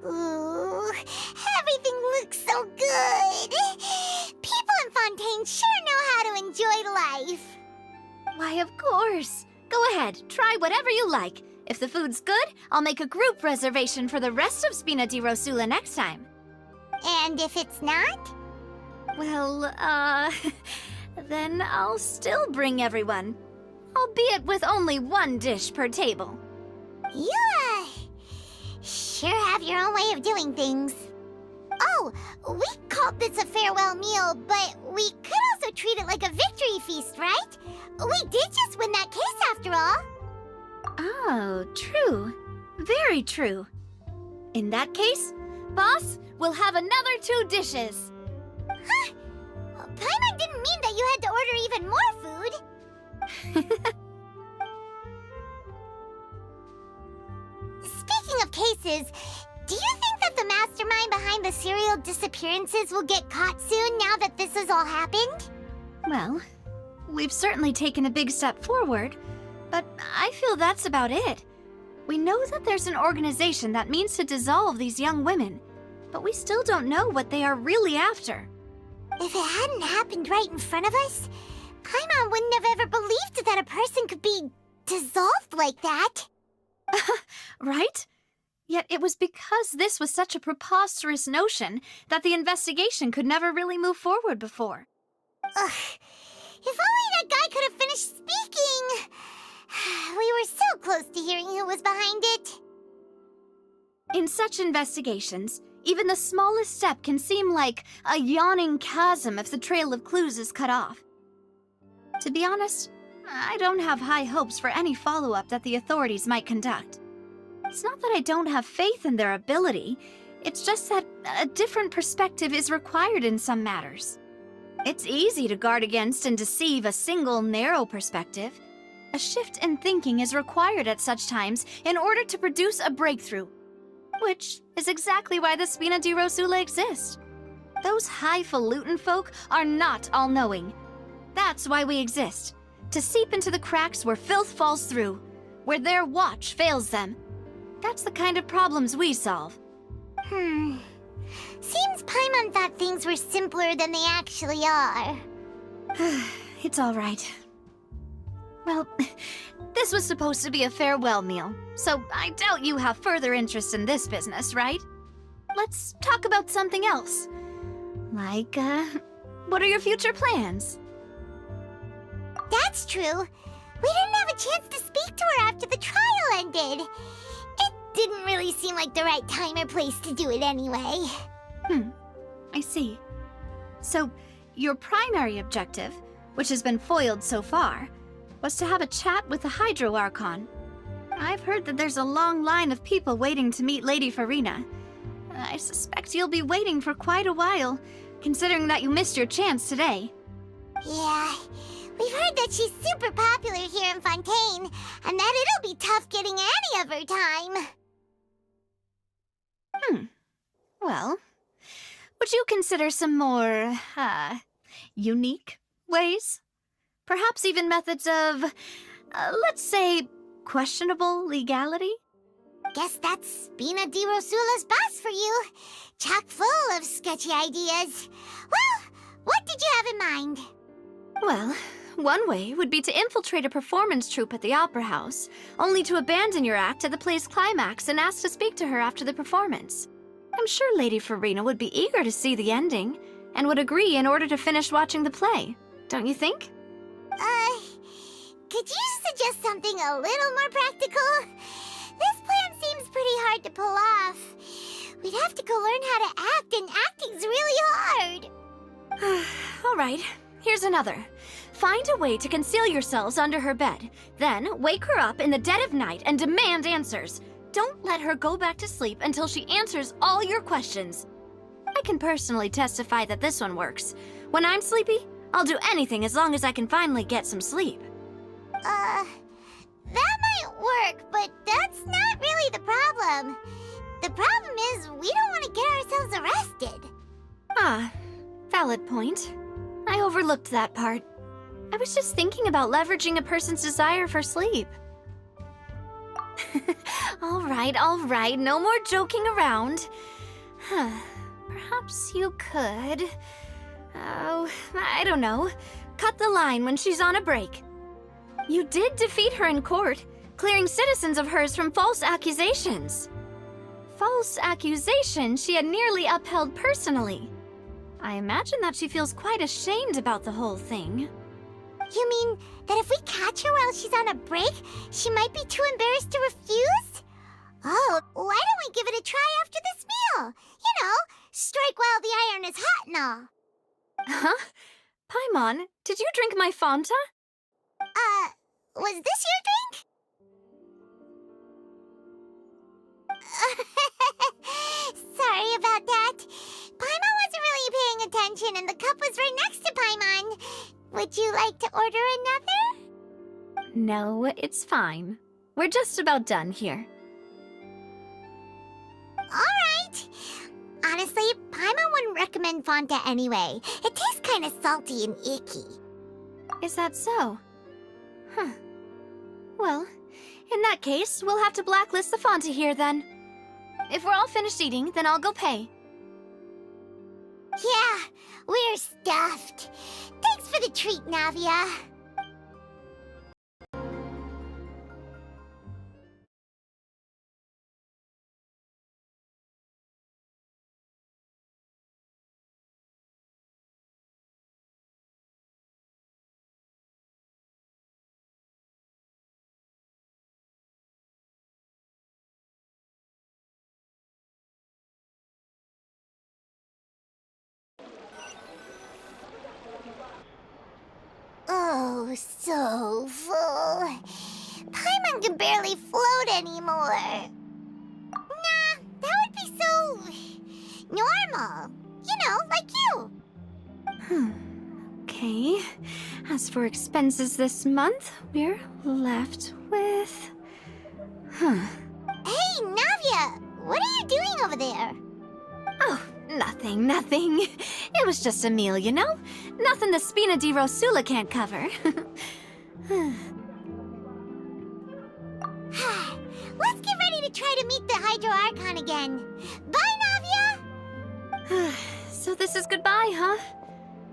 Ooh, everything looks so good. People in Fontaine sure know how to enjoy life. Why, of course. Go ahead, try whatever you like. If the food's good, I'll make a group reservation for the rest of Spina di Rosula next time. And if it's not? Well, then I'll still bring everyone. Albeit with only one dish per table. You, sure have your own way of doing things. Oh, we called this a farewell meal, but we could also treat it like a victory feast, right? We did just win that case after all. Oh, true. Very true. In that case, boss, we'll have another 2 dishes. Huh? Paimon didn't mean that you had to order even more food. Speaking of cases, do you think that the mastermind behind the serial disappearances will get caught soon now that this has all happened? Well, we've certainly taken a big step forward, but I feel that's about it. We know that there's an organization that means to dissolve these young women, but we still don't know what they are really after. If it hadn't happened right in front of us, Paimon wouldn't have ever believed that a person could be dissolved like that. Right? Yet it was because this was such a preposterous notion that the investigation could never really move forward before. Ugh. If only that guy could have finished speaking! We were so close to hearing who was behind it. In such investigations, even the smallest step can seem like a yawning chasm if the trail of clues is cut off. To be honest, I don't have high hopes for any follow-up that the authorities might conduct. It's not that I don't have faith in their ability, it's just that a different perspective is required in some matters. It's easy to guard against and deceive a single narrow perspective. A shift in thinking is required at such times in order to produce a breakthrough, which is exactly why the Spina di Rosula exists. Those highfalutin folk are not all-knowing. That's why we exist, to seep into the cracks where filth falls through, where their watch fails them. That's the kind of problems we solve. Seems Paimon thought things were simpler than they actually are. It's all right. Well, this was supposed to be a farewell meal, so I doubt you have further interest in this business, right? Let's talk about something else. Like, what are your future plans? That's true. We didn't have a chance to speak to her after the trial ended. It didn't really seem like the right time or place to do it anyway. I see. So, your primary objective, which has been foiled so far, was to have a chat with the Hydro Archon. I've heard that there's a long line of people waiting to meet Lady Farina. I suspect you'll be waiting for quite a while, considering that you missed your chance today. Yeah, we've heard that she's super popular here in Fontaine, and that it'll be tough getting any of her time. Well, would you consider some more, unique ways? Perhaps even methods of, let's say, questionable legality? Guess that's Spina di Rosula's boss for you. Chock full of sketchy ideas. Well, what did you have in mind? Well, one way would be to infiltrate a performance troupe at the Opera House, only to abandon your act at the play's climax and ask to speak to her after the performance. I'm sure Lady Farina would be eager to see the ending, and would agree in order to finish watching the play, don't you think? Could you suggest something a little more practical? This plan seems pretty hard to pull off. We'd have to go learn how to act, and acting's really hard. All right, here's another. Find a way to conceal yourselves under her bed. Then wake her up in the dead of night and demand answers. Don't let her go back to sleep until she answers all your questions. I can personally testify that this one works. When I'm sleepy, I'll do anything as long as I can finally get some sleep. That might work, but that's not really the problem. The problem is we don't want to get ourselves arrested. Ah, valid point. I overlooked that part. I was just thinking about leveraging a person's desire for sleep. All right, no more joking around. Perhaps you could... Oh, I don't know. Cut the line when she's on a break. You did defeat her in court, clearing citizens of hers from false accusations. False accusations she had nearly upheld personally. I imagine that she feels quite ashamed about the whole thing. You mean that if we catch her while she's on a break, she might be too embarrassed to refuse? Oh, why don't we give it a try after this meal? You know, strike while the iron is hot and all. Huh? Paimon, did you drink my Fanta? Was this your drink? Sorry about that. Paimon wasn't really paying attention and the cup was right next to Paimon. Would you like to order another? No, it's fine. We're just about done here. Alright. Honestly, Paimon wouldn't recommend Fanta anyway. It tastes kinda salty and icky. Is that so? Huh. Well, in that case, we'll have to blacklist the Fanta here then. If we're all finished eating, then I'll go pay. Yeah, we're stuffed. Thanks for the treat, Navia. Oh, so full. Paimon can barely float anymore. Nah, that would be so... normal. You know, like you. Okay. As for expenses this month, we're left with... Hey, Navia! What are you doing over there? Oh, nothing. It was just a meal, you know? Nothing the Spina di Rosula can't cover. Let's get ready to try to meet the Hydro Archon again. Bye, Navia! So this is goodbye, huh?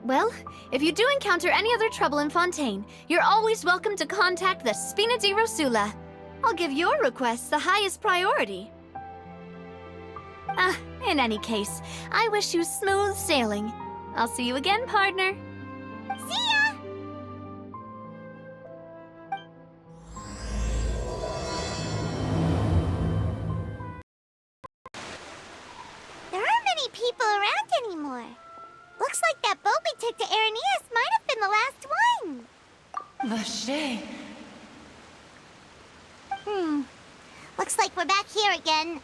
Well, if you do encounter any other trouble in Fontaine, you're always welcome to contact the Spina di Rosula. I'll give your requests the highest priority. In any case, I wish you smooth sailing. I'll see you again, partner. See ya! There aren't many people around anymore. Looks like that boat we took to Araneus might have been the last one. Vache. Looks like we're back here again.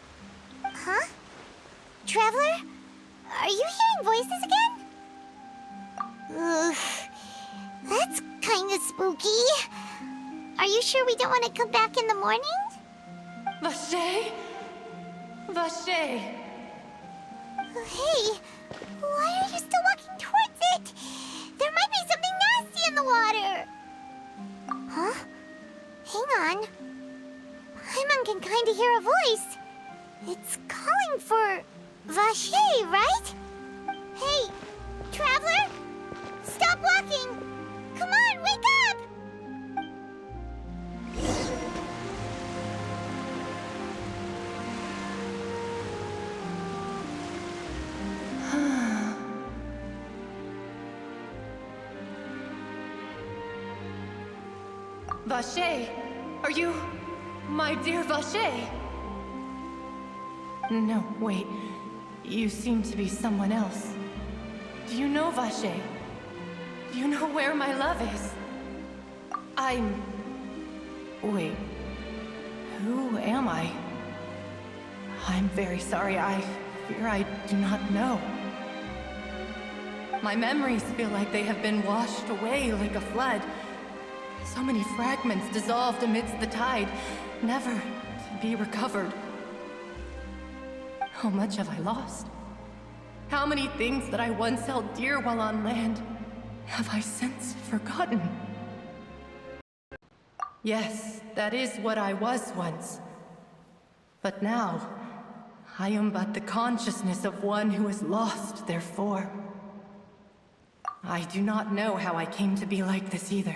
Huh? Traveler? Are you hearing voices again? Ugh. That's kinda spooky. Are you sure we don't want to come back in the morning? Vache? Vache. Hey, why are you still walking towards it? There might be something nasty in the water. Huh? Hang on. Paimon can kinda hear a voice. It's calling for Vache, right? Hey, Traveler? Stop walking! Come on, wake up! Vache, are you... my dear Vache? No, wait. You seem to be someone else. Do you know Vache? Do you know where my love is? Wait. Who am I? I'm very sorry. I fear I do not know. My memories feel like they have been washed away like a flood. So many fragments dissolved amidst the tide, never to be recovered. How much have I lost? How many things that I once held dear while on land have I since forgotten? Yes, that is what I was once. But now, I am but the consciousness of one who has lost their form. I do not know how I came to be like this either.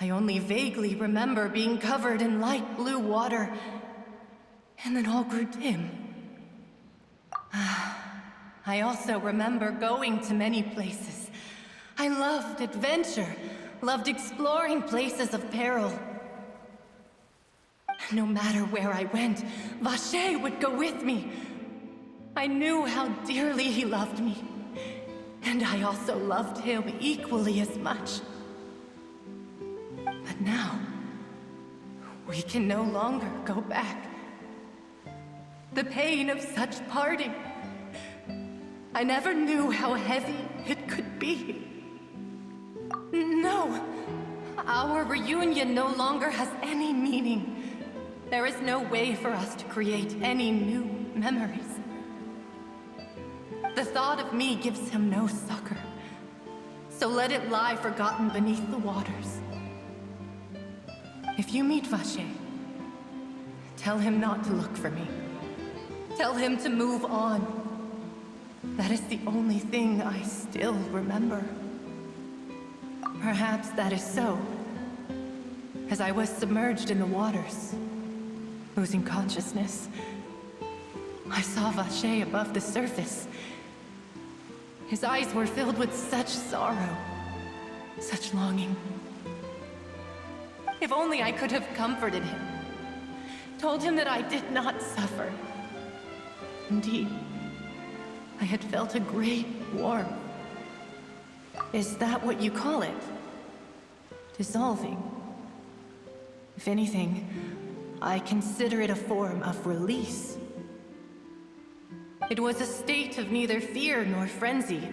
I only vaguely remember being covered in light blue water, and then all grew dim. I also remember going to many places. I loved adventure, loved exploring places of peril. No matter where I went, Vacher would go with me. I knew how dearly he loved me, and I also loved him equally as much. But now, we can no longer go back. The pain of such parting, I never knew how heavy it could be. No, our reunion no longer has any meaning. There is no way for us to create any new memories. The thought of me gives him no succor, so let it lie forgotten beneath the waters. If you meet Vacher, tell him not to look for me. Tell him to move on. That is the only thing I still remember. Perhaps that is so, as I was submerged in the waters, losing consciousness. I saw Vacher above the surface. His eyes were filled with such sorrow, such longing. If only I could have comforted him, told him that I did not suffer. Indeed, I had felt a great warmth. Is that what you call it? Dissolving? If anything, I consider it a form of release. It was a state of neither fear nor frenzy,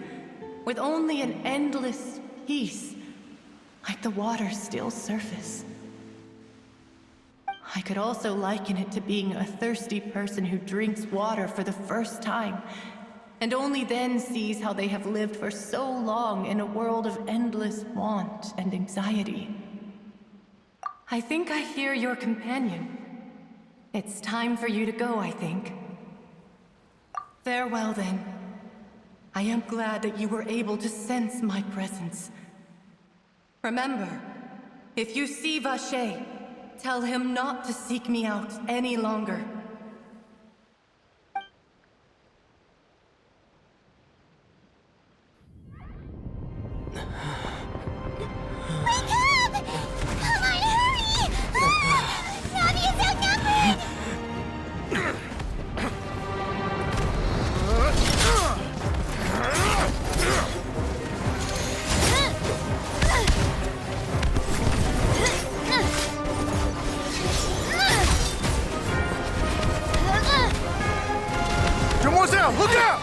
with only an endless peace, like the water's still surface. I could also liken it to being a thirsty person who drinks water for the first time, and only then sees how they have lived for so long in a world of endless want and anxiety. I think I hear your companion. It's time for you to go, I think. Farewell, then. I am glad that you were able to sense my presence. Remember, if you see Vacher, tell him not to seek me out any longer. Look out!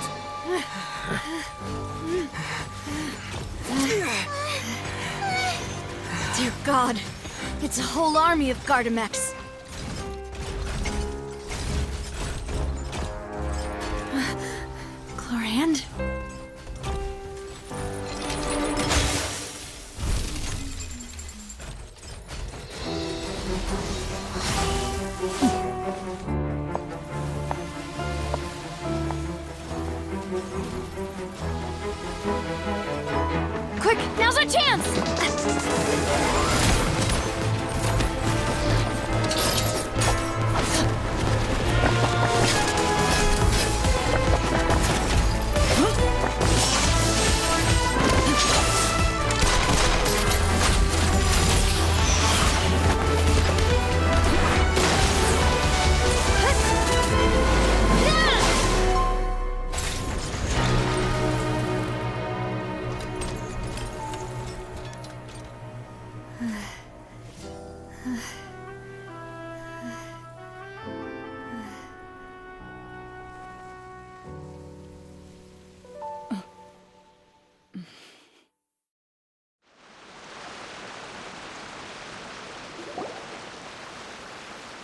Dear God, it's a whole army of Gardamex. Chlorand? Quick, now's our chance!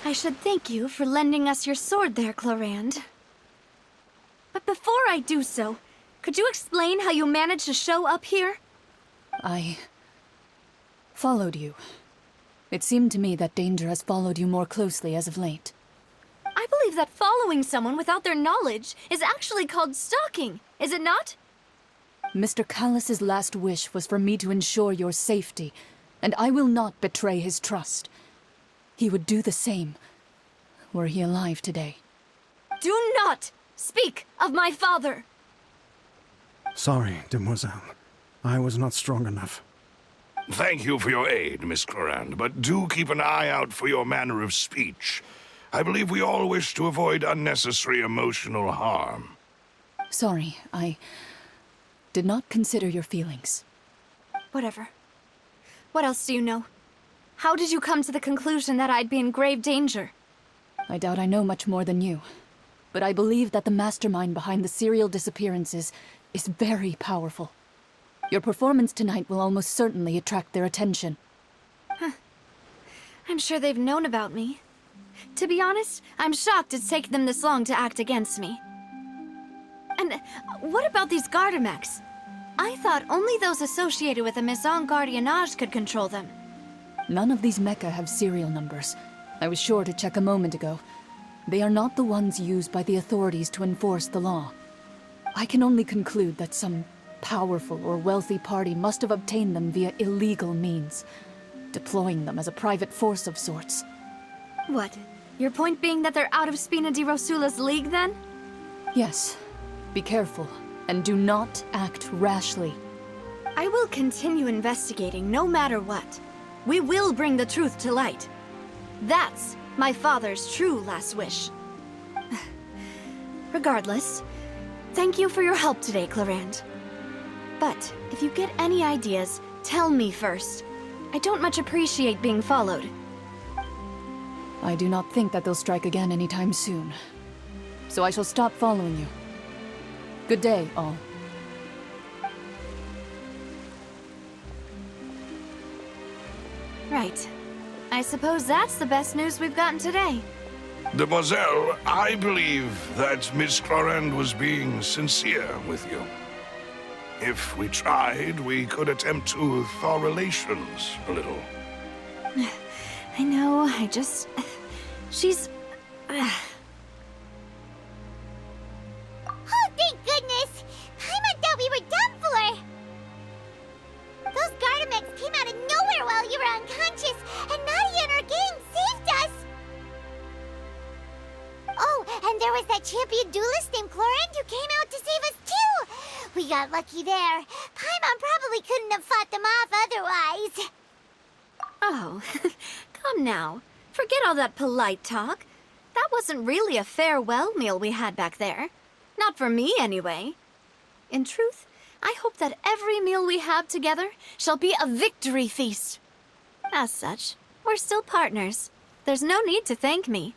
I should thank you for lending us your sword there, Chlorand. But before I do so, could you explain how you managed to show up here? I followed you. It seemed to me that danger has followed you more closely as of late. I believe that following someone without their knowledge is actually called stalking, is it not? Mr. Callus's last wish was for me to ensure your safety, and I will not betray his trust. He would do the same, were he alive today. Do not speak of my father! Sorry, demoiselle. I was not strong enough. Thank you for your aid, Miss Clorand, but do keep an eye out for your manner of speech. I believe we all wish to avoid unnecessary emotional harm. Sorry, I did not consider your feelings. Whatever. What else do you know? How did you come to the conclusion that I'd be in grave danger? I doubt I know much more than you, but I believe that the mastermind behind the serial disappearances is very powerful. Your performance tonight will almost certainly attract their attention. I'm sure they've known about me. To be honest, I'm shocked it's taken them this long to act against me. And what about these Gardamex? I thought only those associated with the Maison Gardiennage could control them. None of these mecha have serial numbers. I was sure to check a moment ago. They are not the ones used by the authorities to enforce the law. I can only conclude that some powerful or wealthy party must have obtained them via illegal means, deploying them as a private force of sorts. What? Your point being that they're out of Spina di Rosula's league, then? Yes. Be careful, and do not act rashly. I will continue investigating no matter what. We will bring the truth to light. That's my father's true last wish. Regardless, thank you for your help today, Clorand. But if you get any ideas, tell me first. I don't much appreciate being followed. I do not think that they'll strike again anytime soon. So I shall stop following you. Good day, all. Right. I suppose that's the best news we've gotten today. Demoiselle, I believe that Miss Clorand was being sincere with you. If we tried, we could attempt to thaw relations a little. I know, I just... She's... Oh, thank goodness! Paimon thought we were done for! Those Gardamex came out of nowhere while you were unconscious, and Nadia and her gang saved us! Oh, and there was that champion duelist named Clorand who came out to save us too! We got lucky there. Paimon probably couldn't have fought them off otherwise. Oh, come now. Forget all that polite talk. That wasn't really a farewell meal we had back there. Not for me, anyway. In truth, I hope that every meal we have together shall be a victory feast. As such, we're still partners. There's no need to thank me.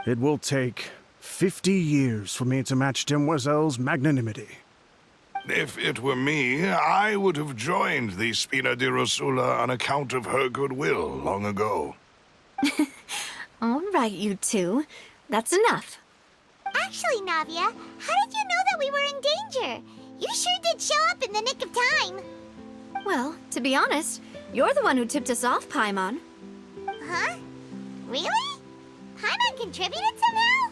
It will take 50 years for me to match Demoiselle's magnanimity. If it were me, I would have joined the Spina di Rosula on account of her goodwill long ago. All right, you two. That's enough. Actually, Navia, how did you know that we were in danger? You sure did show up in the nick of time. Well, to be honest, you're the one who tipped us off, Paimon. Huh? Really? Paimon contributed somehow?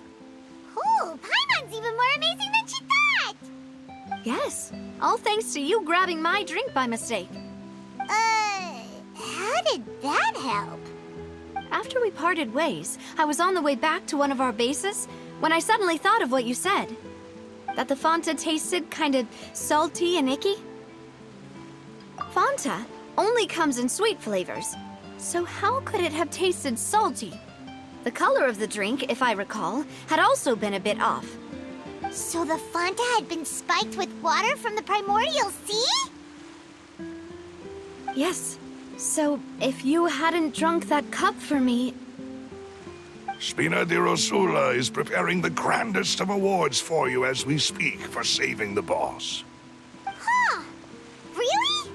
Ooh, Paimon's even more amazing than she thought! Yes, all thanks to you grabbing my drink by mistake. How did that help? After we parted ways, I was on the way back to one of our bases when I suddenly thought of what you said. That the Fanta tasted kind of salty and icky. Fanta only comes in sweet flavors, so how could it have tasted salty? The color of the drink, if I recall, had also been a bit off. So the Fanta had been spiked with water from the primordial sea? Yes. So, if you hadn't drunk that cup for me... Spina di Rosula is preparing the grandest of awards for you as we speak for saving the boss. Huh? Really?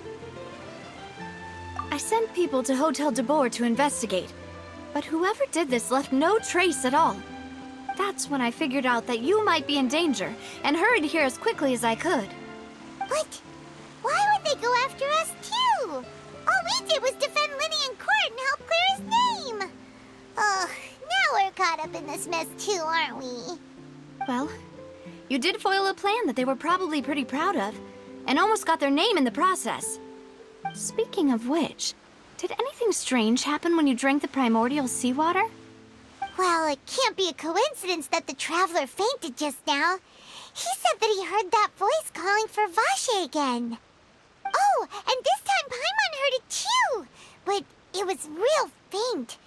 I sent people to Hotel de Boer to investigate, but whoever did this left no trace at all. That's when I figured out that you might be in danger, and hurried here as quickly as I could. But why would they go after us too? All we did was defend Lenny in court and help clear his name. Ugh, now we're caught up in this mess too, aren't we? Well, you did foil a plan that they were probably pretty proud of, and almost got their name in the process. Speaking of which, did anything strange happen when you drank the primordial seawater? Well, it can't be a coincidence that the traveler fainted just now. He said that he heard that voice calling for Vache again. Oh, and this time Paimon heard it too, but it was real faint.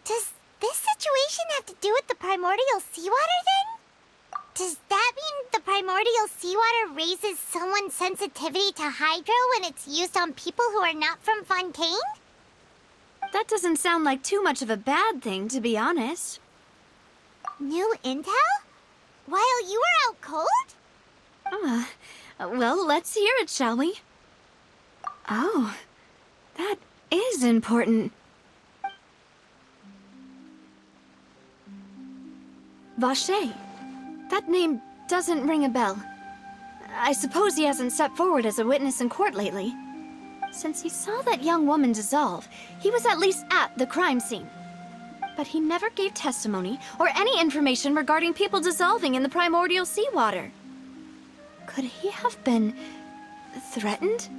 Does this situation have to do with the primordial seawater then? Does that mean the primordial seawater raises someone's sensitivity to hydro when it's used on people who are not from Fontaine? That doesn't sound like too much of a bad thing, to be honest. New intel? While you were out cold? Well, let's hear it, shall we? Oh, that is important. Vache. That name doesn't ring a bell. I suppose he hasn't stepped forward as a witness in court lately. Since he saw that young woman dissolve, he was at least at the crime scene. But he never gave testimony or any information regarding people dissolving in the primordial seawater. Could he have been threatened?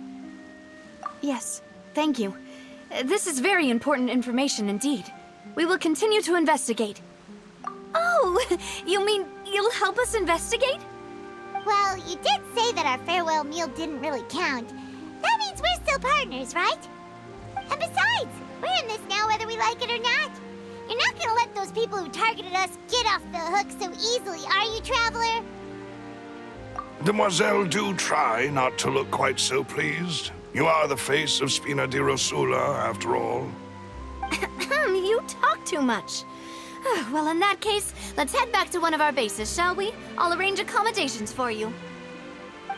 Yes, thank you. This is very important information indeed. We will continue to investigate. Oh, you mean you'll help us investigate? Well, you did say that our farewell meal didn't really count. That means we're still partners, right? And besides, we're in this now whether we like it or not. You're not gonna let those people who targeted us get off the hook so easily, are you, Traveler? Demoiselle, do try not to look quite so pleased. You are the face of Spina di Rosula, after all. You talk too much. Well, in that case, let's head back to one of our bases, shall we? I'll arrange accommodations for you.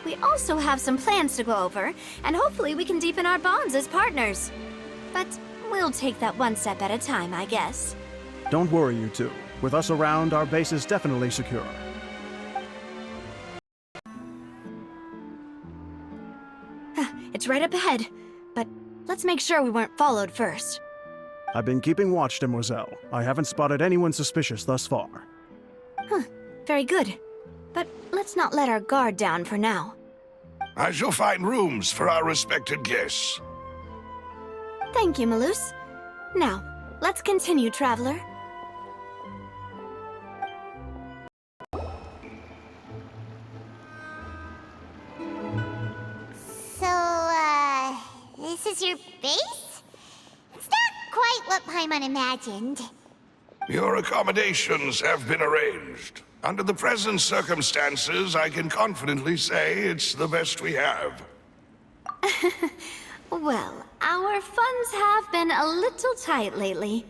We also have some plans to go over, and hopefully we can deepen our bonds as partners. But we'll take that one step at a time, I guess. Don't worry, you two. With us around, our base is definitely secure. It's right up ahead, but let's make sure we weren't followed first. I've been keeping watch, Demoiselle. I haven't spotted anyone suspicious thus far. Very good. But let's not let our guard down for now. I shall find rooms for our respected guests. Thank you, Malus. Now, let's continue, Traveler. So, this is your base? It's not quite what Paimon imagined. Your accommodations have been arranged. Under the present circumstances, I can confidently say it's the best we have. Well, our funds have been a little tight lately.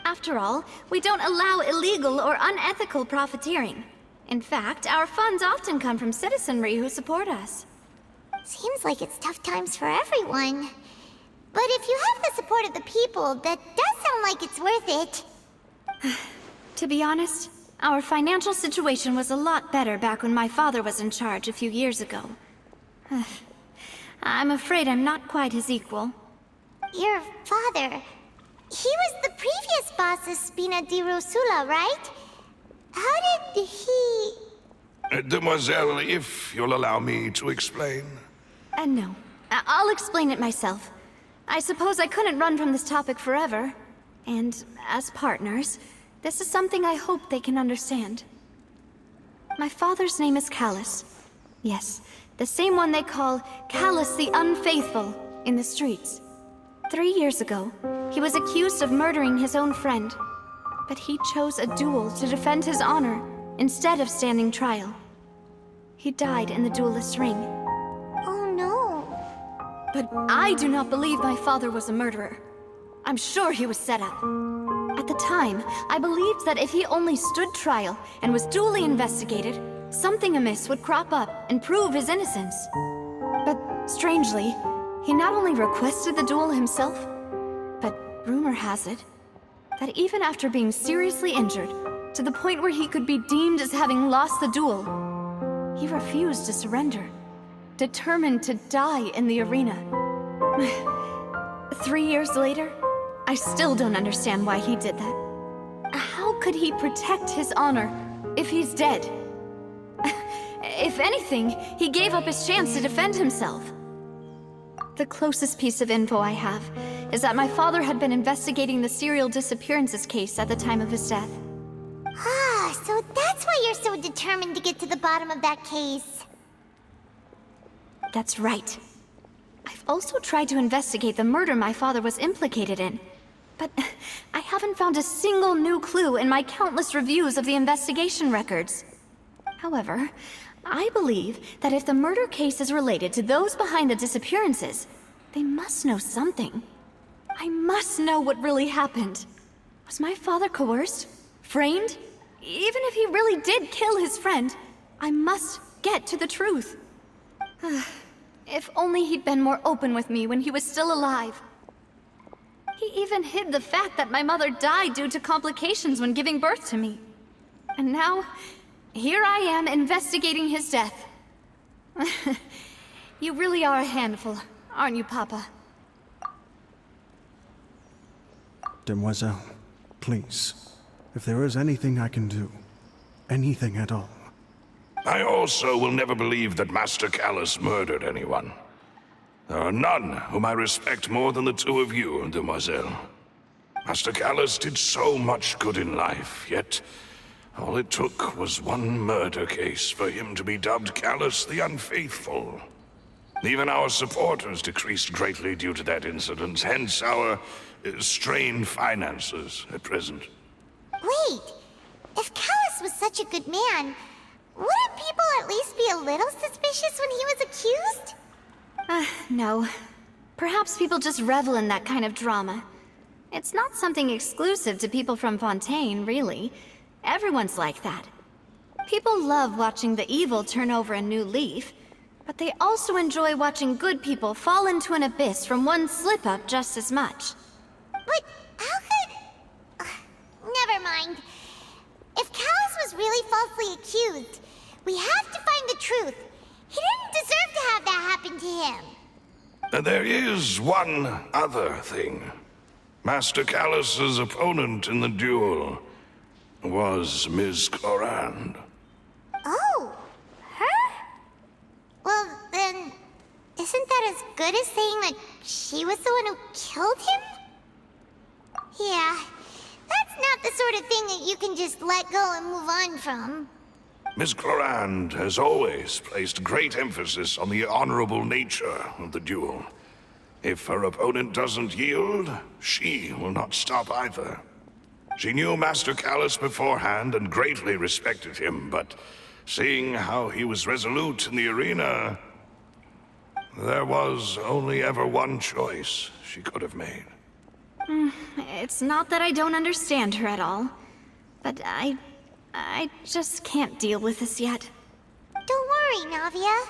After all, we don't allow illegal or unethical profiteering. In fact, our funds often come from citizenry who support us. Seems like it's tough times for everyone. But if you have the support of the people, that does sound like it's worth it. To be honest, our financial situation was a lot better back when my father was in charge a few years ago. I'm afraid I'm not quite his equal. Your father... he was the previous boss of Spina di Rosula, right? How did he... Demoiselle, if you'll allow me to explain. No. I'll explain it myself. I suppose I couldn't run from this topic forever. And as partners, this is something I hope they can understand. My father's name is Callus. Yes, the same one they call Callus the Unfaithful in the streets. 3 years ago, he was accused of murdering his own friend. But he chose a duel to defend his honor instead of standing trial. He died in the duelist's ring. Oh no. But I do not believe my father was a murderer. I'm sure he was set up. At the time, I believed that if he only stood trial and was duly investigated, something amiss would crop up and prove his innocence. But strangely, he not only requested the duel himself, but rumor has it that even after being seriously injured, to the point where he could be deemed as having lost the duel, he refused to surrender, determined to die in the arena. 3 years later, I still don't understand why he did that. could he protect his honor if he's dead? If anything, he gave up his chance to defend himself. The closest piece of info I have is that my father had been investigating the serial disappearances case at the time of his death. Ah, so that's why you're so determined to get to the bottom of that case. That's right. I've also tried to investigate the murder my father was implicated in, but I haven't found a single new clue in my countless reviews of the investigation records. However, I believe that if the murder case is related to those behind the disappearances, they must know something. I must know what really happened. Was my father coerced? Framed? Even if he really did kill his friend, I must get to the truth. If only he'd been more open with me when he was still alive. He even hid the fact that my mother died due to complications when giving birth to me. And now, here I am investigating his death. You really are a handful, aren't you, Papa? Demoiselle, please, if there is anything I can do, anything at all. I also will never believe that Master Callus murdered anyone. There are none whom I respect more than the two of you, Demoiselle. Master Callus did so much good in life, yet all it took was one murder case for him to be dubbed Callus the Unfaithful. Even our supporters decreased greatly due to that incident, hence our strained finances at present. Wait, if Callus was such a good man, wouldn't people at least be a little suspicious when he was accused? No. Perhaps people just revel in that kind of drama. It's not something exclusive to people from Fontaine, really. Everyone's like that. People love watching the evil turn over a new leaf, but they also enjoy watching good people fall into an abyss from one slip-up just as much. But how could... never mind. If Callus was really falsely accused, we have to find the truth. He didn't deserve to have that happen to him. There is one other thing. Master Callus's opponent in the duel was Ms. Clorand. Oh, her? Well, then, isn't that as good as saying that she was the one who killed him? Yeah, that's not the sort of thing that you can just let go and move on from. Ms. Clorand has always placed great emphasis on the honorable nature of the duel. If her opponent doesn't yield, she will not stop either. She knew Master Callus beforehand and greatly respected him, but seeing how he was resolute in the arena, there was only ever one choice she could have made. It's not that I don't understand her at all, but I just can't deal with this yet. Don't worry, Navia.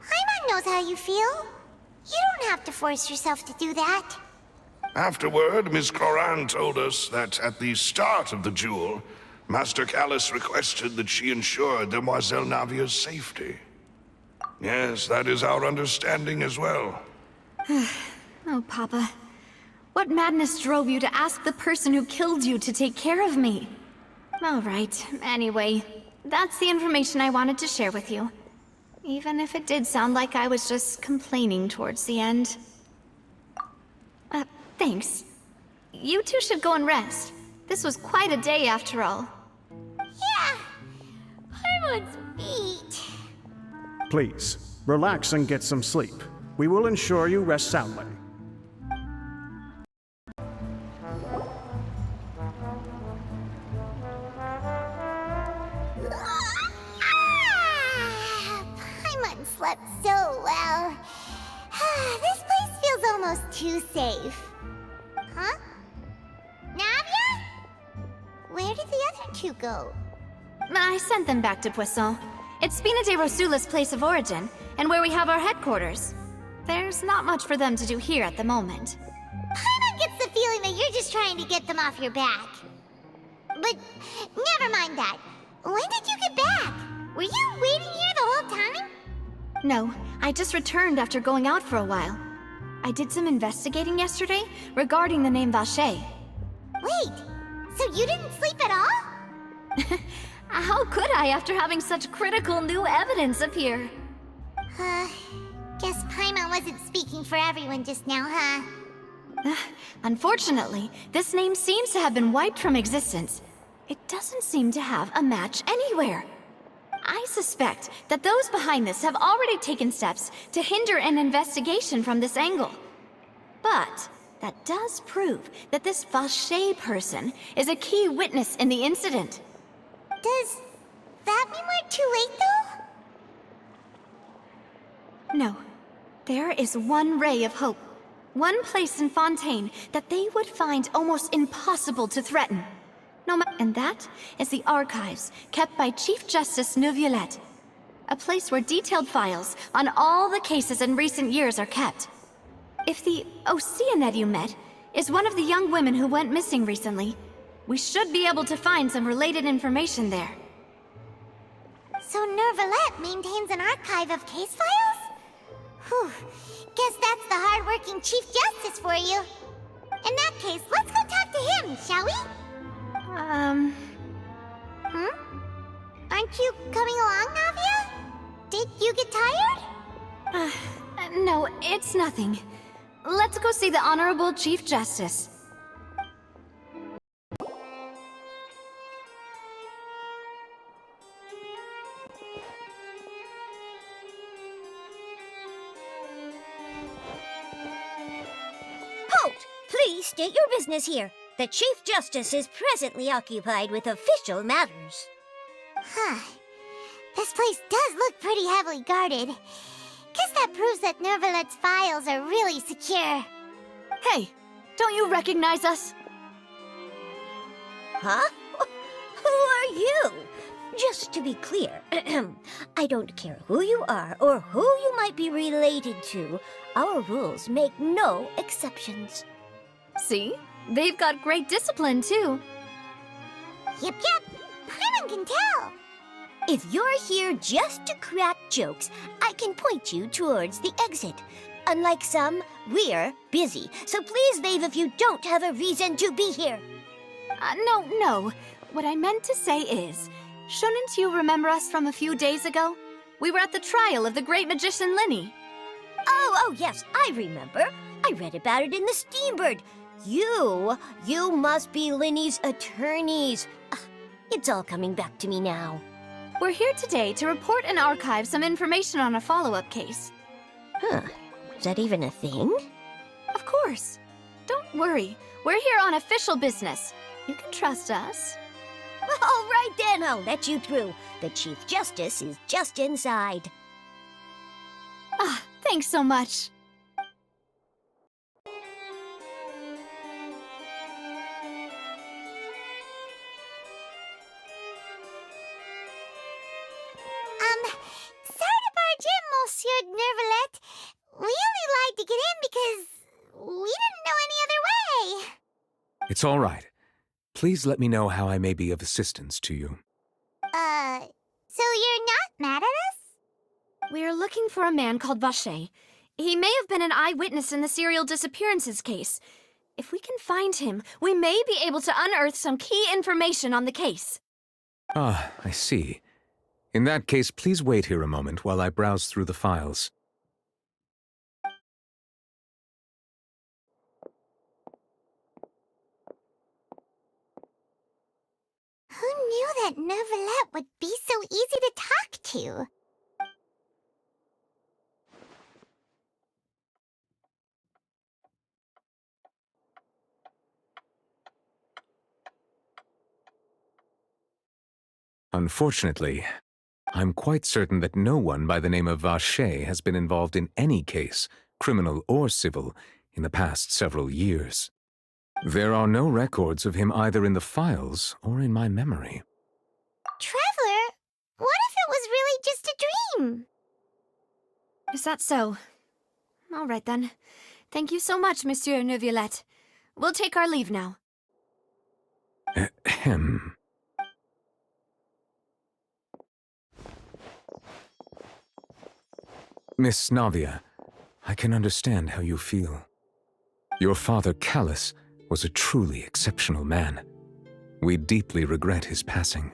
Paimon knows how you feel. You don't have to force yourself to do that. Afterward, Ms. Clorand told us that at the start of the duel, Master Callus requested that she ensure Demoiselle Navia's safety. Yes, that is our understanding as well. Oh, Papa. What madness drove you to ask the person who killed you to take care of me? All right, anyway, that's the information I wanted to share with you. Even if it did sound like I was just complaining towards the end. Thanks. You two should go and rest. This was quite a day after all. Yeah, Paimon's beat. Please, relax and get some sleep. We will ensure you rest soundly. Paimon slept so well. This place feels almost too safe. Huh? Navia? Where did the other two go? I sent them back to Poisson. It's Spina de Rosula's place of origin, and where we have our headquarters. There's not much for them to do here at the moment. Paimon gets the feeling that you're just trying to get them off your back. But never mind that. When did you get back? Were you waiting here the whole time? No, I just returned after going out for a while. I did some investigating yesterday regarding the name Vacher. Wait, so you didn't sleep at all? How could I after having such critical new evidence appear? Guess Paimon wasn't speaking for everyone just now, huh? Unfortunately, this name seems to have been wiped from existence. It doesn't seem to have a match anywhere. I suspect that those behind this have already taken steps to hinder an investigation from this angle. But that does prove that this Vache person is a key witness in the incident. Does that mean we're too late, though? No. There is one ray of hope. One place in Fontaine that they would find almost impossible to threaten. And that is the archives kept by Chief Justice Neuvillette. A place where detailed files on all the cases in recent years are kept. If the Oceanette you met is one of the young women who went missing recently, we should be able to find some related information there. So Neuvillette maintains an archive of case files? Whew. Guess that's the hard-working Chief Justice for you. In that case, let's go talk to him, shall we? Aren't you coming along, Navia? Did you get tired? No, it's nothing. Let's go see the Honorable Chief Justice. Halt! Please state your business here. The Chief Justice is presently occupied with official matters. Huh. This place does look pretty heavily guarded. Guess that proves that Neuvillette's files are really secure. Hey, don't you recognize us? Huh? Who are you? Just to be clear, I don't care who you are or who you might be related to. Our rules make no exceptions. See? They've got great discipline, too. Yep. Paimon can tell. If you're here just to crack jokes, I can point you towards the exit. Unlike some, we're busy, so please leave if you don't have a reason to be here. No. What I meant to say is, shouldn't you remember us from a few days ago? We were at the trial of the great magician Linny. Oh, yes, I remember. I read about it in the Steambird. You must be Linny's attorneys. It's all coming back to me now. We're here today to report and archive some information on a follow-up case. Huh. Is that even a thing? Of course. Don't worry. We're here on official business. You can trust us. All right then, I'll let you through. The Chief Justice is just inside. Thanks so much. Sorry to barge in, Monsieur Neuvillette. We only lied to get in because we didn't know any other way. It's all right. Please let me know how I may be of assistance to you. So you're not mad at us? We're looking for a man called Vache. He may have been an eyewitness in the serial disappearances case. If we can find him, we may be able to unearth some key information on the case. Ah, I see. In that case, please wait here a moment while I browse through the files. Who knew that Neuvillette would be so easy to talk to? Unfortunately, I'm quite certain that no one by the name of Vache has been involved in any case, criminal or civil, in the past several years. There are no records of him either in the files or in my memory. Traveler, what if it was really just a dream? Is that so? All right then. Thank you so much, Monsieur Neuvillette. We'll take our leave now. Ahem. Miss Navia, I can understand how you feel. Your father, Callus, was a truly exceptional man. We deeply regret his passing.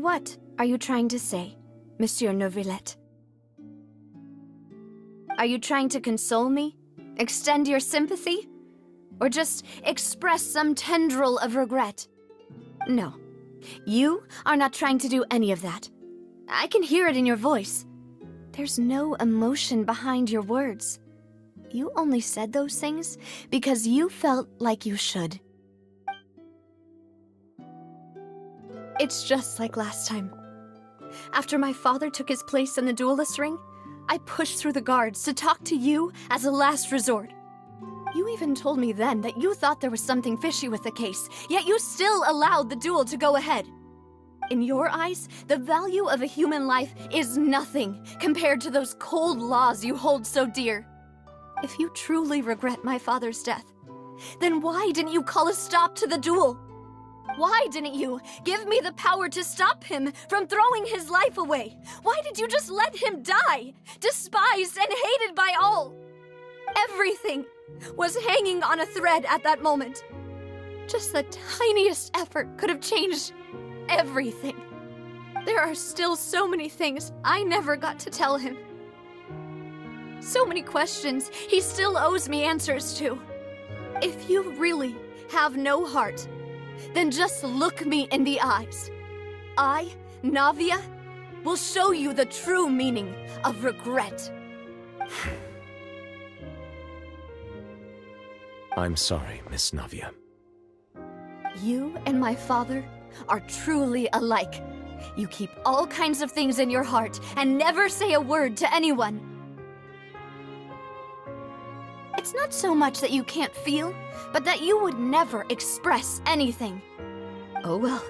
What are you trying to say, Monsieur Neuvillette? Are you trying to console me? Extend your sympathy? Or just express some tendril of regret? No, you are not trying to do any of that. I can hear it in your voice. There's no emotion behind your words. You only said those things because you felt like you should. It's just like last time. After my father took his place in the duelist ring, I pushed through the guards to talk to you as a last resort. You even told me then that you thought there was something fishy with the case, yet you still allowed the duel to go ahead. In your eyes, the value of a human life is nothing compared to those cold laws you hold so dear. If you truly regret my father's death, then why didn't you call a stop to the duel? Why didn't you give me the power to stop him from throwing his life away? Why did you just let him die, despised and hated by all? Everything was hanging on a thread at that moment. Just the tiniest effort could have changed everything. There are still so many things I never got to tell him. So many questions he still owes me answers to. If you really have no heart, then just look me in the eyes. I, Navia, will show you the true meaning of regret. I'm sorry, Miss Navia. You and my father are truly alike. You keep all kinds of things in your heart and never say a word to anyone. It's not so much that you can't feel, but that you would never express anything. Oh well.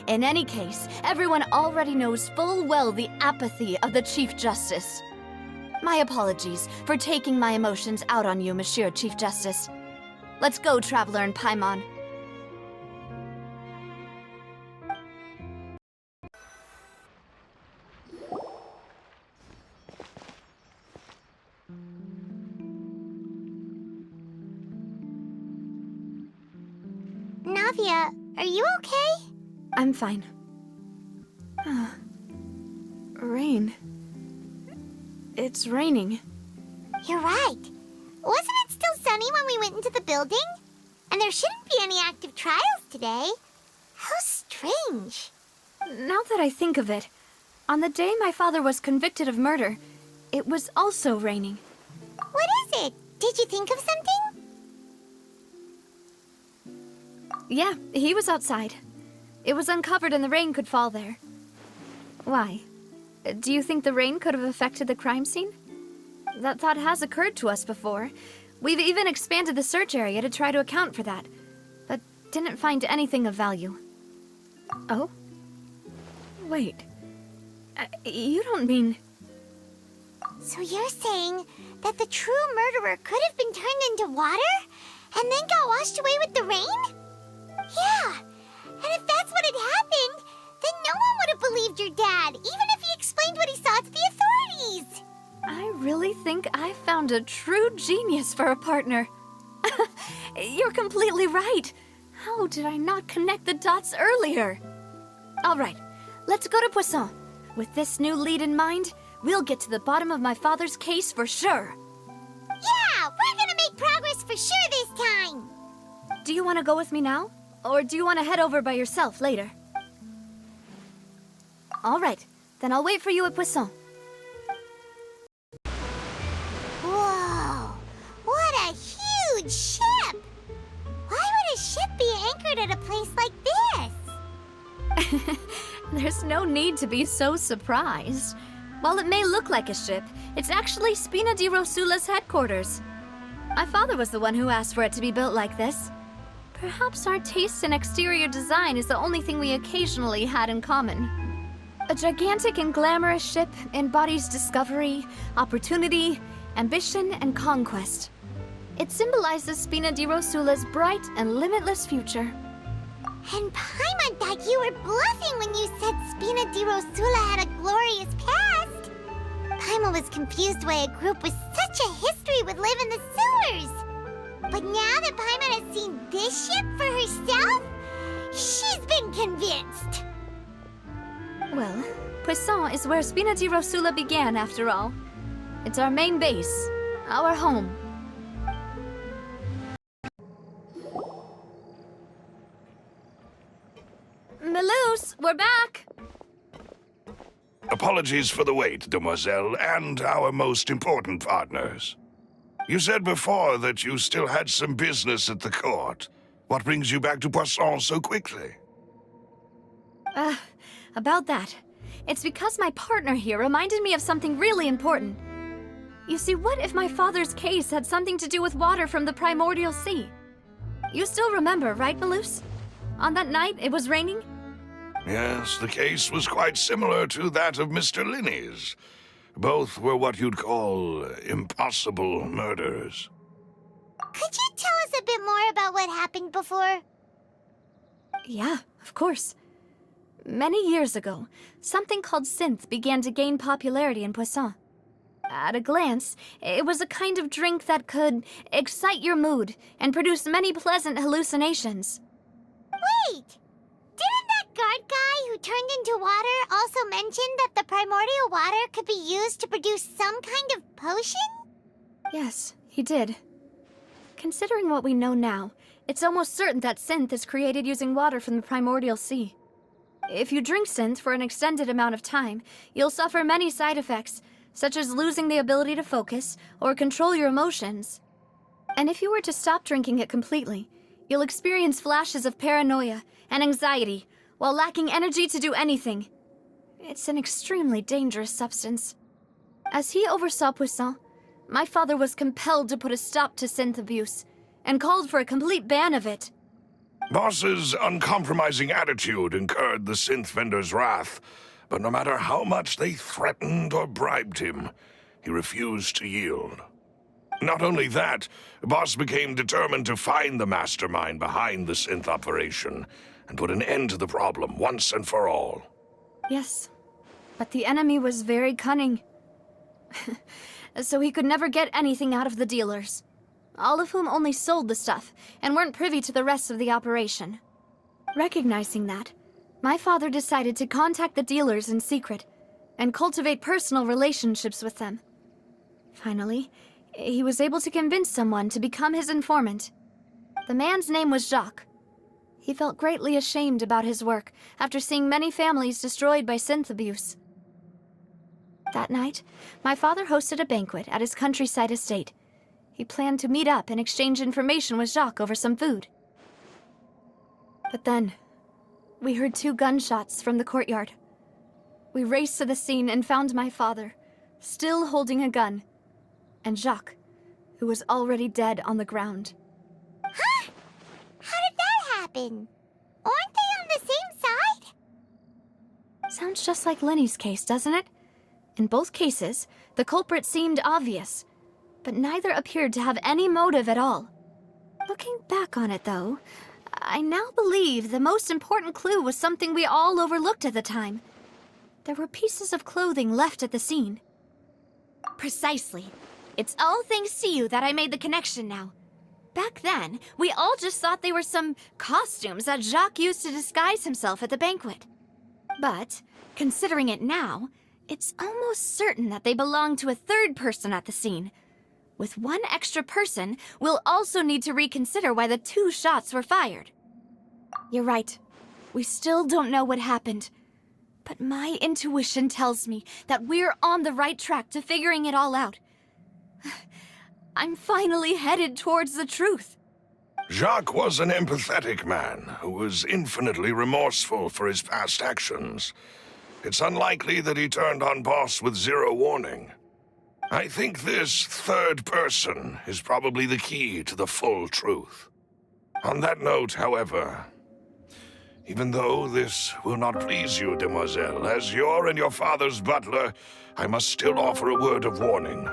In any case, everyone already knows full well the apathy of the Chief Justice. My apologies for taking my emotions out on you, Monsieur Chief Justice. Let's go, Traveler and Paimon. Navia, are you okay? I'm fine. Rain. It's raining. You're right. Wasn't it still sunny when we went into the building? And there shouldn't be any active trials today. How strange. Now that I think of it, on the day my father was convicted of murder, it was also raining. What is it? Did you think of something? Yeah, he was outside. It was uncovered and the rain could fall there. Why? Do you think the rain could have affected the crime scene? That thought has occurred to us before. We've even expanded the search area to try to account for that, but didn't find anything of value. Oh? Wait. You don't mean... So you're saying that the true murderer could have been turned into water and then got washed away with the rain? Yeah, and if that's what had happened, then no one would have believed your dad, even if he explained what he saw to the authorities. I really think I found a true genius for a partner. You're completely right. How did I not connect the dots earlier? All right, let's go to Poisson. With this new lead in mind, we'll get to the bottom of my father's case for sure. Yeah, we're gonna make progress for sure this time. Do you want to go with me now? Or do you want to head over by yourself later? All right, then I'll wait for you at Poisson. Whoa, what a huge ship! Why would a ship be anchored at a place like this? There's no need to be so surprised. While it may look like a ship, it's actually Spina di Rosula's headquarters. My father was the one who asked for it to be built like this. Perhaps our taste in exterior design is the only thing we occasionally had in common. A gigantic and glamorous ship embodies discovery, opportunity, ambition, and conquest. It symbolizes Spina di Rosula's bright and limitless future. And Paimon thought you were bluffing when you said Spina di Rosula had a glorious past. Paimon was confused why a group with such a history would live in the sewers. But now that Paimon has seen this ship for herself, she's been convinced. Well, Poisson is where Spina di Rosula began, after all. It's our main base, our home. Melus, we're back! Apologies for the wait, demoiselle, and our most important partners. You said before that you still had some business at the court. What brings you back to Poisson so quickly? About that. It's because my partner here reminded me of something really important. You see, what if my father's case had something to do with water from the primordial sea? You still remember, right, Melus? On that night, it was raining? Yes, the case was quite similar to that of Mr. Linney's. Both were what you'd call impossible murders. Could you tell us a bit more about what happened before? Yeah, of course. Many years ago, something called synth began to gain popularity in Poisson. At a glance, it was a kind of drink that could excite your mood and produce many pleasant hallucinations. Wait! Didn't that guard guy who turned into water also mention that the primordial water could be used to produce some kind of potion? Yes, he did. Considering what we know now, it's almost certain that synth is created using water from the primordial sea. If you drink synth for an extended amount of time, you'll suffer many side effects, such as losing the ability to focus or control your emotions. And if you were to stop drinking it completely, you'll experience flashes of paranoia and anxiety while lacking energy to do anything. It's an extremely dangerous substance. As he oversaw Poisson, my father was compelled to put a stop to synth abuse and called for a complete ban of it. Boss's uncompromising attitude incurred the synth vendor's wrath, but no matter how much they threatened or bribed him, he refused to yield. Not only that, Boss became determined to find the mastermind behind the synth operation and put an end to the problem once and for all. Yes, but the enemy was very cunning. So he could never get anything out of the dealers, all of whom only sold the stuff and weren't privy to the rest of the operation. Recognizing that, my father decided to contact the dealers in secret and cultivate personal relationships with them. Finally, he was able to convince someone to become his informant. The man's name was Jacques. He felt greatly ashamed about his work after seeing many families destroyed by synth abuse. That night, my father hosted a banquet at his countryside estate. He planned to meet up and exchange information with Jacques over some food. But then, we heard 2 gunshots from the courtyard. We raced to the scene and found my father, still holding a gun, and Jacques, who was already dead on the ground. Huh? How did that happen? Aren't they on the same side? Sounds just like Lenny's case, doesn't it? In both cases, the culprit seemed obvious, but neither appeared to have any motive at all. Looking back on it, though, I now believe the most important clue was something we all overlooked at the time. There were pieces of clothing left at the scene. Precisely. It's all thanks to you that I made the connection now. Back then, we all just thought they were some costumes that Jacques used to disguise himself at the banquet. But, considering it now, it's almost certain that they belong to a third person at the scene. With one extra person, we'll also need to reconsider why the 2 shots were fired. You're right. We still don't know what happened. But my intuition tells me that we're on the right track to figuring it all out. I'm finally headed towards the truth. Jacques was an empathetic man who was infinitely remorseful for his past actions. It's unlikely that he turned on Boss with 0 warning. I think this third person is probably the key to the full truth. On that note, however, even though this will not please you, demoiselle, as your and your father's butler, I must still offer a word of warning.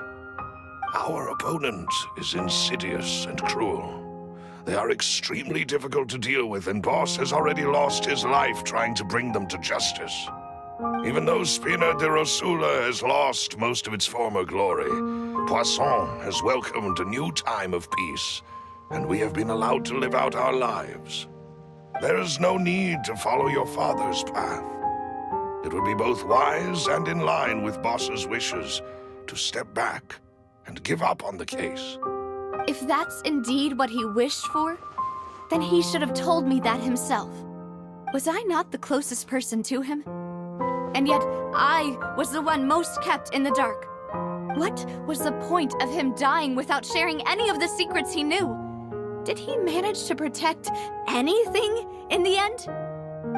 Our opponent is insidious and cruel. They are extremely difficult to deal with, and Boss has already lost his life trying to bring them to justice. Even though Spina di Rosula has lost most of its former glory, Poisson has welcomed a new time of peace, and we have been allowed to live out our lives. There is no need to follow your father's path. It would be both wise and in line with Boss's wishes to step back and give up on the case. If that's indeed what he wished for, then he should have told me that himself. Was I not the closest person to him? And yet, I was the one most kept in the dark. What was the point of him dying without sharing any of the secrets he knew? Did he manage to protect anything in the end?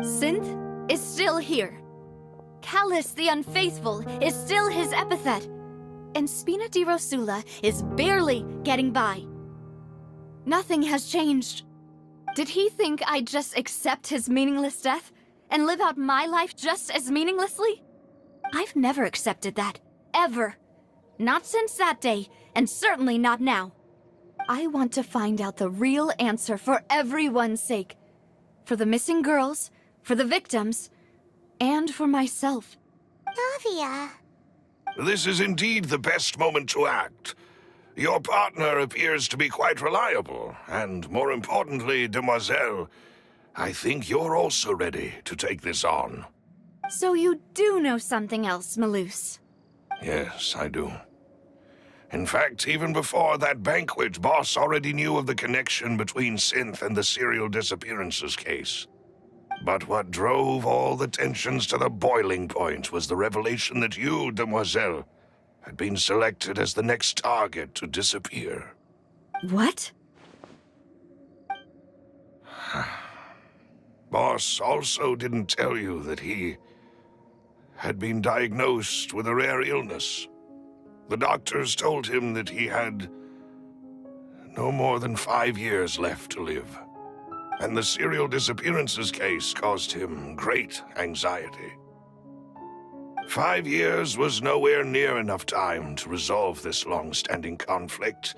Synth is still here. Callus the Unfaithful is still his epithet. And Spina di Rosula is barely getting by. Nothing has changed. Did he think I'd just accept his meaningless death and live out my life just as meaninglessly? I've never accepted that, ever. Not since that day, and certainly not now. I want to find out the real answer for everyone's sake. For the missing girls, for the victims, and for myself. Navia. This is indeed the best moment to act. Your partner appears to be quite reliable, and more importantly, Demoiselle, I think you're also ready to take this on. So you do know something else, Malus? Yes, I do. In fact, even before that banquet, Boss already knew of the connection between Synth and the serial disappearances case. But what drove all the tensions to the boiling point was the revelation that you, Demoiselle, had been selected as the next target to disappear. What? Boss also didn't tell you that he had been diagnosed with a rare illness. The doctors told him that he had no more than 5 years left to live. And the serial disappearances case caused him great anxiety. 5 years was nowhere near enough time to resolve this long-standing conflict.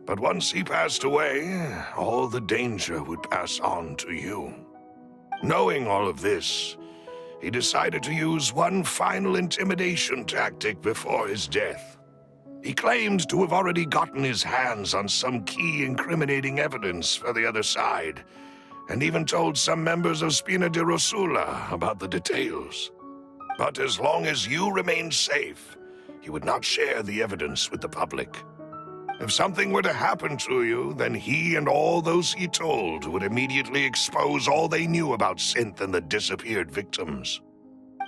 But once he passed away, all the danger would pass on to you. Knowing all of this, he decided to use one final intimidation tactic before his death. He claimed to have already gotten his hands on some key incriminating evidence for the other side, and even told some members of Spina di Rosula about the details. But as long as you remained safe, he would not share the evidence with the public. If something were to happen to you, then he and all those he told would immediately expose all they knew about Synth and the disappeared victims.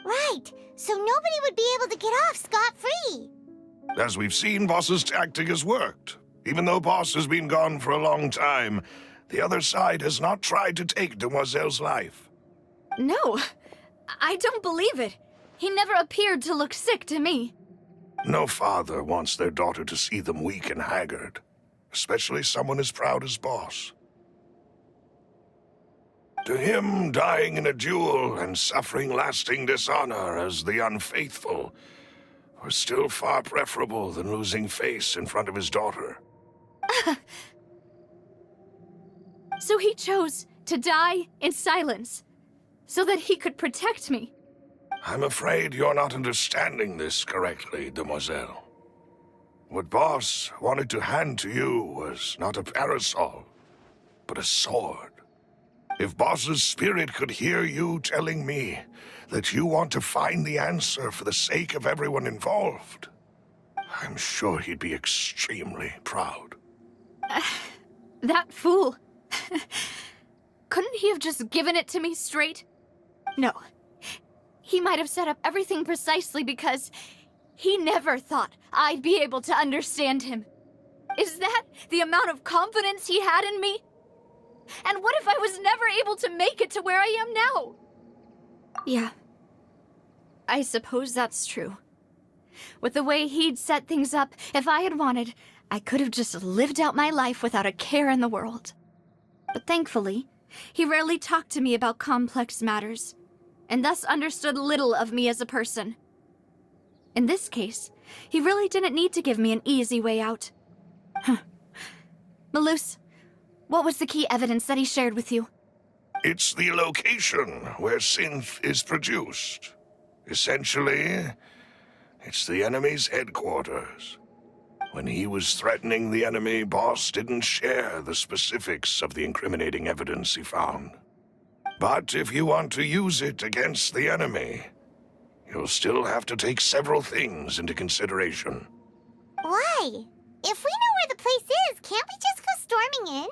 Right, so nobody would be able to get off scot-free. As we've seen, Boss's tactic has worked. Even though Boss has been gone for a long time, the other side has not tried to take Demoiselle's life. No, I don't believe it. He never appeared to look sick to me. No father wants their daughter to see them weak and haggard, especially someone as proud as Boss. To him, dying in a duel and suffering lasting dishonor as the Unfaithful were still far preferable than losing face in front of his daughter. So he chose to die in silence, so that he could protect me. I'm afraid you're not understanding this correctly, Demoiselle. What Boss wanted to hand to you was not a parasol, but a sword. If Boss's spirit could hear you telling me that you want to find the answer for the sake of everyone involved, I'm sure he'd be extremely proud. That fool. Couldn't he have just given it to me straight? No. He might have set up everything precisely because he never thought I'd be able to understand him. Is that the amount of confidence he had in me? And what if I was never able to make it to where I am now? Yeah. I suppose that's true. With the way he'd set things up, if I had wanted, I could have just lived out my life without a care in the world. But thankfully, he rarely talked to me about complex matters, and thus understood little of me as a person. In this case, he really didn't need to give me an easy way out. Malus, what was the key evidence that he shared with you? It's the location where Synth is produced. Essentially, it's the enemy's headquarters. When he was threatening the enemy, Boss didn't share the specifics of the incriminating evidence he found. But if you want to use it against the enemy, we'll still have to take several things into consideration. Why? If we know where the place is, can't we just go storming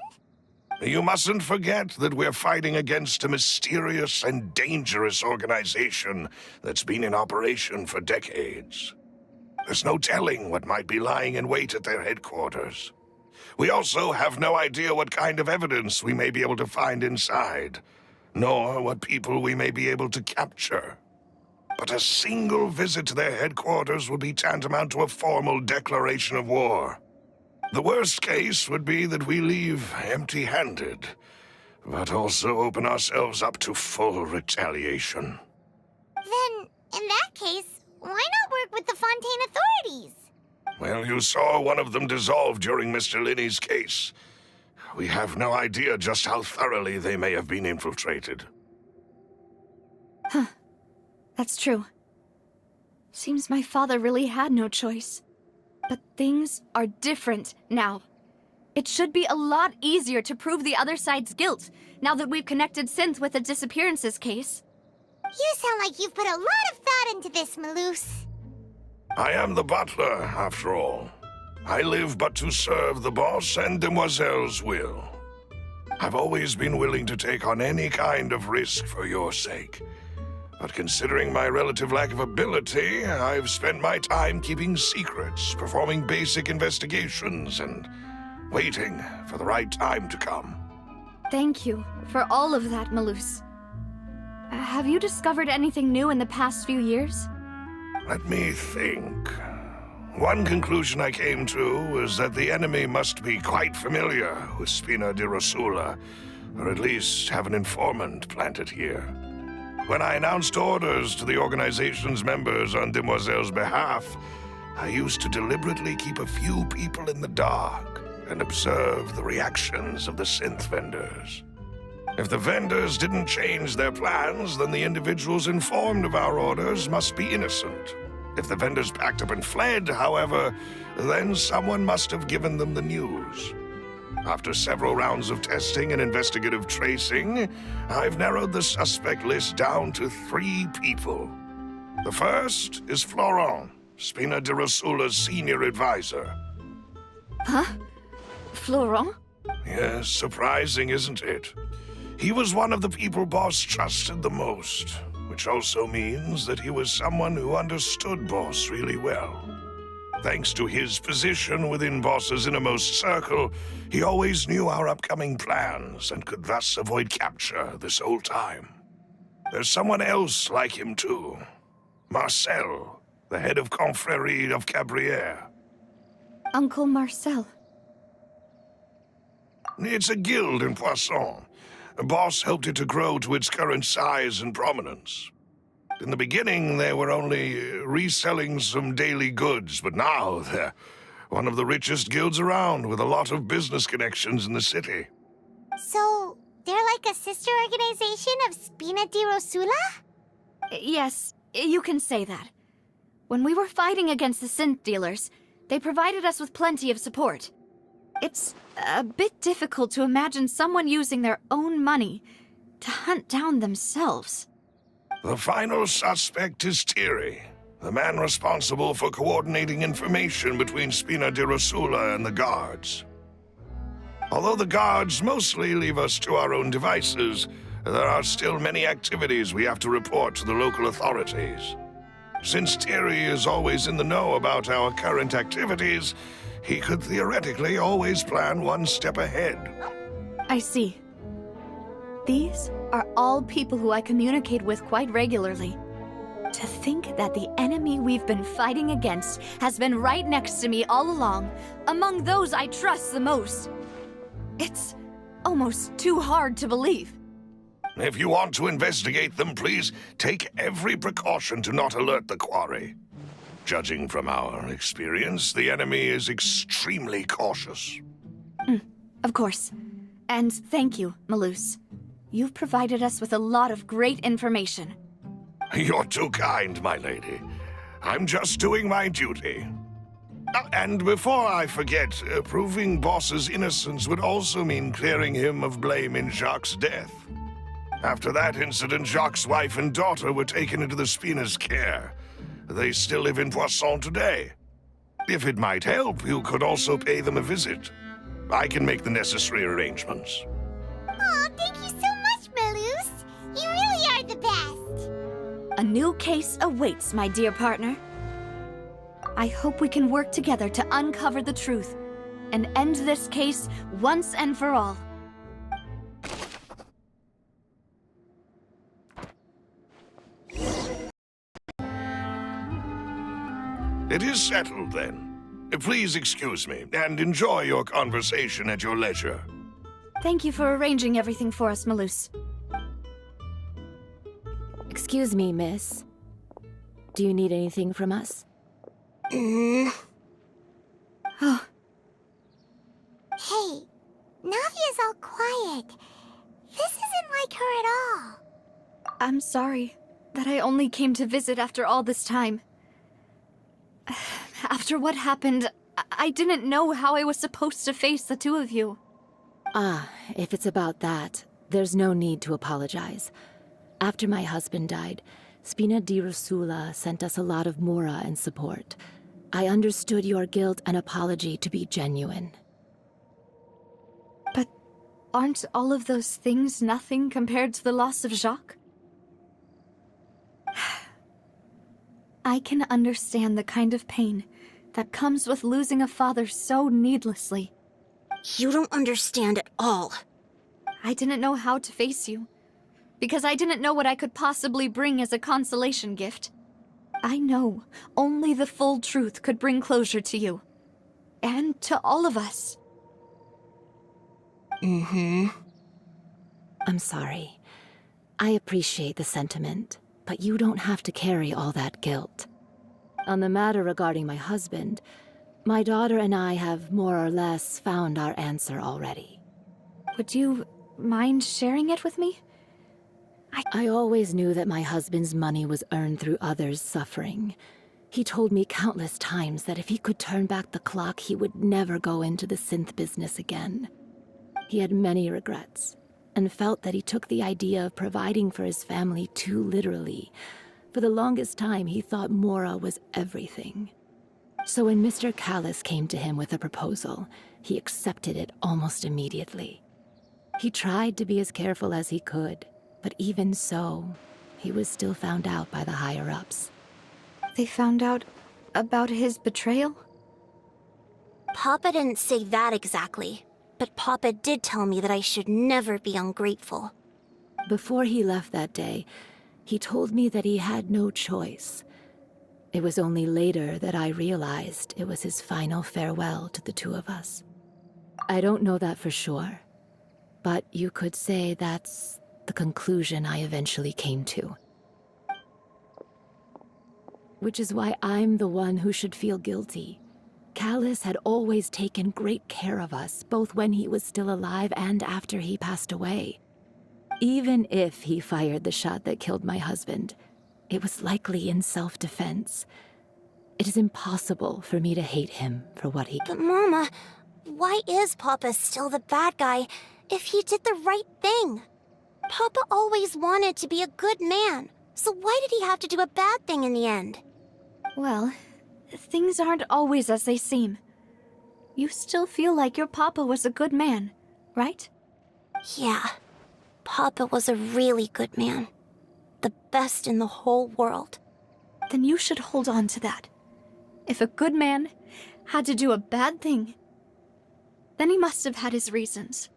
in? You mustn't forget that we're fighting against a mysterious and dangerous organization that's been in operation for decades. There's no telling what might be lying in wait at their headquarters. We also have no idea what kind of evidence we may be able to find inside, nor what people we may be able to capture. But a single visit to their headquarters would be tantamount to a formal declaration of war. The worst case would be that we leave empty-handed, but also open ourselves up to full retaliation. Then, in that case, why not work with the Fontaine authorities? Well, you saw one of them dissolve during Mr. Linney's case. We have no idea just how thoroughly they may have been infiltrated. Huh. That's true. Seems my father really had no choice. But things are different now. It should be a lot easier to prove the other side's guilt, now that we've connected Synth with the disappearances case. You sound like you've put a lot of thought into this, Maloose. I am the butler, after all. I live but to serve the boss and Demoiselle's will. I've always been willing to take on any kind of risk for your sake. But considering my relative lack of ability, I've spent my time keeping secrets, performing basic investigations, and waiting for the right time to come. Thank you for all of that, Maloose. Have you discovered anything new in the past few years? Let me think. One conclusion I came to was that the enemy must be quite familiar with Spina di Rosula, or at least have an informant planted here. When I announced orders to the organization's members on Demoiselle's behalf, I used to deliberately keep a few people in the dark and observe the reactions of the synth vendors. If the vendors didn't change their plans, then the individuals informed of our orders must be innocent. If the vendors packed up and fled, however, then someone must have given them the news. After several rounds of testing and investigative tracing, I've narrowed the suspect list down to 3 people. The first is Florent, Spina di Rosula's senior advisor. Huh? Florent? Yes, surprising, isn't it? He was one of the people Boss trusted the most, which also means that he was someone who understood Boss really well. Thanks to his position within Boss's innermost circle, he always knew our upcoming plans and could thus avoid capture this whole time. There's someone else like him too. Marcel, the head of Confrérie of Cabrières. Uncle Marcel. It's a guild in Poisson. Boss helped it to grow to its current size and prominence. In the beginning, they were only reselling some daily goods, but now they're one of the richest guilds around, with a lot of business connections in the city. So, they're like a sister organization of Spina di Rosula? Yes, you can say that. When we were fighting against the synth dealers, they provided us with plenty of support. It's a bit difficult to imagine someone using their own money to hunt down themselves. The final suspect is Thierry, the man responsible for coordinating information between Spina di Rosula and the guards. Although the guards mostly leave us to our own devices, there are still many activities we have to report to the local authorities. Since Thierry is always in the know about our current activities, he could theoretically always plan one step ahead. I see. These are all people who I communicate with quite regularly. To think that the enemy we've been fighting against has been right next to me all along, among those I trust the most. It's almost too hard to believe. If you want to investigate them, please take every precaution to not alert the quarry. Judging from our experience, the enemy is extremely cautious. Of course. And thank you, Maloose. You've provided us with a lot of great information. You're too kind, my lady. I'm just doing my duty. And before I forget, proving Boss's innocence would also mean clearing him of blame in Jacques' death. After that incident, Jacques' wife and daughter were taken into the Spina's care. They still live in Poisson today. If it might help, you could also pay them a visit. I can make the necessary arrangements. Oh, thank you so much, Malus. You really are the best. A new case awaits, my dear partner. I hope we can work together to uncover the truth and end this case once and for all. It is settled, then. Please excuse me, and enjoy your conversation at your leisure. Thank you for arranging everything for us, Malus. Excuse me, miss. Do you need anything from us? Oh, Hey, Navia's all quiet. This isn't like her at all. I'm sorry that I only came to visit after all this time. After what happened, I didn't know how I was supposed to face the two of you. Ah, if it's about that, there's no need to apologize. After my husband died, Spina di Rosula sent us a lot of mora and support. I understood your guilt and apology to be genuine. But aren't all of those things nothing compared to the loss of Jacques? I can understand the kind of pain that comes with losing a father so needlessly. You don't understand at all. I didn't know how to face you, because I didn't know what I could possibly bring as a consolation gift. I know only the full truth could bring closure to you, and to all of us. I'm sorry. I appreciate the sentiment, but you don't have to carry all that guilt. On the matter regarding my husband, my daughter and I have more or less found our answer already. Would you mind sharing it with me? I always knew that my husband's money was earned through others' suffering. He told me countless times that if he could turn back the clock, he would never go into the synth business again. He had many regrets, and felt that he took the idea of providing for his family too literally. For the longest time, he thought Mora was everything. So when Mr. Callis came to him with a proposal, he accepted it almost immediately. He tried to be as careful as he could, but even so, he was still found out by the higher-ups. They found out about his betrayal? Papa didn't say that exactly, but Papa did tell me that I should never be ungrateful. Before he left that day, he told me that he had no choice. It was only later that I realized it was his final farewell to the two of us. I don't know that for sure, but you could say that's the conclusion I eventually came to. Which is why I'm the one who should feel guilty. Callis had always taken great care of us, both when he was still alive and after he passed away. Even if he fired the shot that killed my husband, it was likely in self-defense. It is impossible for me to hate him for what he... But Mama, why is Papa still the bad guy if he did the right thing? Papa always wanted to be a good man, so why did he have to do a bad thing in the end? Well, things aren't always as they seem. You still feel like your papa was a good man, right? Yeah, Papa was a really good man. The best in the whole world. Then you should hold on to that. If a good man had to do a bad thing, then he must have had his reasons.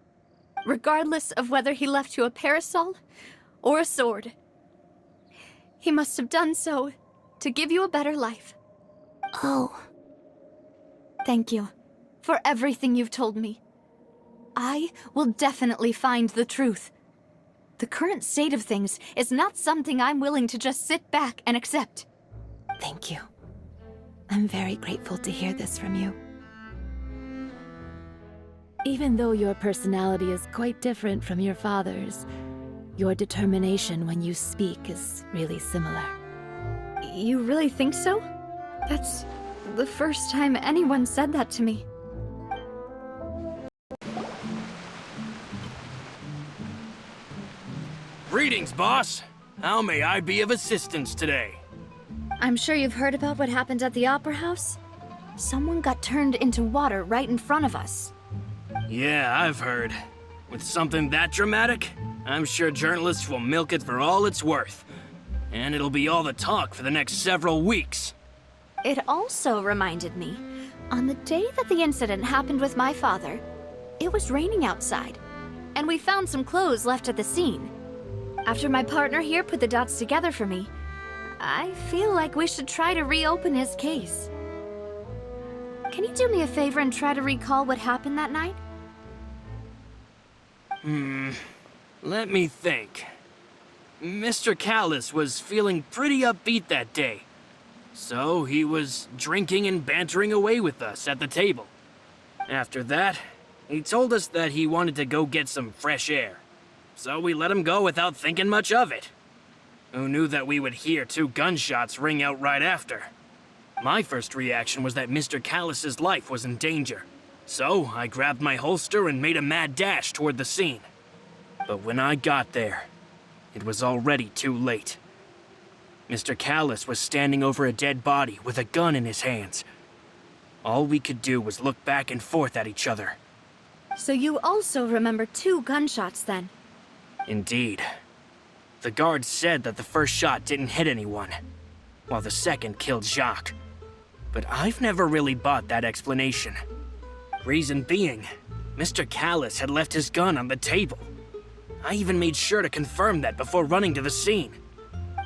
Regardless of whether he left you a parasol or a sword. He must have done so to give you a better life. Oh. Thank you for everything you've told me. I will definitely find the truth. The current state of things is not something I'm willing to just sit back and accept. Thank you. I'm very grateful to hear this from you. Even though your personality is quite different from your father's, your determination when you speak is really similar. You really think so? That's the first time anyone said that to me. Greetings, boss. How may I be of assistance today? I'm sure you've heard about what happened at the Opera House. Someone got turned into water right in front of us. Yeah, I've heard. With something that dramatic, I'm sure journalists will milk it for all it's worth. And it'll be all the talk for the next several weeks. It also reminded me, on the day that the incident happened with my father, it was raining outside, and we found some clothes left at the scene. After my partner here put the dots together for me, I feel like we should try to reopen his case. Can you do me a favor and try to recall what happened that night? Let me think. Mr. Callis was feeling pretty upbeat that day. So he was drinking and bantering away with us at the table. After that, he told us that he wanted to go get some fresh air. So we let him go without thinking much of it. Who knew that we would hear 2 gunshots ring out right after? My first reaction was that Mr. Callis's life was in danger. So I grabbed my holster and made a mad dash toward the scene. But when I got there, it was already too late. Mr. Callis was standing over a dead body with a gun in his hands. All we could do was look back and forth at each other. So you also remember 2 gunshots then? Indeed. The guard said that the first shot didn't hit anyone, while the second killed Jacques. But I've never really bought that explanation. Reason being, Mr. Callis had left his gun on the table. I even made sure to confirm that before running to the scene.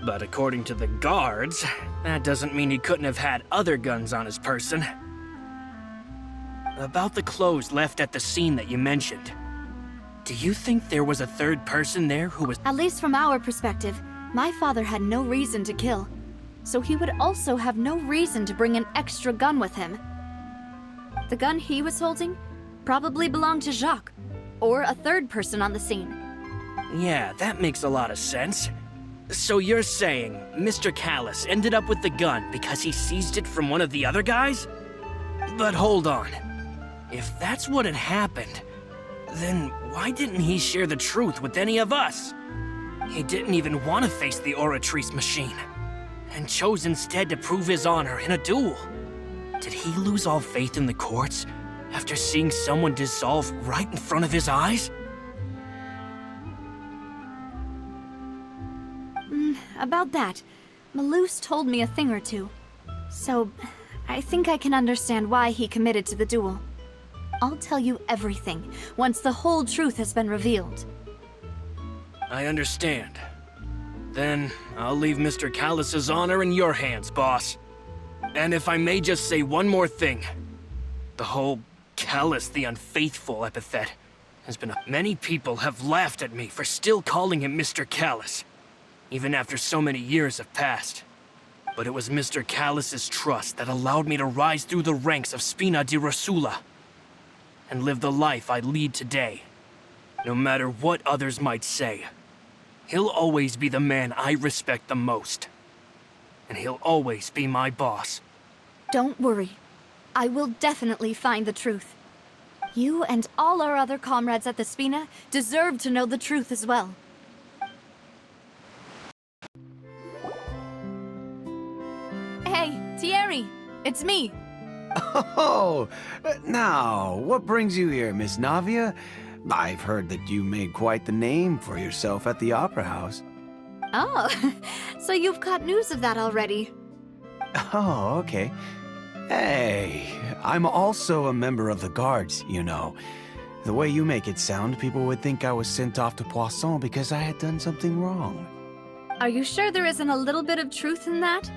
But according to the guards, that doesn't mean he couldn't have had other guns on his person. About the clothes left at the scene that you mentioned, do you think there was a third person there who was— At least from our perspective, my father had no reason to kill. So he would also have no reason to bring an extra gun with him. The gun he was holding probably belonged to Jacques, or a third person on the scene. Yeah, that makes a lot of sense. So you're saying Mr. Callis ended up with the gun because he seized it from one of the other guys? But hold on. If that's what had happened, then why didn't he share the truth with any of us? He didn't even want to face the Oratrice machine, and chose instead to prove his honor in a duel. Did he lose all faith in the courts after seeing someone dissolve right in front of his eyes? About that, Malouse told me a thing or two. So, I think I can understand why he committed to the duel. I'll tell you everything once the whole truth has been revealed. I understand. Then, I'll leave Mr. Callis's honor in your hands, boss. And if I may just say one more thing. The whole Callis the Unfaithful epithet has been many people have laughed at me for still calling him Mr. Callis, even after so many years have passed. But it was Mr. Callis's trust that allowed me to rise through the ranks of Spina di Rosula and live the life I lead today. No matter what others might say, he'll always be the man I respect the most. And he'll always be my boss. Don't worry. I will definitely find the truth. You and all our other comrades at the Spina deserve to know the truth as well. Hey, Thierry! It's me! Oh, now, what brings you here, Miss Navia? I've heard that you made quite the name for yourself at the Opera House. Oh, so you've got news of that already. Oh, okay. Hey, I'm also a member of the Guards, you know. The way you make it sound, people would think I was sent off to Poisson because I had done something wrong. Are you sure there isn't a little bit of truth in that?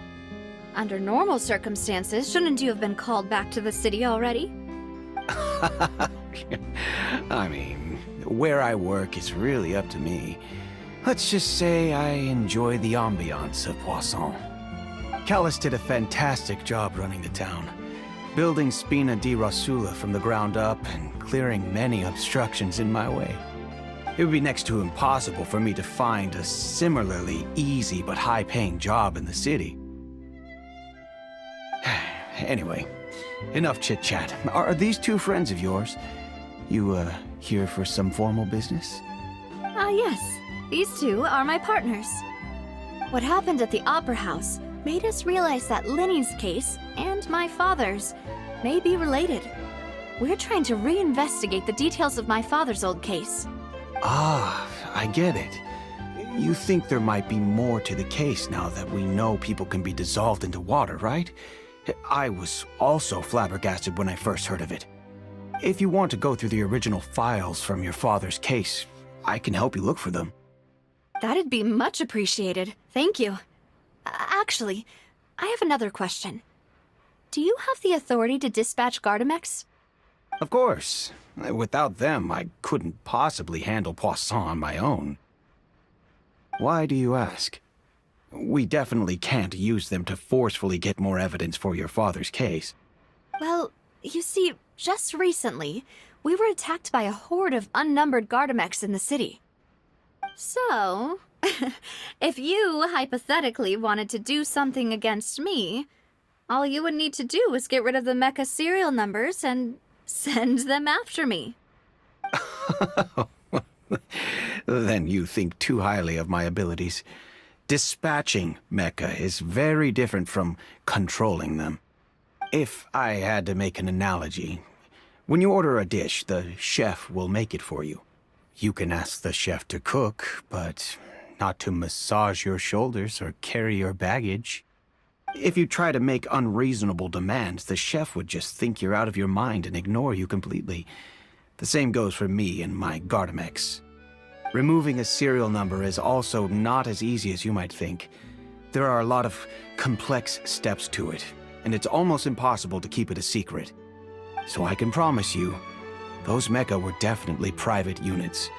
Under normal circumstances, shouldn't you have been called back to the city already? I mean, where I work is really up to me. Let's just say I enjoy the ambiance of Poisson. Callis did a fantastic job running the town, building Spina di Rosula from the ground up and clearing many obstructions in my way. It would be next to impossible for me to find a similarly easy but high-paying job in the city. Anyway, enough chit-chat. Are these 2 friends of yours? You, here for some formal business? Yes. These 2 are my partners. What happened at the Opera House made us realize that Linny's case and my father's may be related. We're trying to reinvestigate the details of my father's old case. Ah, I get it. You think there might be more to the case now that we know people can be dissolved into water, right? I was also flabbergasted when I first heard of it. If you want to go through the original files from your father's case, I can help you look for them. That'd be much appreciated. Thank you. Actually, I have another question. Do you have the authority to dispatch Gardamex? Of course. Without them, I couldn't possibly handle Poisson on my own. Why do you ask? We definitely can't use them to forcefully get more evidence for your father's case. Well, you see, just recently, we were attacked by a horde of unnumbered Gardamex in the city. So, if you hypothetically wanted to do something against me, all you would need to do is get rid of the mecha serial numbers and send them after me. Then you think too highly of my abilities. Dispatching mecha is very different from controlling them. If I had to make an analogy, when you order a dish, the chef will make it for you. You can ask the chef to cook, but not to massage your shoulders or carry your baggage. If you try to make unreasonable demands, the chef would just think you're out of your mind and ignore you completely. The same goes for me and my Gardamex. Removing a serial number is also not as easy as you might think. There are a lot of complex steps to it, and it's almost impossible to keep it a secret. So I can promise you, those mecha were definitely private units.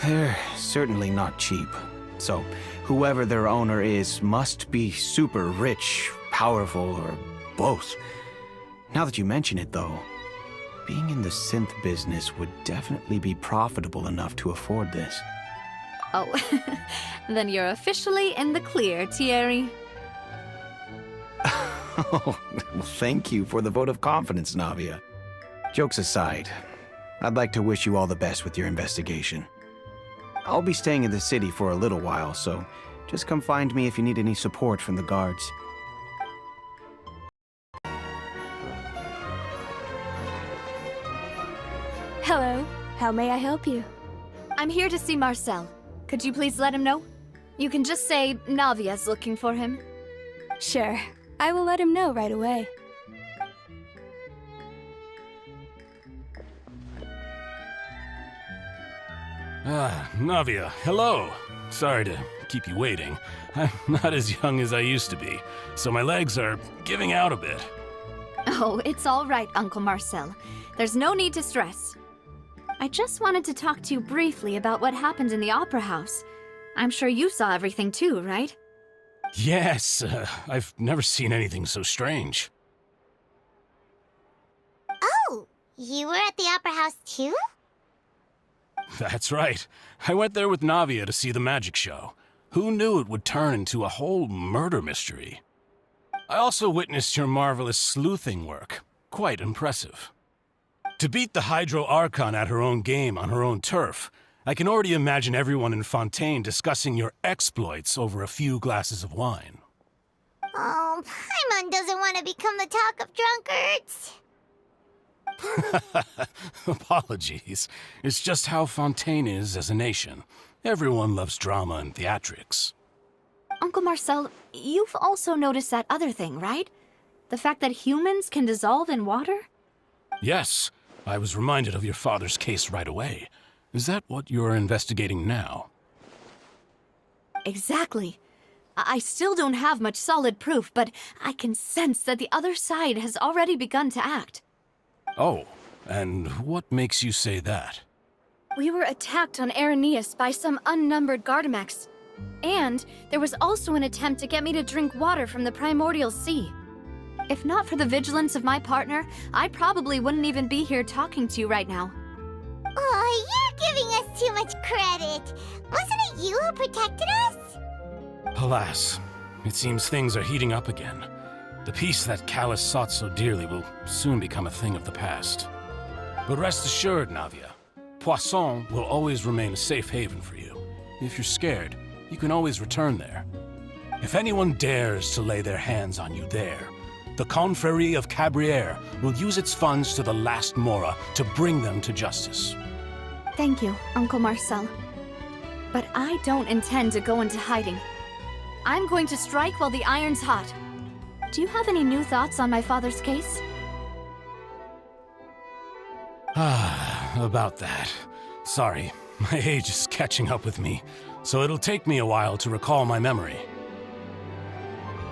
They're certainly not cheap, so whoever their owner is must be super rich, powerful, or both. Now that you mention it, though, being in the synth business would definitely be profitable enough to afford this. Oh, then you're officially in the clear, Thierry. Oh, well, thank you for the vote of confidence, Navia. Jokes aside, I'd like to wish you all the best with your investigation. I'll be staying in the city for a little while, so just come find me if you need any support from the guards. Hello. How may I help you? I'm here to see Marcel. Could you please let him know? You can just say Navia's looking for him. Sure. I will let him know right away. Ah, Navia, hello. Sorry to keep you waiting. I'm not as young as I used to be, so my legs are giving out a bit. Oh, it's all right, Uncle Marcel. There's no need to stress. I just wanted to talk to you briefly about what happened in the Opera House. I'm sure you saw everything too, right? Yes, I've never seen anything so strange. Oh, you were at the Opera House too? That's right. I went there with Navia to see the magic show. Who knew it would turn into a whole murder mystery? I also witnessed your marvelous sleuthing work. Quite impressive. To beat the Hydro Archon at her own game on her own turf, I can already imagine everyone in Fontaine discussing your exploits over a few glasses of wine. Oh, Paimon doesn't want to become the talk of drunkards. Apologies. It's just how Fontaine is as a nation. Everyone loves drama and theatrics. Uncle Marcel, you've also noticed that other thing, right? The fact that humans can dissolve in water? Yes. I was reminded of your father's case right away. Is that what you're investigating now? Exactly. I still don't have much solid proof, but I can sense that the other side has already begun to act. Oh, and what makes you say that? We were attacked on Araneus by some unnumbered Gardamex. And there was also an attempt to get me to drink water from the primordial sea. If not for the vigilance of my partner, I probably wouldn't even be here talking to you right now. Oh, you're giving us too much credit. Wasn't it you who protected us? Alas, it seems things are heating up again. The peace that Callus sought so dearly will soon become a thing of the past. But rest assured, Navia, Poisson will always remain a safe haven for you. If you're scared, you can always return there. If anyone dares to lay their hands on you there, the Confrérie of Cabrières will use its funds to the last Mora to bring them to justice. Thank you, Uncle Marcel. But I don't intend to go into hiding. I'm going to strike while the iron's hot. Do you have any new thoughts on my father's case? About that. Sorry, my age is catching up with me, so it'll take me a while to recall my memory.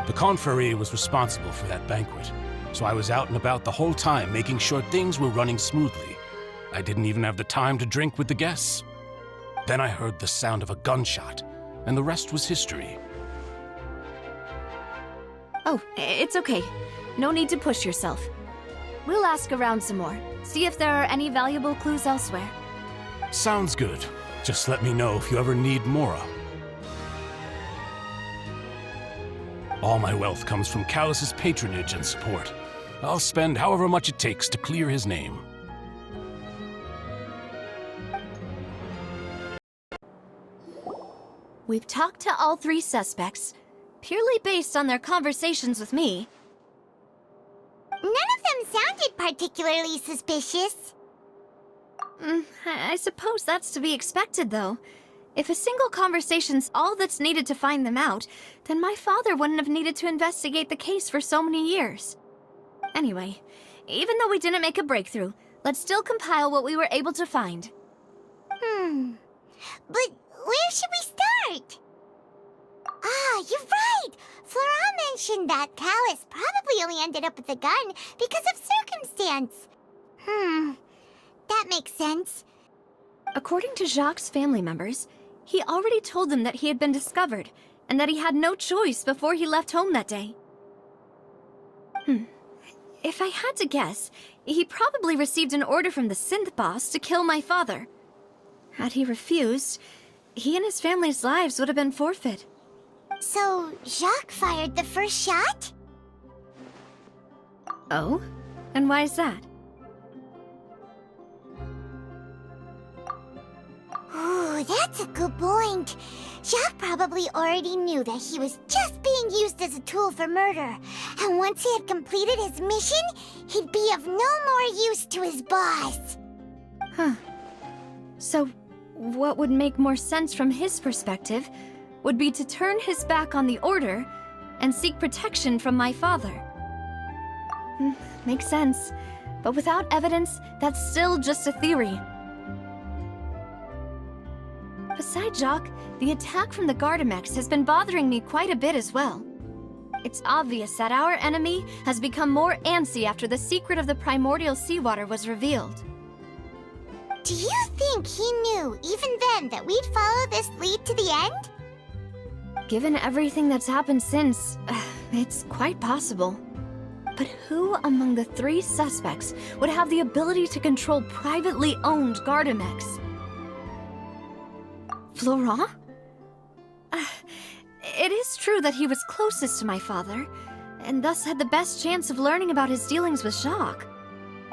The Confrérie was responsible for that banquet, so I was out and about the whole time making sure things were running smoothly. I didn't even have the time to drink with the guests. Then I heard the sound of a gunshot, and the rest was history. Oh, it's okay. No need to push yourself. We'll ask around some more, see if there are any valuable clues elsewhere. Sounds good. Just let me know if you ever need Mora. All my wealth comes from Callus's patronage and support. I'll spend however much it takes to clear his name. We've talked to all three suspects, purely based on their conversations with me. None of them sounded particularly suspicious. I suppose that's to be expected, though. If a single conversation's all that's needed to find them out, then my father wouldn't have needed to investigate the case for so many years. Anyway, even though we didn't make a breakthrough, let's still compile what we were able to find. But where should we start? Ah, you're right! Florent mentioned that Callus probably only ended up with the gun because of circumstance. That makes sense. According to Jacques' family members, he already told them that he had been discovered, and that he had no choice before he left home that day. If I had to guess, he probably received an order from the synth boss to kill my father. Had he refused, he and his family's lives would have been forfeit. So, Jacques fired the first shot? Oh? And why is that? Ooh, that's a good point. Jacques probably already knew that he was just being used as a tool for murder. And once he had completed his mission, he'd be of no more use to his boss. So, what would make more sense from his perspective would be to turn his back on the order and seek protection from my father. Makes sense. But without evidence, that's still just a theory. Besides Jacques, the attack from the Gardamex has been bothering me quite a bit as well. It's obvious that our enemy has become more antsy after the secret of the primordial seawater was revealed. Do you think he knew, even then, that we'd follow this lead to the end? Given everything that's happened since, it's quite possible. But who among the three suspects would have the ability to control privately owned Gardamex? Florent? It is true that he was closest to my father, and thus had the best chance of learning about his dealings with Jacques.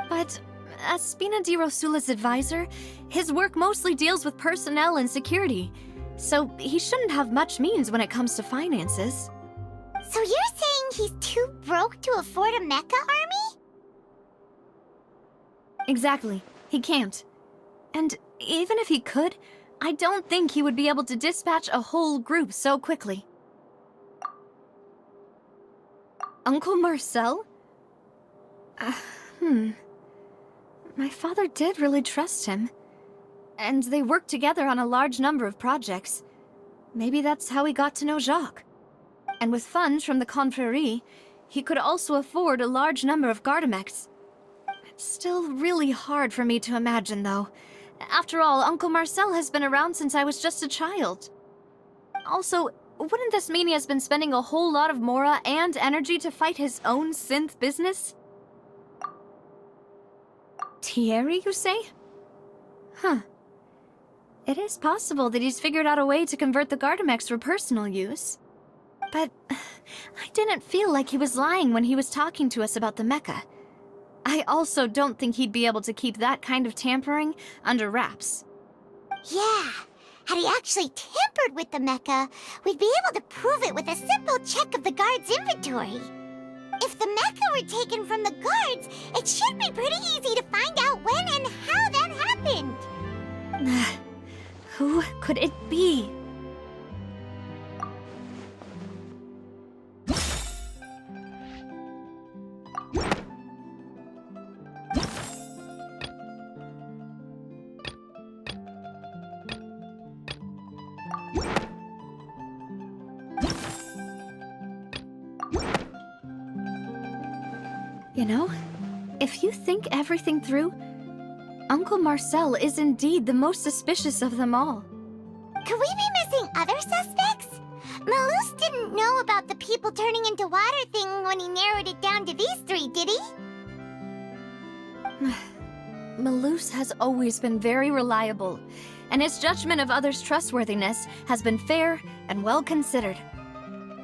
But as Spina di Rosula's advisor, his work mostly deals with personnel and security, so he shouldn't have much means when it comes to finances. So you're saying he's too broke to afford a mecha army? Exactly. He can't. And even if he could, I don't think he would be able to dispatch a whole group so quickly. Uncle Marcel? My father did really trust him. And they worked together on a large number of projects. Maybe that's how he got to know Jacques. And with funds from the Confrérie, he could also afford a large number of Gardamex. It's still really hard for me to imagine, though. After all, Uncle Marcel has been around since I was just a child. Also, wouldn't this mean he has been spending a whole lot of Mora and energy to fight his own synth business? Thierry, you say? It is possible that he's figured out a way to convert the Gardamex for personal use. But I didn't feel like he was lying when he was talking to us about the mecha. I also don't think he'd be able to keep that kind of tampering under wraps. Yeah, had he actually tampered with the mecha, we'd be able to prove it with a simple check of the guard's inventory. If the mecha were taken from the guards, it should be pretty easy to find out when and how that happened. Who could it be? You know, if you think everything through, Uncle Marcel is indeed the most suspicious of them all. Could we be missing other suspects? Malus didn't know about the people turning into water thing when he narrowed it down to these three, did he? Malus has always been very reliable, and his judgment of others' trustworthiness has been fair and well considered.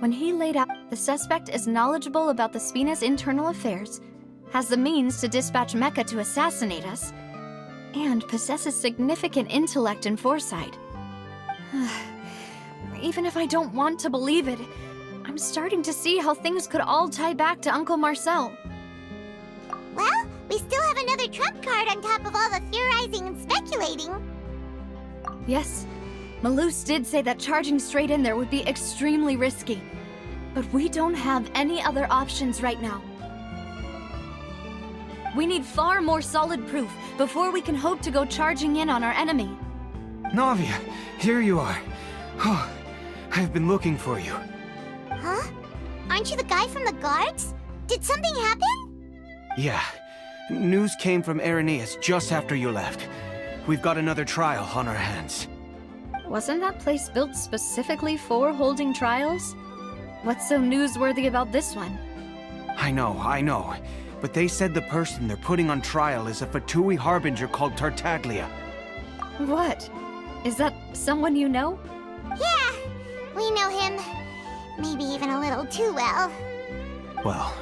When he laid out, the suspect is knowledgeable about the Spina's internal affairs, has the means to dispatch Mecha to assassinate us, and possesses significant intellect and foresight. Even if I don't want to believe it, I'm starting to see how things could all tie back to Uncle Marcel. Well, we still have another trump card on top of all the theorizing and speculating. Yes, Malus did say that charging straight in there would be extremely risky. But we don't have any other options right now. We need far more solid proof before we can hope to go charging in on our enemy. Navia, here you are. Oh, I've been looking for you. Huh? Aren't you the guy from the guards? Did something happen? Yeah. News came from Irenaeus just after you left. We've got another trial on our hands. Wasn't that place built specifically for holding trials? What's so newsworthy about this one? I know. But they said the person they're putting on trial is a Fatui harbinger called Tartaglia. What? Is that someone you know? Yeah, we know him. Maybe even a little too well. Well,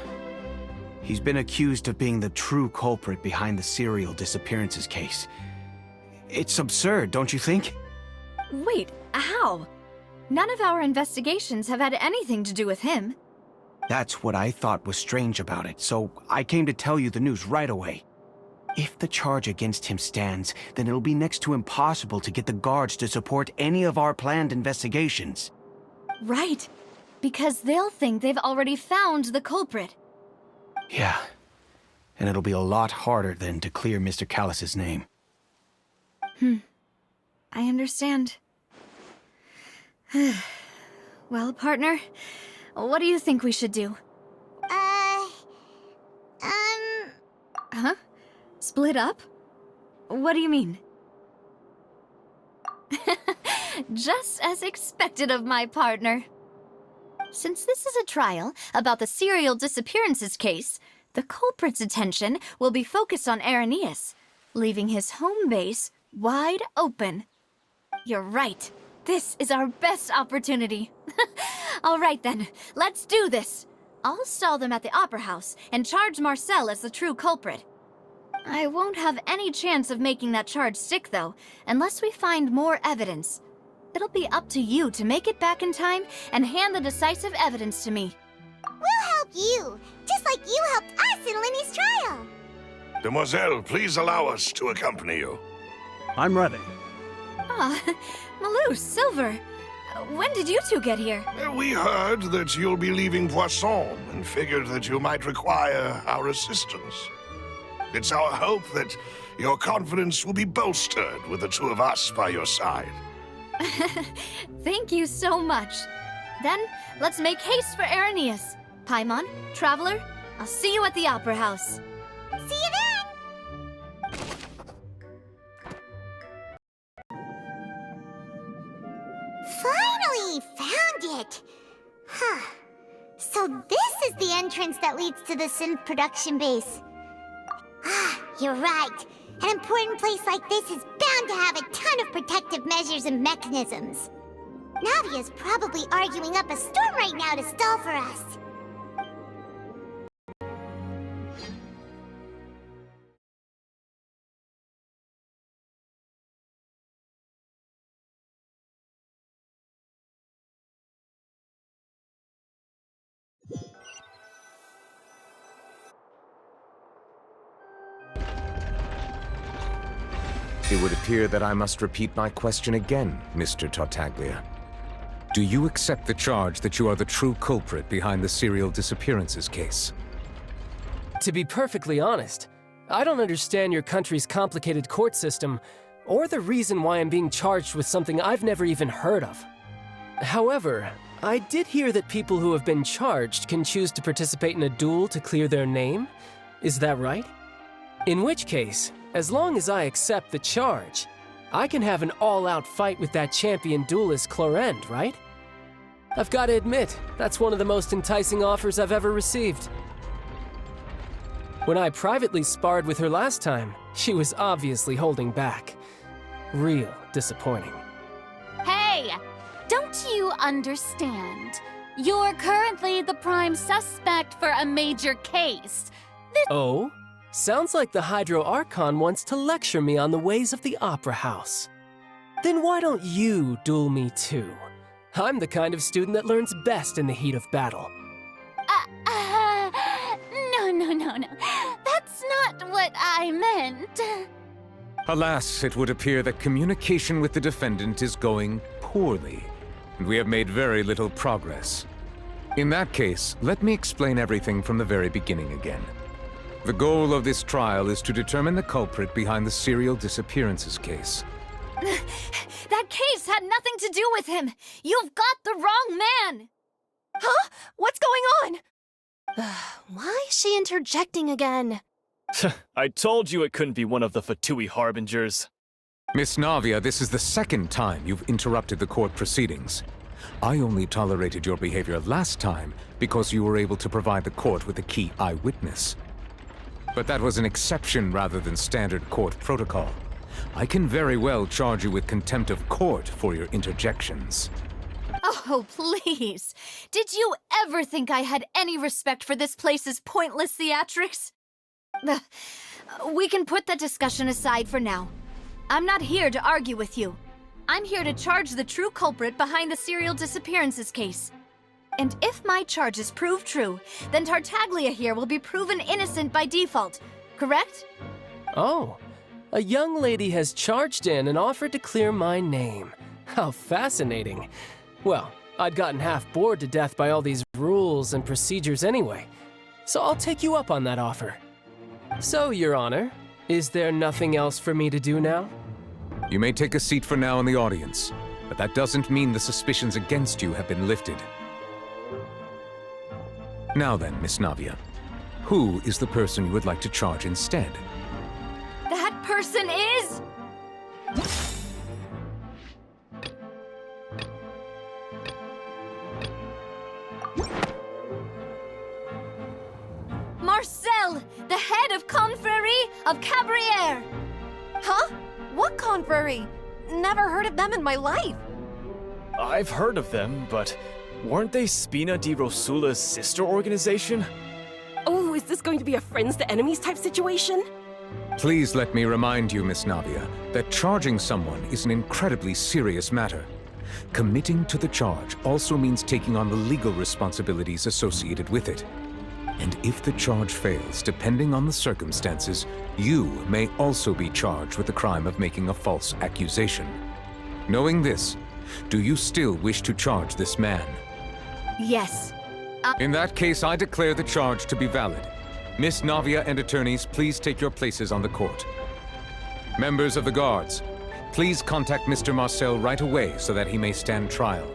he's been accused of being the true culprit behind the serial disappearances case. It's absurd, don't you think? Wait, how? None of our investigations have had anything to do with him. That's what I thought was strange about it, so I came to tell you the news right away. If the charge against him stands, then it'll be next to impossible to get the guards to support any of our planned investigations. Right, because they'll think they've already found the culprit. Yeah, and it'll be a lot harder then to clear Mr. Callus's name. I understand. Well, partner, what do you think we should do? Huh? Split up? What do you mean? Just as expected of my partner. Since this is a trial about the serial disappearances case, the culprit's attention will be focused on Irenaeus, leaving his home base wide open. You're right. This is our best opportunity. All right then, let's do this. I'll stall them at the Opera House and charge Marcel as the true culprit. I won't have any chance of making that charge stick, though, unless we find more evidence. It'll be up to you to make it back in time and hand the decisive evidence to me. We'll help you, just like you helped us in Linny's trial. Demoiselle, please allow us to accompany you. I'm ready. Ah, Malus, Silver, when did you two get here? We heard that you'll be leaving Poisson and figured that you might require our assistance. It's our hope that your confidence will be bolstered with the two of us by your side. Thank you so much. Then, let's make haste for Irenaeus. Paimon, Traveler, I'll see you at the Opera House. See you then! Finally found it! Huh. So this is the entrance that leads to the synth production base. Ah, you're right. An important place like this is bound to have a ton of protective measures and mechanisms. Navia's probably arguing up a storm right now to stall for us. It would appear that I must repeat my question again, Mr. Tartaglia. Do you accept the charge that you are the true culprit behind the serial disappearances case? To be perfectly honest, I don't understand your country's complicated court system, or the reason why I'm being charged with something I've never even heard of. However, I did hear that people who have been charged can choose to participate in a duel to clear their name. Is that right? In which case, as long as I accept the charge, I can have an all-out fight with that champion duelist Clorend, right? I've got to admit, that's one of the most enticing offers I've ever received. When I privately sparred with her last time, she was obviously holding back. Real disappointing. Hey! Don't you understand? You're currently the prime suspect for a major case. Oh? Sounds like the Hydro Archon wants to lecture me on the ways of the Opera House. Then why don't you duel me too? I'm the kind of student that learns best in the heat of battle. No. That's not what I meant. Alas, it would appear that communication with the defendant is going poorly, and we have made very little progress. In that case, let me explain everything from the very beginning again. The goal of this trial is to determine the culprit behind the serial disappearances case. That case had nothing to do with him! You've got the wrong man! Huh? What's going on? Why is she interjecting again? I told you it couldn't be one of the Fatui Harbingers. Miss Navia, this is the second time you've interrupted the court proceedings. I only tolerated your behavior last time because you were able to provide the court with a key eyewitness. But that was an exception rather than standard court protocol. I can very well charge you with contempt of court for your interjections. Oh, please. Did you ever think I had any respect for this place's pointless theatrics? We can put that discussion aside for now. I'm not here to argue with you. I'm here to charge the true culprit behind the serial disappearances case. And if my charges prove true, then Tartaglia here will be proven innocent by default, correct? Oh, a young lady has charged in and offered to clear my name. How fascinating. Well, I'd gotten half bored to death by all these rules and procedures anyway, so I'll take you up on that offer. So, Your Honor, is there nothing else for me to do now? You may take a seat for now in the audience, but that doesn't mean the suspicions against you have been lifted. Now then, Miss Navia, who is the person you would like to charge instead? That person is... Marcel, the head of Confrérie of Cabrières! Huh? What confrérie? Never heard of them in my life. I've heard of them, but weren't they Spina di Rosula's sister organization? Oh, is this going to be a friends to enemies type situation? Please let me remind you, Miss Navia, that charging someone is an incredibly serious matter. Committing to the charge also means taking on the legal responsibilities associated with it. And if the charge fails, depending on the circumstances, you may also be charged with the crime of making a false accusation. Knowing this, do you still wish to charge this man? Yes. In that case, I declare the charge to be valid. Miss Navia and attorneys, please take your places on the court. Members of the guards, please contact Mr. Marcel right away so that he may stand trial.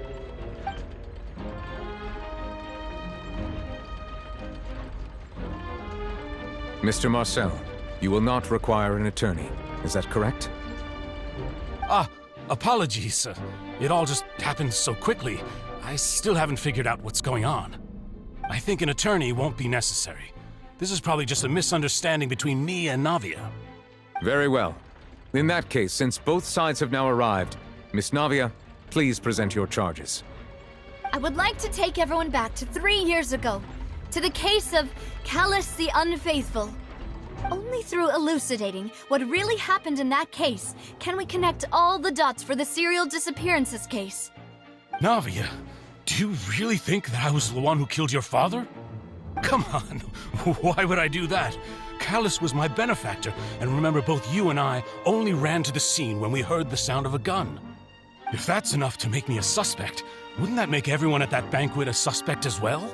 Mr. Marcel, you will not require an attorney. Is that correct? Apologies. It all just happened so quickly. I still haven't figured out what's going on. I think an attorney won't be necessary. This is probably just a misunderstanding between me and Navia. Very well. In that case, since both sides have now arrived, Miss Navia, please present your charges. I would like to take everyone back to 3 years ago, to the case of Callus the Unfaithful. Only through elucidating what really happened in that case can we connect all the dots for the serial disappearances case. Navia, do you really think that I was the one who killed your father? Come on, why would I do that? Callus was my benefactor, and remember both you and I only ran to the scene when we heard the sound of a gun. If that's enough to make me a suspect, wouldn't that make everyone at that banquet a suspect as well?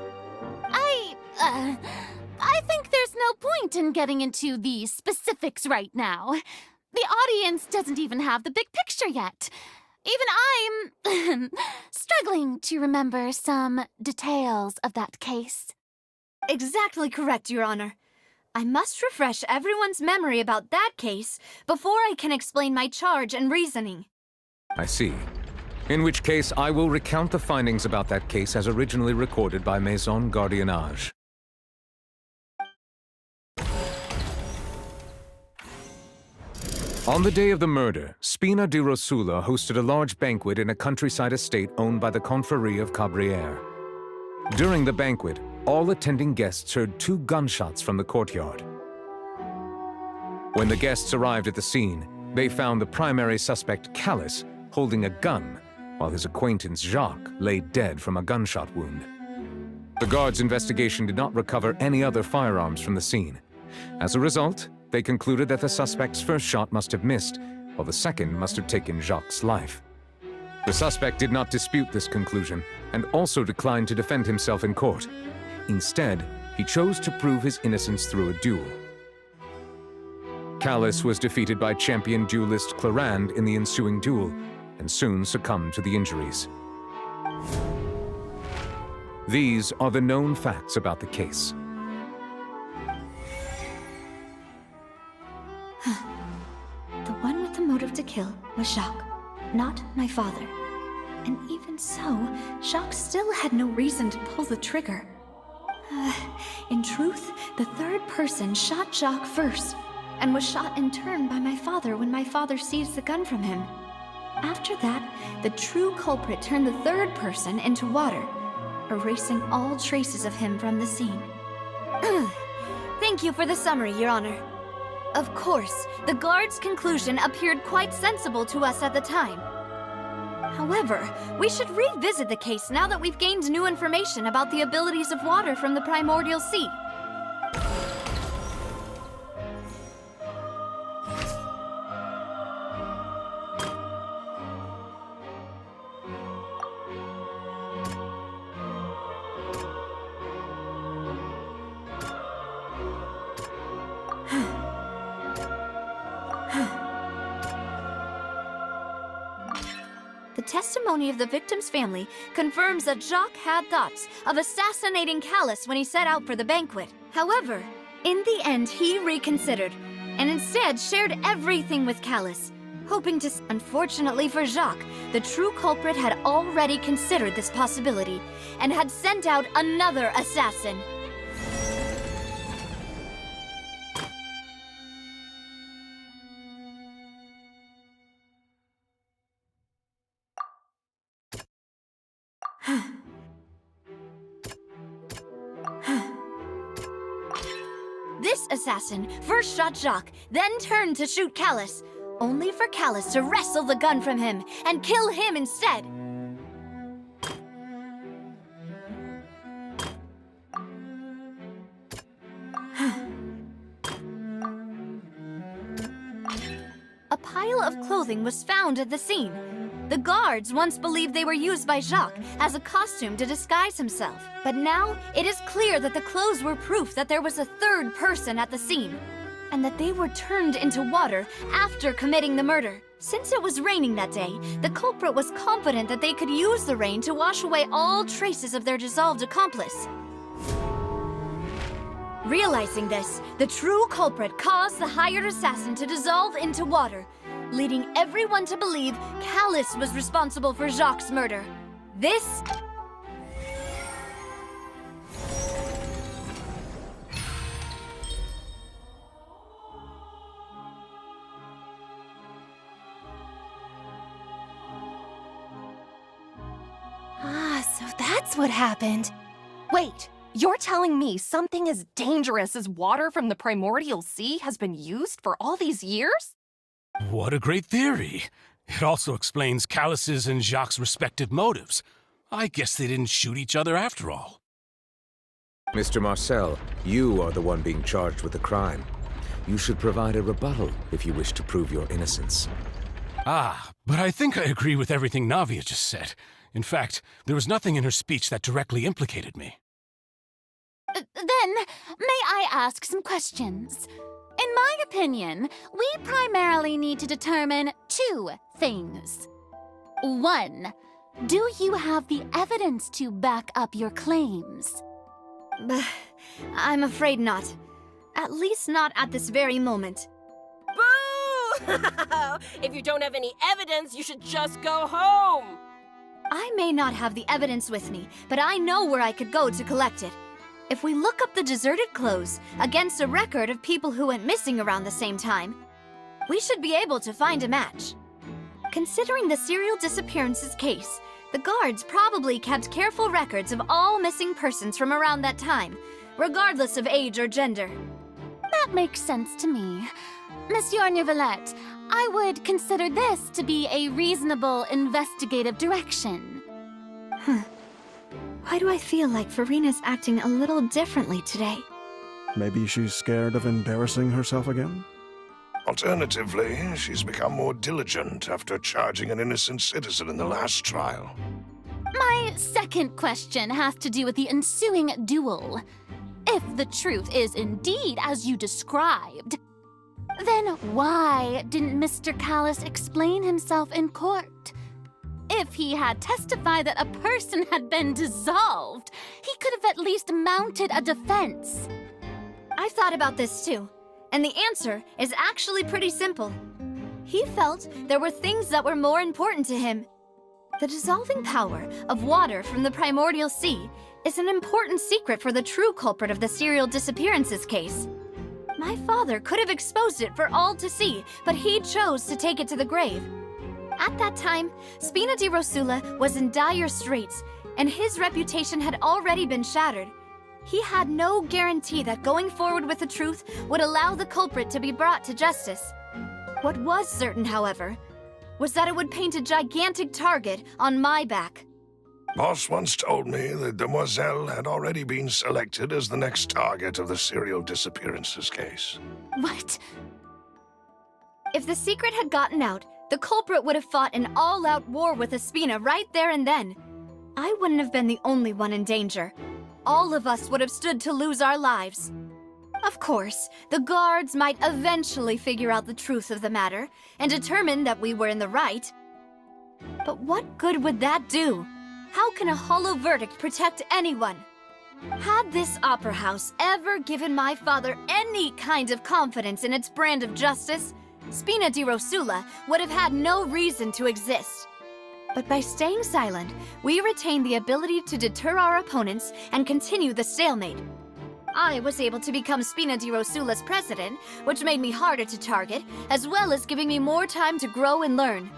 I think there's no point in getting into the specifics right now. The audience doesn't even have the big picture yet. Even I'm struggling to remember some details of that case. Exactly correct, Your Honor. I must refresh everyone's memory about that case before I can explain my charge and reasoning. I see. In which case, I will recount the findings about that case as originally recorded by Maison Gardiennage. On the day of the murder, Spina di Rosula hosted a large banquet in a countryside estate owned by the Confrérie of Cabrières. During the banquet, all attending guests heard 2 gunshots from the courtyard. When the guests arrived at the scene, they found the primary suspect, Callus, holding a gun, while his acquaintance Jacques lay dead from a gunshot wound. The guards' investigation did not recover any other firearms from the scene. As a result, they concluded that the suspect's first shot must have missed, while the second must have taken Jacques' life. The suspect did not dispute this conclusion, and also declined to defend himself in court. Instead, he chose to prove his innocence through a duel. Callus was defeated by champion duelist Clorand in the ensuing duel, and soon succumbed to the injuries. These are the known facts about the case. The one with the motive to kill was Jacques, not my father. And even so, Jacques still had no reason to pull the trigger. In truth, the third person shot Jacques first, and was shot in turn by my father when my father seized the gun from him. After that, the true culprit turned the third person into water, erasing all traces of him from the scene. Thank you for the summary, Your Honor. Of course, the guard's conclusion appeared quite sensible to us at the time. However, we should revisit the case now that we've gained new information about the abilities of water from the primordial sea. The testimony of the victim's family confirms that Jacques had thoughts of assassinating Callus when he set out for the banquet. However, in the end, he reconsidered, and instead shared everything with Callus, hoping to... Unfortunately for Jacques, the true culprit had already considered this possibility, and had sent out another assassin. This assassin first shot Jacques, then turned to shoot Callus, only for Callus to wrestle the gun from him and kill him instead. A pile of clothing was found at the scene. The guards once believed they were used by Jacques as a costume to disguise himself. But now, it is clear that the clothes were proof that there was a third person at the scene, and that they were turned into water after committing the murder. Since it was raining that day, the culprit was confident that they could use the rain to wash away all traces of their dissolved accomplice. Realizing this, the true culprit caused the hired assassin to dissolve into water, leading everyone to believe Callus was responsible for Jacques' murder. This... So that's what happened. Wait, you're telling me something as dangerous as water from the primordial sea has been used for all these years? What a great theory. It also explains Callus's and Jacques' respective motives. I guess they didn't shoot each other after all. Mr. Marcel, you are the one being charged with the crime. You should provide a rebuttal if you wish to prove your innocence. Ah, but I think I agree with everything Navia just said. In fact, there was nothing in her speech that directly implicated me. Then, may I ask some questions? In my opinion, we primarily need to determine two things. One, do you have the evidence to back up your claims? I'm afraid not. At least not at this very moment. Boo! If you don't have any evidence, you should just go home! I may not have the evidence with me, but I know where I could go to collect it. If we look up the deserted clothes against a record of people who went missing around the same time, we should be able to find a match. Considering the serial disappearances case, the guards probably kept careful records of all missing persons from around that time, regardless of age or gender. That makes sense to me. Monsieur Neuvillette, I would consider this to be a reasonable investigative direction. Why do I feel like Farina's acting a little differently today? Maybe she's scared of embarrassing herself again? Alternatively, she's become more diligent after charging an innocent citizen in the last trial. My second question has to do with the ensuing duel. If the truth is indeed as you described, then why didn't Mr. Callis explain himself in court? If he had testified that a person had been dissolved, he could have at least mounted a defense. I've thought about this too, and the answer is actually pretty simple. He felt there were things that were more important to him. The dissolving power of water from the primordial sea is an important secret for the true culprit of the serial disappearances case. My father could have exposed it for all to see, but he chose to take it to the grave. At that time, Spina di Rosula was in dire straits, and his reputation had already been shattered. He had no guarantee that going forward with the truth would allow the culprit to be brought to justice. What was certain, however, was that it would paint a gigantic target on my back. Boss once told me that Demoiselle had already been selected as the next target of the serial disappearances case. What? If the secret had gotten out, the culprit would have fought an all-out war with Espina right there and then. I wouldn't have been the only one in danger. All of us would have stood to lose our lives. Of course, the guards might eventually figure out the truth of the matter and determine that we were in the right. But what good would that do? How can a hollow verdict protect anyone? Had this opera house ever given my father any kind of confidence in its brand of justice, Spina di Rosula would have had no reason to exist. But by staying silent, we retained the ability to deter our opponents and continue the stalemate. I was able to become Spina di Rosula's president, which made me harder to target, as well as giving me more time to grow and learn.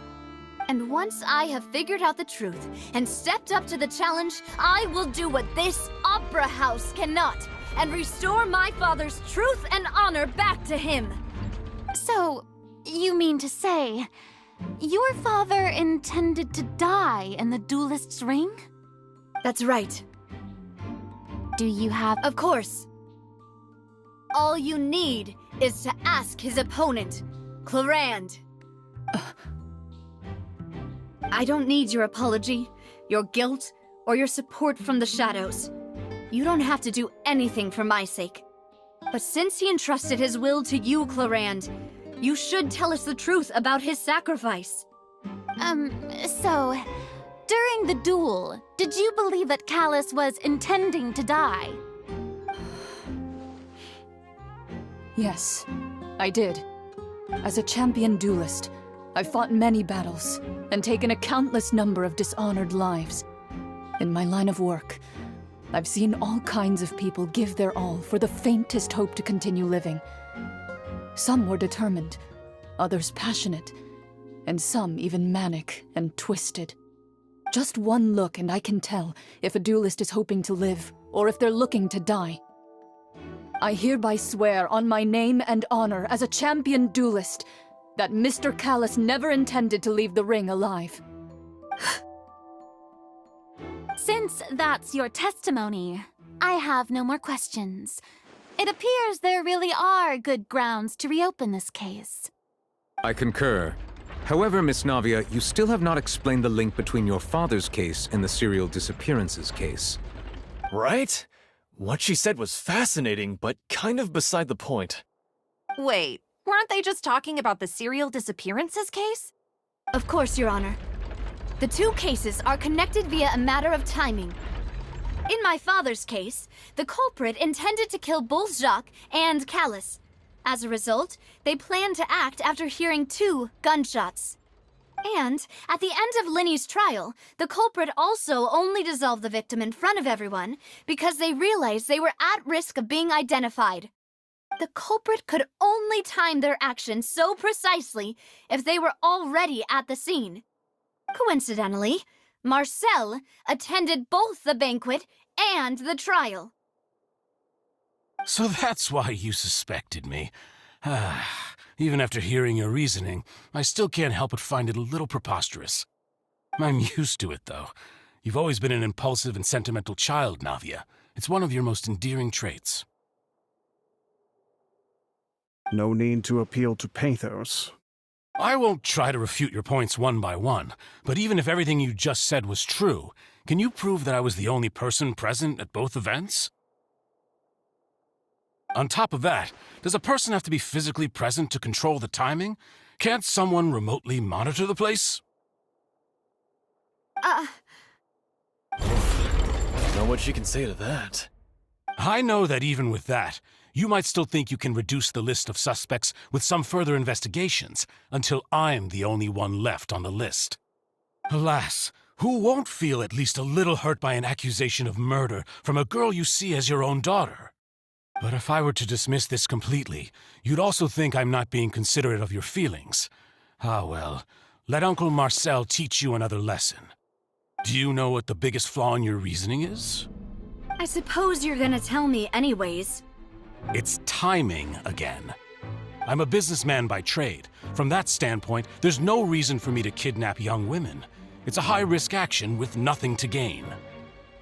And once I have figured out the truth and stepped up to the challenge, I will do what this opera house cannot, and restore my father's truth and honor back to him. So, you mean to say, your father intended to die in the duelist's ring? That's right. Do you have— Of course. All you need is to ask his opponent, Clarand. I don't need your apology, your guilt, or your support from the shadows. You don't have to do anything for my sake. But since he entrusted his will to you, Clarand, you should tell us the truth about his sacrifice. So, during the duel, did you believe that Callis was intending to die? Yes, I did. As a champion duelist, I've fought many battles and taken a countless number of dishonored lives. In my line of work, I've seen all kinds of people give their all for the faintest hope to continue living. Some were determined, others passionate, and some even manic and twisted. Just one look and I can tell if a duelist is hoping to live or if they're looking to die. I hereby swear on my name and honor as a champion duelist that Mr. Callis never intended to leave the ring alive. Since that's your testimony, I have no more questions. It appears there really are good grounds to reopen this case. I concur. However, Miss Navia, you still have not explained the link between your father's case and the serial disappearances case. Right? What she said was fascinating, but kind of beside the point. Wait, weren't they just talking about the serial disappearances case? Of course, Your Honor. The two cases are connected via a matter of timing. In my father's case, the culprit intended to kill both Jacques and Callus. As a result, they planned to act after hearing 2 gunshots. And, at the end of Linny's trial, the culprit also only dissolved the victim in front of everyone because they realized they were at risk of being identified. The culprit could only time their actions so precisely if they were already at the scene. Coincidentally, Marcel attended both the banquet and the trial. So that's why you suspected me. Even after hearing your reasoning, I still can't help but find it a little preposterous. I'm used to it, though. You've always been an impulsive and sentimental child, Navia. It's one of your most endearing traits. No need to appeal to pathos. I won't try to refute your points one by one, but even if everything you just said was true, can you prove that I was the only person present at both events? On top of that, does a person have to be physically present to control the timing? Can't someone remotely monitor the place? Don't know what she can say to that. I know that even with that, you might still think you can reduce the list of suspects with some further investigations until I'm the only one left on the list. Alas, who won't feel at least a little hurt by an accusation of murder from a girl you see as your own daughter? But if I were to dismiss this completely, you'd also think I'm not being considerate of your feelings. Ah well, let Uncle Marcel teach you another lesson. Do you know what the biggest flaw in your reasoning is? I suppose you're gonna tell me anyways. It's timing again. I'm a businessman by trade. From that standpoint, there's no reason for me to kidnap young women. It's a high-risk action with nothing to gain.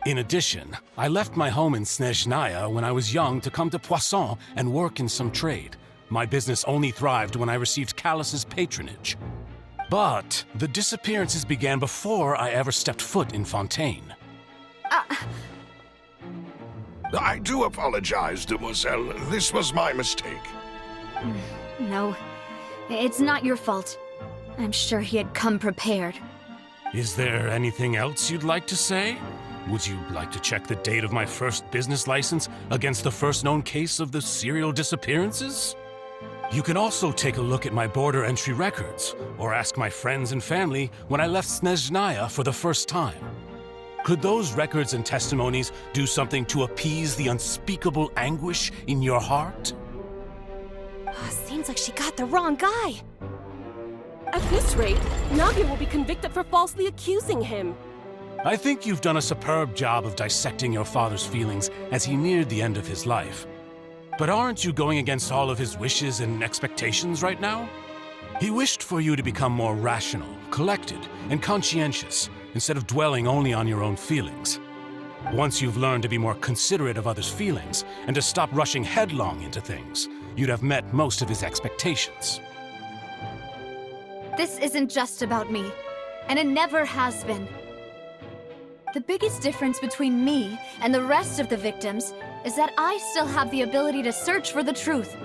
In addition, I left my home in Snezhnaya when I was young to come to Poisson and work in some trade. My business only thrived when I received Callus's patronage. But the disappearances began before I ever stepped foot in Fontaine. I do apologize, demoiselle. This was my mistake. No, it's not your fault. I'm sure he had come prepared. Is there anything else you'd like to say? Would you like to check the date of my first business license against the first known case of the serial disappearances? You can also take a look at my border entry records, or ask my friends and family when I left Snezhnaya for the first time. Could those records and testimonies do something to appease the unspeakable anguish in your heart? Seems like she got the wrong guy. At this rate, Navia will be convicted for falsely accusing him. I think you've done a superb job of dissecting your father's feelings as he neared the end of his life. But aren't you going against all of his wishes and expectations right now? He wished for you to become more rational, collected, and conscientious, instead of dwelling only on your own feelings. Once you've learned to be more considerate of others' feelings, and to stop rushing headlong into things, you'd have met most of his expectations. This isn't just about me, and it never has been. The biggest difference between me and the rest of the victims is that I still have the ability to search for the truth,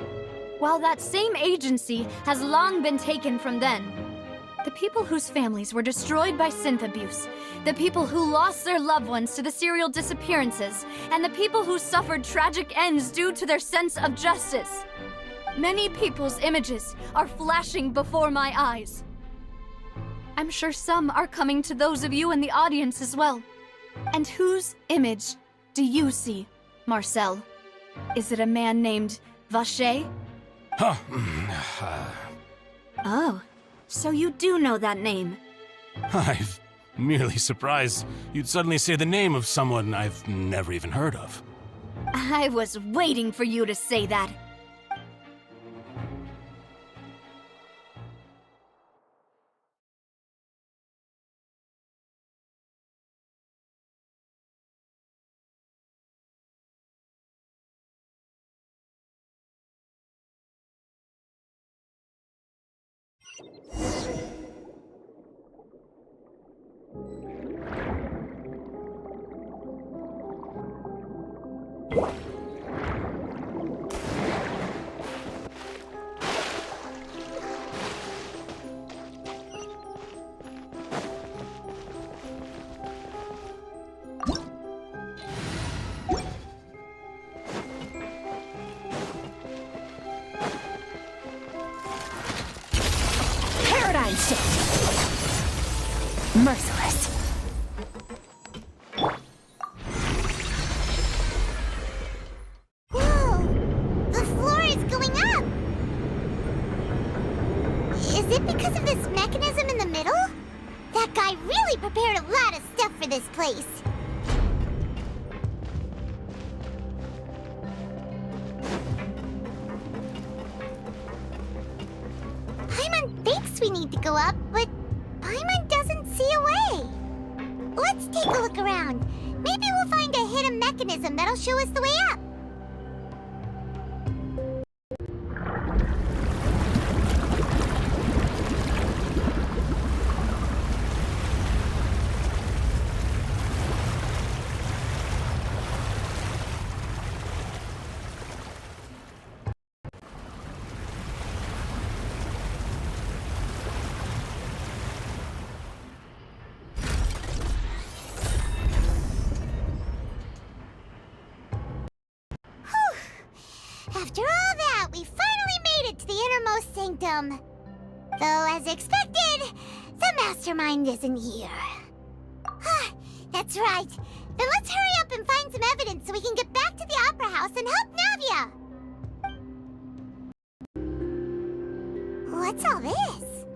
while that same agency has long been taken from them. The people whose families were destroyed by synth abuse, the people who lost their loved ones to the serial disappearances, and the people who suffered tragic ends due to their sense of justice. Many people's images are flashing before my eyes. I'm sure some are coming to those of you in the audience as well. And whose image do you see, Marcel? Is it a man named Vacher? Oh, so you do know that name. I'm merely surprised you'd suddenly say the name of someone I've never even heard of. I was waiting for you to say that. Paradigm shift. Merciless. Whoa! The floor is going up! Is it because of this mechanism in the middle? That guy really prepared a lot of stuff for this place. Paimon thinks we need to go up, but Paimon doesn't see a way. Let's take a look around. Maybe we'll find a hidden mechanism that'll show us the way up. After all that, we finally made it to the innermost sanctum. Though, as expected, the mastermind isn't here. That's right. Then let's hurry up and find some evidence so we can get back to the Opera House and help Navia. What's all this?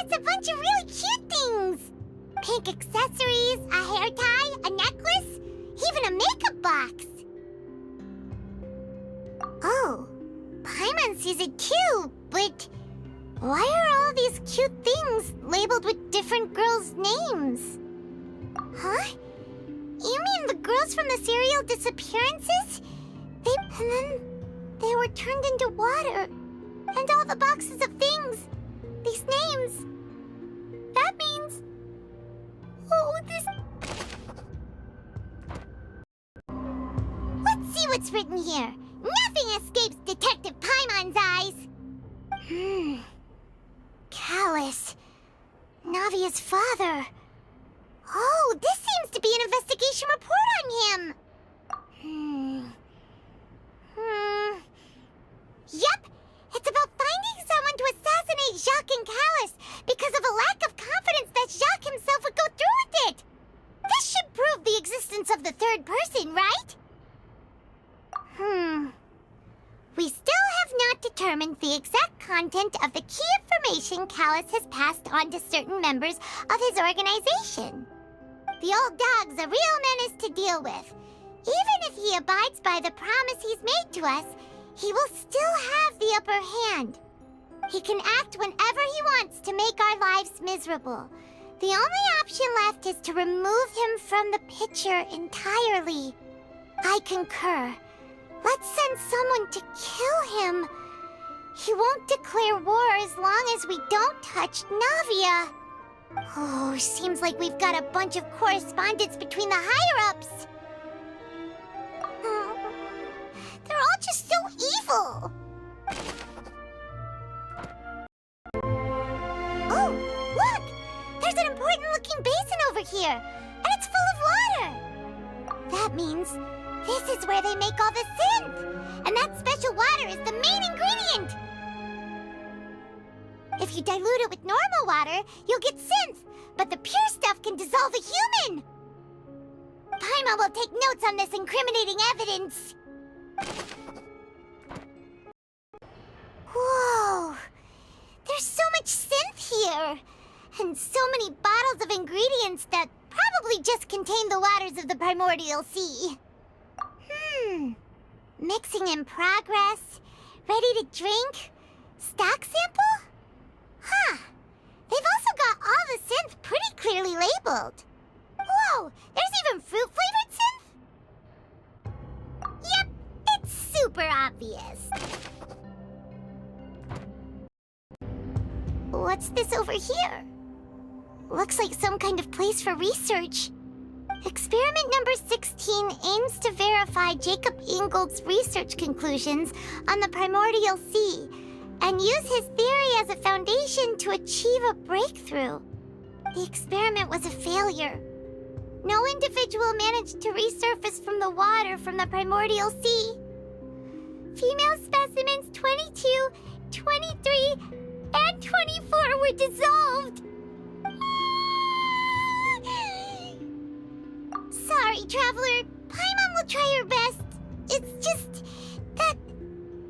It's a bunch of really cute things. Pink accessories, a hair tie, a necklace, even a makeup box. Oh, Paimon sees it too, but why are all these cute things labeled with different girls' names? Huh? You mean the girls from the serial disappearances? And then they were turned into water. And all the boxes of things, these names. That means... Oh, this... Let's see what's written here. Nothing escapes Detective Paimon's eyes. Callus. Navia's father. Oh, this seems to be an investigation report on him. Yep, it's about finding someone to assassinate Jacques and Callus because of a lack of confidence that Jacques himself would go through with it. This should prove the existence of the third person, right? We still have not determined the exact content of the key information Callus has passed on to certain members of his organization. The old dog's a real menace to deal with. Even if he abides by the promise he's made to us, he will still have the upper hand. He can act whenever he wants to make our lives miserable. The only option left is to remove him from the picture entirely. I concur. Let's send someone to kill him. He won't declare war as long as we don't touch Navia. Oh, seems like we've got a bunch of correspondence between the higher-ups. They're all just so evil. Oh, look! There's an important-looking basin over here, and it's full of water. That means this is where they make all the synth, and that special water is the main ingredient. If you dilute it with normal water, you'll get synth, but the pure stuff can dissolve a human. Paimon will take notes on this incriminating evidence. Whoa! There's so much synth here, and so many bottles of ingredients that probably just contain the waters of the primordial sea. Mixing in progress, ready to drink, stock sample? Huh. They've also got all the synth pretty clearly labeled. Whoa, there's even fruit-flavored synth? Yep, it's super obvious. What's this over here? Looks like some kind of place for research. Experiment number 16 aims to verify Jacob Ingold's research conclusions on the primordial sea and use his theory as a foundation to achieve a breakthrough. The experiment was a failure. No individual managed to resurface from the water from the primordial sea. Female specimens 22, 23, and 24 were dissolved. Sorry, Traveler. Paimon will try her best. It's just that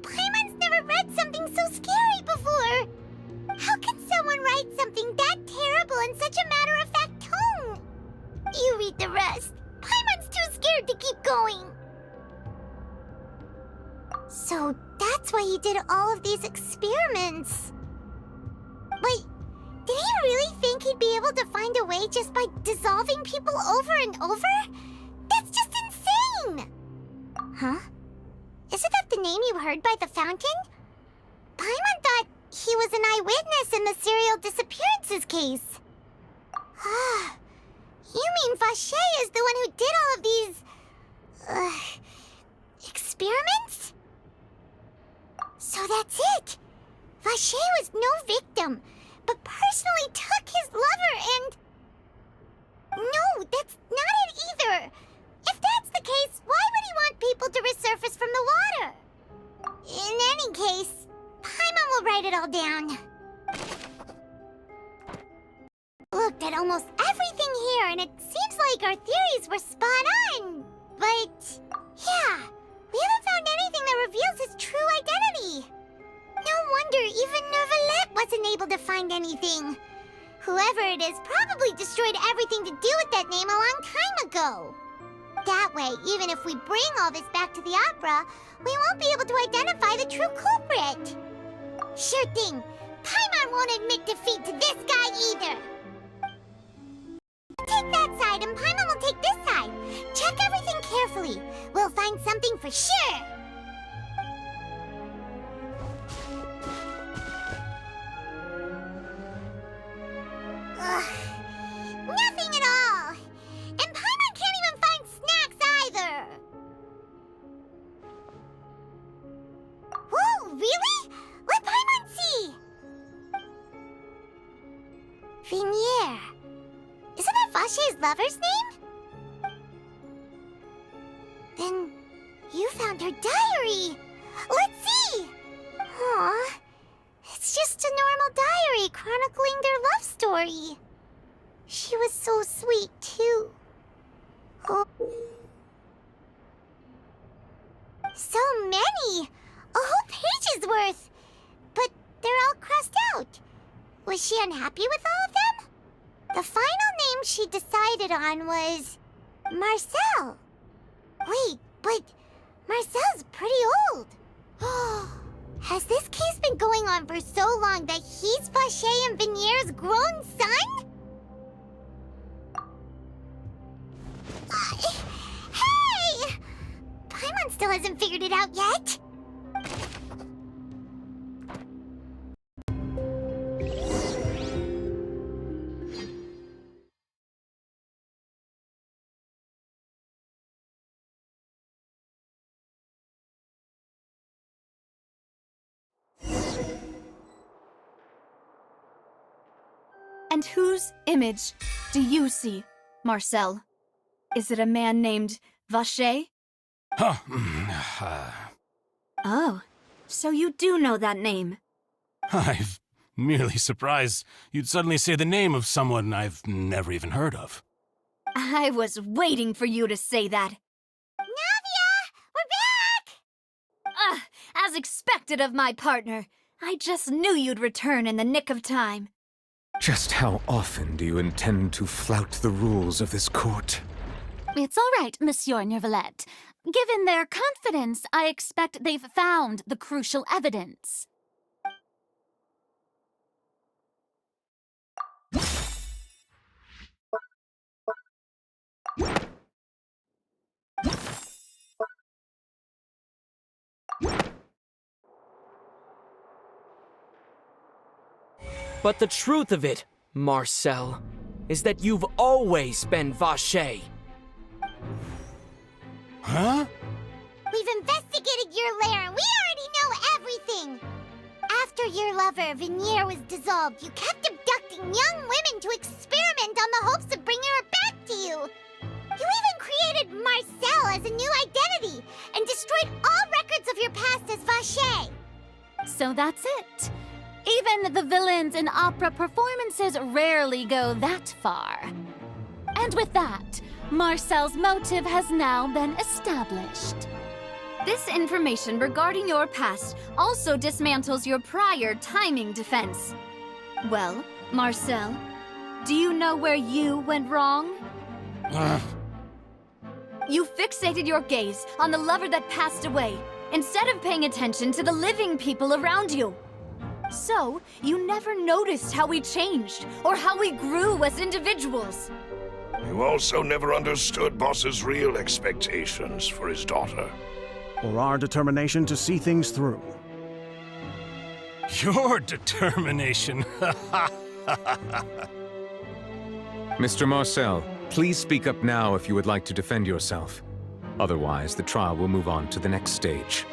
Paimon's never read something so scary before. How can someone write something that terrible in such a matter-of-fact tone? You read the rest. Paimon's too scared to keep going. So that's why he did all of these experiments. But did he really think he'd be able to find a way just by dissolving people over and over? That's just insane! Huh? Isn't that the name you heard by the fountain? Paimon thought he was an eyewitness in the serial disappearances case. Ah, you mean Vache is the one who did all of these... experiments? So that's it! Vache was no victim, but personally took his lover and... No, that's not it either! If that's the case, why would he want people to resurface from the water? In any case, Paimon will write it all down. Looked at almost everything here, and it seems like our theories were spot on. But, yeah, we haven't found anything that reveals his true identity. No wonder even Neuvillette wasn't able to find anything. Whoever it is probably destroyed everything to do with that name a long time ago. That way, even if we bring all this back to the opera, we won't be able to identify the true culprit. Sure thing. Paimon won't admit defeat to this guy either. Take that side and Paimon will take this side. Check everything carefully. We'll find something for sure. Ugh. Nothing at all. And Paimon can't even find snacks either. Whoa, really? Let Paimon see. Vinier. Isn't that Vache's lover's name? Then you found her diary. Let's see. Aw. It's just a normal diary chronicling their love story. She was so sweet, too. Oh. So many! A whole page's worth! But they're all crossed out. Was she unhappy with all of them? The final name she decided on was... Marcel. Wait, but Marcel's pretty old. Has this case been going on for so long that he's Vache and Vinier's grown son? Hey! Paimon still hasn't figured it out yet. And whose image do you see, Marcel? Is it a man named Vache? Oh, so you do know that name. I'm merely surprised you'd suddenly say the name of someone I've never even heard of. I was waiting for you to say that. Navia! We're back! As expected of my partner. I just knew you'd return in the nick of time. Just how often do you intend to flout the rules of this court? It's all right, Monsieur Neuvillette. Given their confidence, I expect they've found the crucial evidence. But the truth of it, Marcel, is that you've always been Vache. Huh? We've investigated your lair, and we already know everything! After your lover, Venier, was dissolved, you kept abducting young women to experiment on the hopes of bringing her back to you! You even created Marcel as a new identity, and destroyed all records of your past as Vache! So that's it. Even the villains in opera performances rarely go that far. And with that, Marcel's motive has now been established. This information regarding your past also dismantles your prior timing defense. Well, Marcel, do you know where you went wrong? You fixated your gaze on the lover that passed away, instead of paying attention to the living people around you. So, you never noticed how we changed, or how we grew as individuals. You also never understood Boss's real expectations for his daughter. Or our determination to see things through. Your determination. Mr. Marcel, please speak up now if you would like to defend yourself. Otherwise, the trial will move on to the next stage.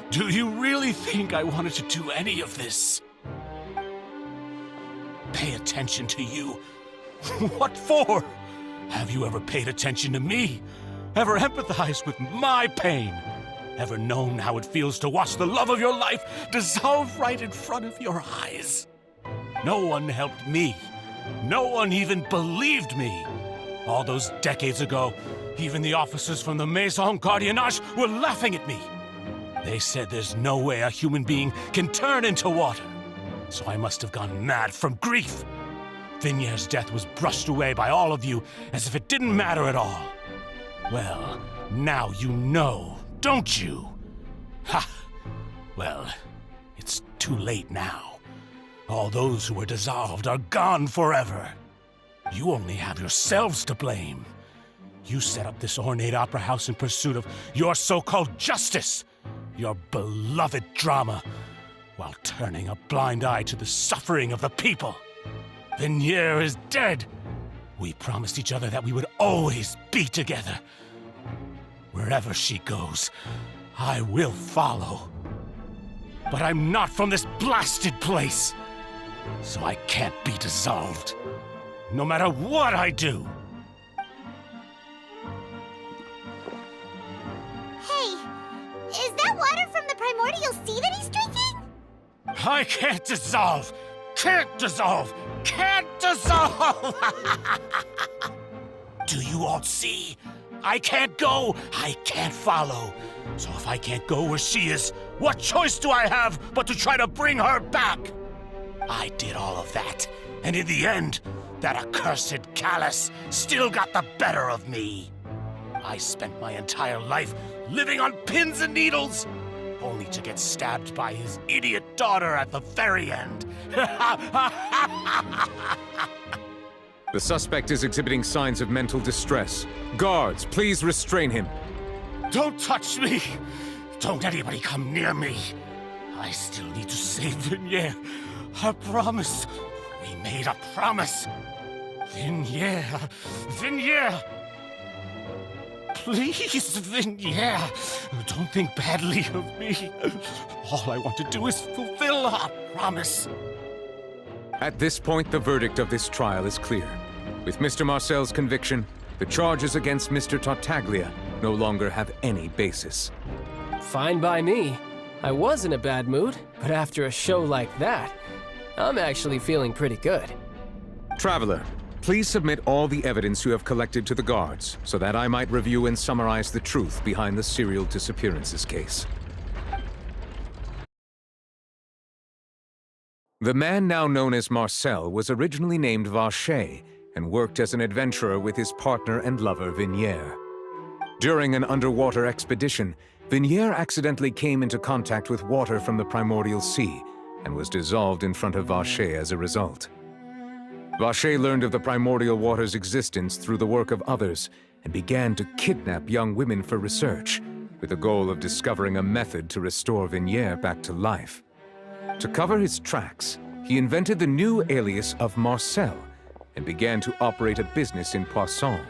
Do you really think I wanted to do any of this? Pay attention to you? What for? Have you ever paid attention to me? Ever empathized with my pain? Ever known how it feels to watch the love of your life dissolve right in front of your eyes? No one helped me. No one even believed me. All those decades ago, even the officers from the Maison Gardiennage were laughing at me. They said there's no way a human being can turn into water. So I must have gone mad from grief. Vinier's death was brushed away by all of you as if it didn't matter at all. Well, now you know, don't you? Ha! Well, it's too late now. All those who were dissolved are gone forever. You only have yourselves to blame. You set up this ornate opera house in pursuit of your so-called justice, your beloved drama, while turning a blind eye to the suffering of the people. Venier is dead. We promised each other that we would always be together. Wherever she goes, I will follow. But I'm not from this blasted place, so I can't be dissolved, no matter what I do. Hey, is that water from the primordial sea that he's drinking? I can't dissolve! Can't dissolve! Can't dissolve! Do you all see? I can't go, I can't follow. So if I can't go where she is, what choice do I have but to try to bring her back? I did all of that, and in the end, that accursed Callus still got the better of me. I spent my entire life living on pins and needles, only to get stabbed by his idiot daughter at the very end. The suspect is exhibiting signs of mental distress. Guards, please restrain him. Don't touch me! Don't anybody come near me. I still need to save Venier. I promise. We made a promise. Venier. Venier! Please, Venier. Don't think badly of me. All I want to do is fulfill our promise. At this point, the verdict of this trial is clear. With Mr. Marcel's conviction, the charges against Mr. Tartaglia no longer have any basis. Fine by me. I was in a bad mood, but after a show like that, I'm actually feeling pretty good. Traveler, please submit all the evidence you have collected to the guards, so that I might review and summarize the truth behind the serial disappearances case. The man now known as Marcel was originally named Vache and worked as an adventurer with his partner and lover Venier. During an underwater expedition, Venier accidentally came into contact with water from the primordial sea and was dissolved in front of Vache as a result. Vache learned of the primordial water's existence through the work of others and began to kidnap young women for research, with the goal of discovering a method to restore Venier back to life. To cover his tracks, he invented the new alias of Marcel and began to operate a business in Poisson.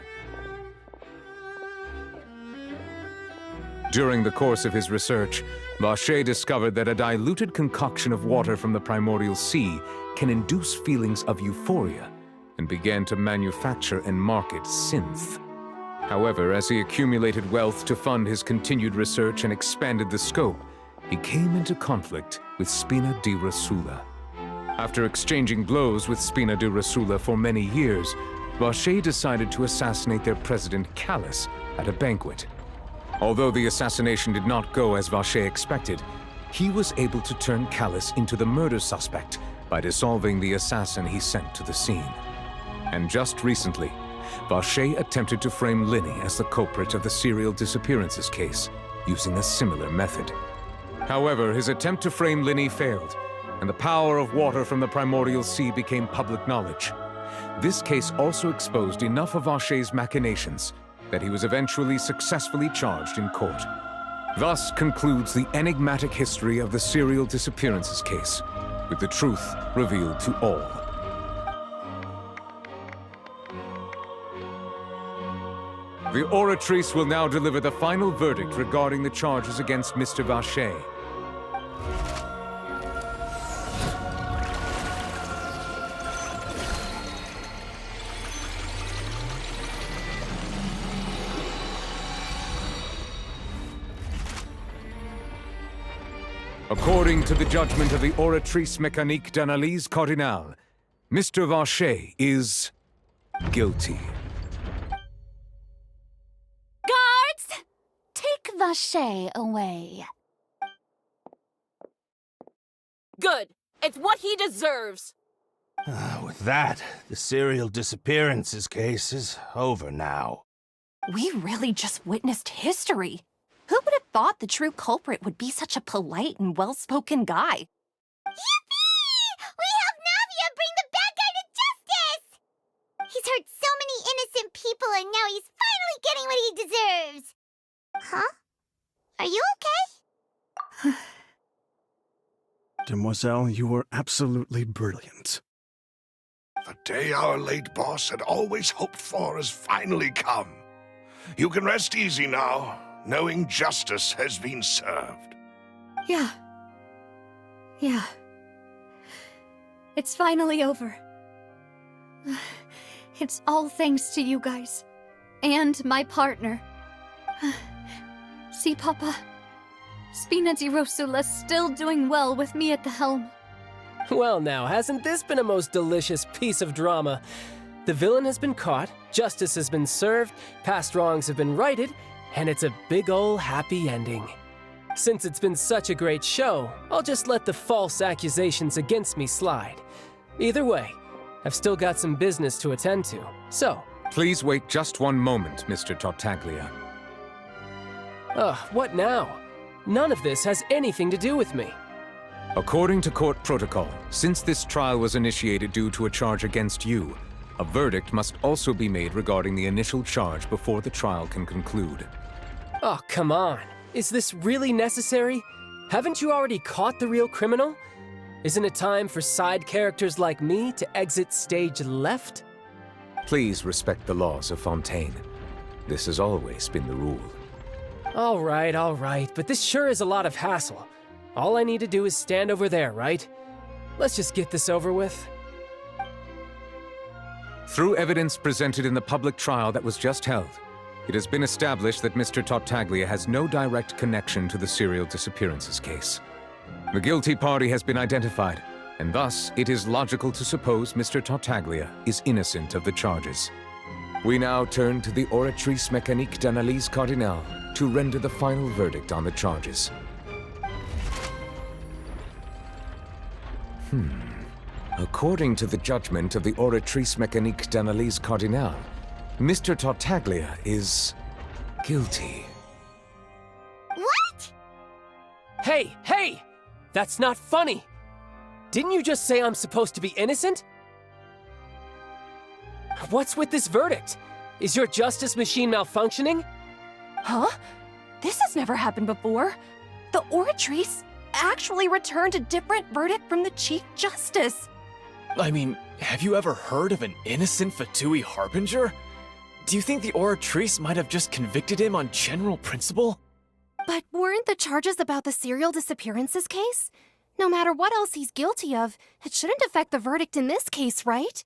During the course of his research, Vacher discovered that a diluted concoction of water from the primordial sea can induce feelings of euphoria, and began to manufacture and market synth. However, as he accumulated wealth to fund his continued research and expanded the scope, he came into conflict with Spina di Rosula. After exchanging blows with Spina di Rosula for many years, Vacher decided to assassinate their president Callus at a banquet. Although the assassination did not go as Vacher expected, he was able to turn Callus into the murder suspect by dissolving the assassin he sent to the scene. And just recently, Vacher attempted to frame Linny as the culprit of the serial disappearances case, using a similar method. However, his attempt to frame Linny failed, and the power of water from the primordial sea became public knowledge. This case also exposed enough of Vacher's machinations that he was eventually successfully charged in court. Thus concludes the enigmatic history of the serial disappearances case, with the truth revealed to all. The Oratrice will now deliver the final verdict regarding the charges against Mr. Vacher. According to the judgment of the Oratrice Mécanique d'Analyse Cardinale, Mr. Vacher is guilty. Guards! Take Vacher away. Good. It's what he deserves. With that, the serial disappearances case is over now. We really just witnessed history. Who would have thought the true culprit would be such a polite and well-spoken guy? Yippee! We helped Navia bring the bad guy to justice! He's hurt so many innocent people and now he's finally getting what he deserves! Huh? Are you okay? Demoiselle, you were absolutely brilliant. The day our late boss had always hoped for has finally come. You can rest easy now, knowing justice has been served. Yeah. It's finally over. It's all thanks to you guys. And my partner. See, Papa? Spina di Rosula's still doing well with me at the helm. Well now, hasn't this been a most delicious piece of drama? The villain has been caught, justice has been served, past wrongs have been righted, and it's a big ol' happy ending. Since it's been such a great show, I'll just let the false accusations against me slide. Either way, I've still got some business to attend to, so... Please wait just one moment, Mr. Tartaglia. What now? None of this has anything to do with me. According to court protocol, since this trial was initiated due to a charge against you, a verdict must also be made regarding the initial charge before the trial can conclude. Oh, come on. Is this really necessary? Haven't you already caught the real criminal? Isn't it time for side characters like me to exit stage left? Please respect the laws of Fontaine. This has always been the rule. All right, but this sure is a lot of hassle. All I need to do is stand over there, right? Let's just get this over with. Through evidence presented in the public trial that was just held, it has been established that Mr. Tartaglia has no direct connection to the serial disappearances case. The guilty party has been identified, and thus it is logical to suppose Mr. Tartaglia is innocent of the charges. We now turn to the Oratrice Mécanique d'Analyse Cardinale to render the final verdict on the charges. According to the judgment of the Oratrice Mécanique d'Analyse Cardinale, Mr. Tartaglia is guilty. What? Hey! That's not funny! Didn't you just say I'm supposed to be innocent? What's with this verdict? Is your justice machine malfunctioning? Huh? This has never happened before. The Oratrice? actually returned a different verdict from the Chief Justice. I mean, have you ever heard of an innocent Fatui Harbinger? Do you think the Oratrice might have just convicted him on general principle? But weren't the charges about the serial disappearances case? No matter what else he's guilty of, it shouldn't affect the verdict in this case, right?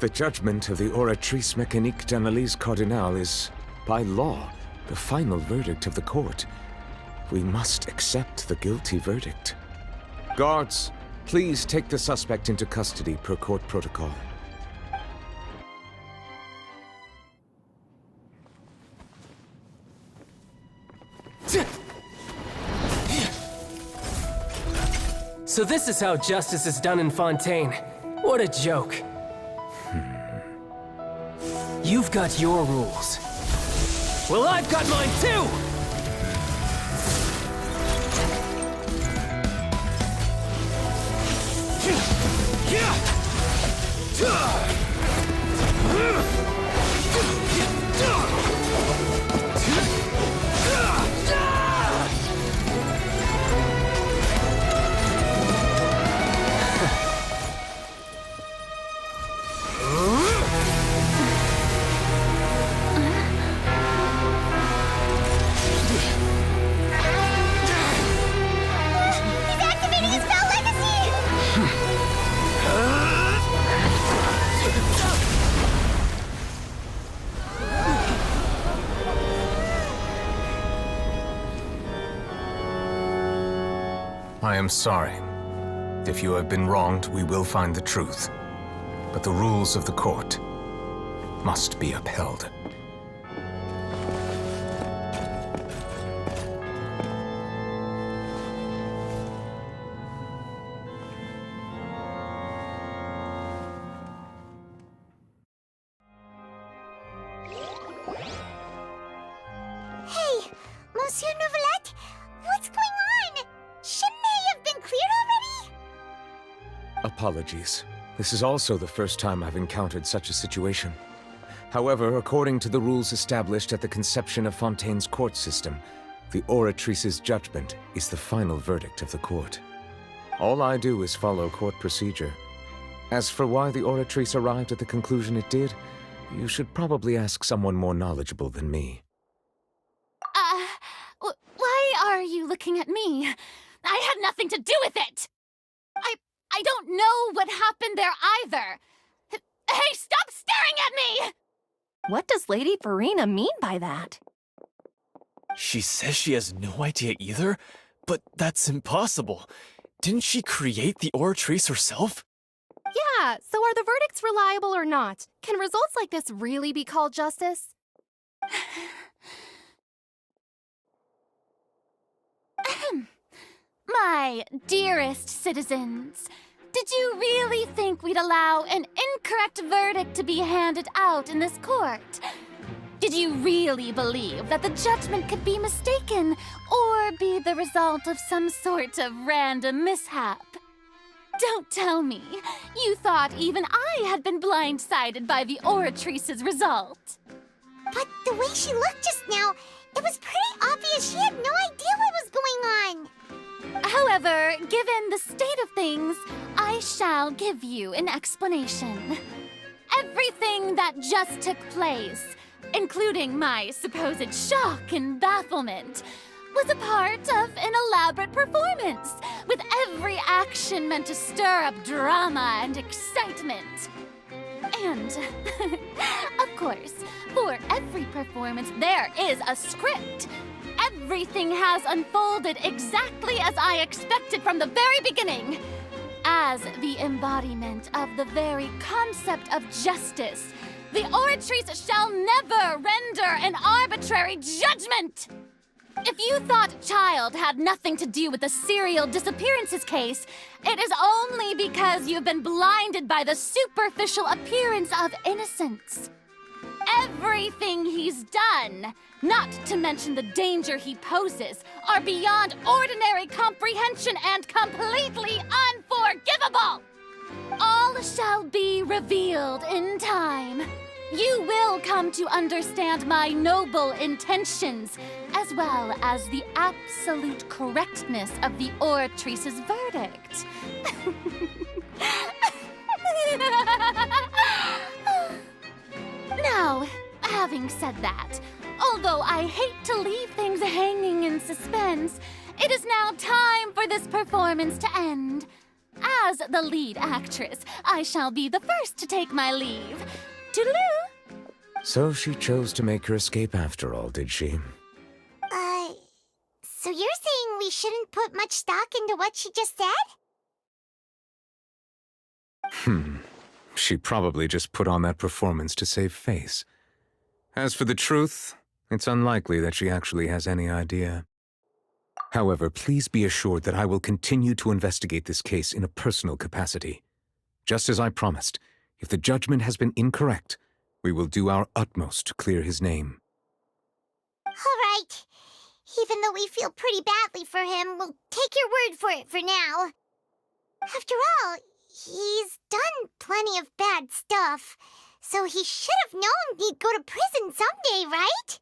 The judgment of the Oratrice Mécanique d'Analyse Cardinal is, by law, the final verdict of the court. We must accept the guilty verdict. Guards, please take the suspect into custody per court protocol. So this is how justice is done in Fontaine. What a joke. You've got your rules. Well, I've got mine too! I am sorry. If you have been wronged, we will find the truth. But the rules of the court must be upheld. Hey, Monsieur Novelette, what's going on? Shouldn't they have been cleared already? Apologies. This is also the first time I've encountered such a situation. However, according to the rules established at the conception of Fontaine's court system, the Oratrice's judgment is the final verdict of the court. All I do is follow court procedure. As for why the Oratrice arrived at the conclusion it did, you should probably ask someone more knowledgeable than me. Why are you looking at me? I had nothing to do with it! I don't know what happened there either! Hey, stop staring at me! What does Lady Verena mean by that? She says she has no idea either, but that's impossible. Didn't she create the Oratrice herself? Yeah, so are the verdicts reliable or not? Can results like this really be called justice? My dearest citizens, did you really think we'd allow an incorrect verdict to be handed out in this court? Did you really believe that the judgment could be mistaken or be the result of some sort of random mishap? Don't tell me you thought even I had been blindsided by the Oratrice's result. But the way she looked just now, it was pretty obvious she had no idea what was going on. However, given the state of things, I shall give you an explanation. Everything that just took place, including my supposed shock and bafflement, was a part of an elaborate performance, with every action meant to stir up drama and excitement. And, of course, for every performance there is a script. Everything has unfolded exactly as I expected from the very beginning. As the embodiment of the very concept of justice, the Oratrice shall never render an arbitrary judgment! If you thought Child had nothing to do with the serial disappearances case, it is only because you've been blinded by the superficial appearance of innocence. Everything he's done, not to mention the danger he poses, are beyond ordinary comprehension and completely unforgivable! All shall be revealed in time. you will come to understand my noble intentions, as well as the absolute correctness of the oratrice's verdict. Now, having said that, although I hate to leave things hanging in suspense, it is now time for this performance to end. As the lead actress, I shall be the first to take my leave. Toodaloo! So she chose to make her escape after all, did she? So you're saying we shouldn't put much stock into what she just said? She probably just put on that performance to save face. As for the truth, it's unlikely that she actually has any idea. However, please be assured that I will continue to investigate this case in a personal capacity. Just as I promised, if the judgment has been incorrect, we will do our utmost to clear his name. All right. Even though we feel pretty badly for him, we'll take your word for it for now. After all, he's done plenty of bad stuff, so he should have known he'd go to prison someday, right?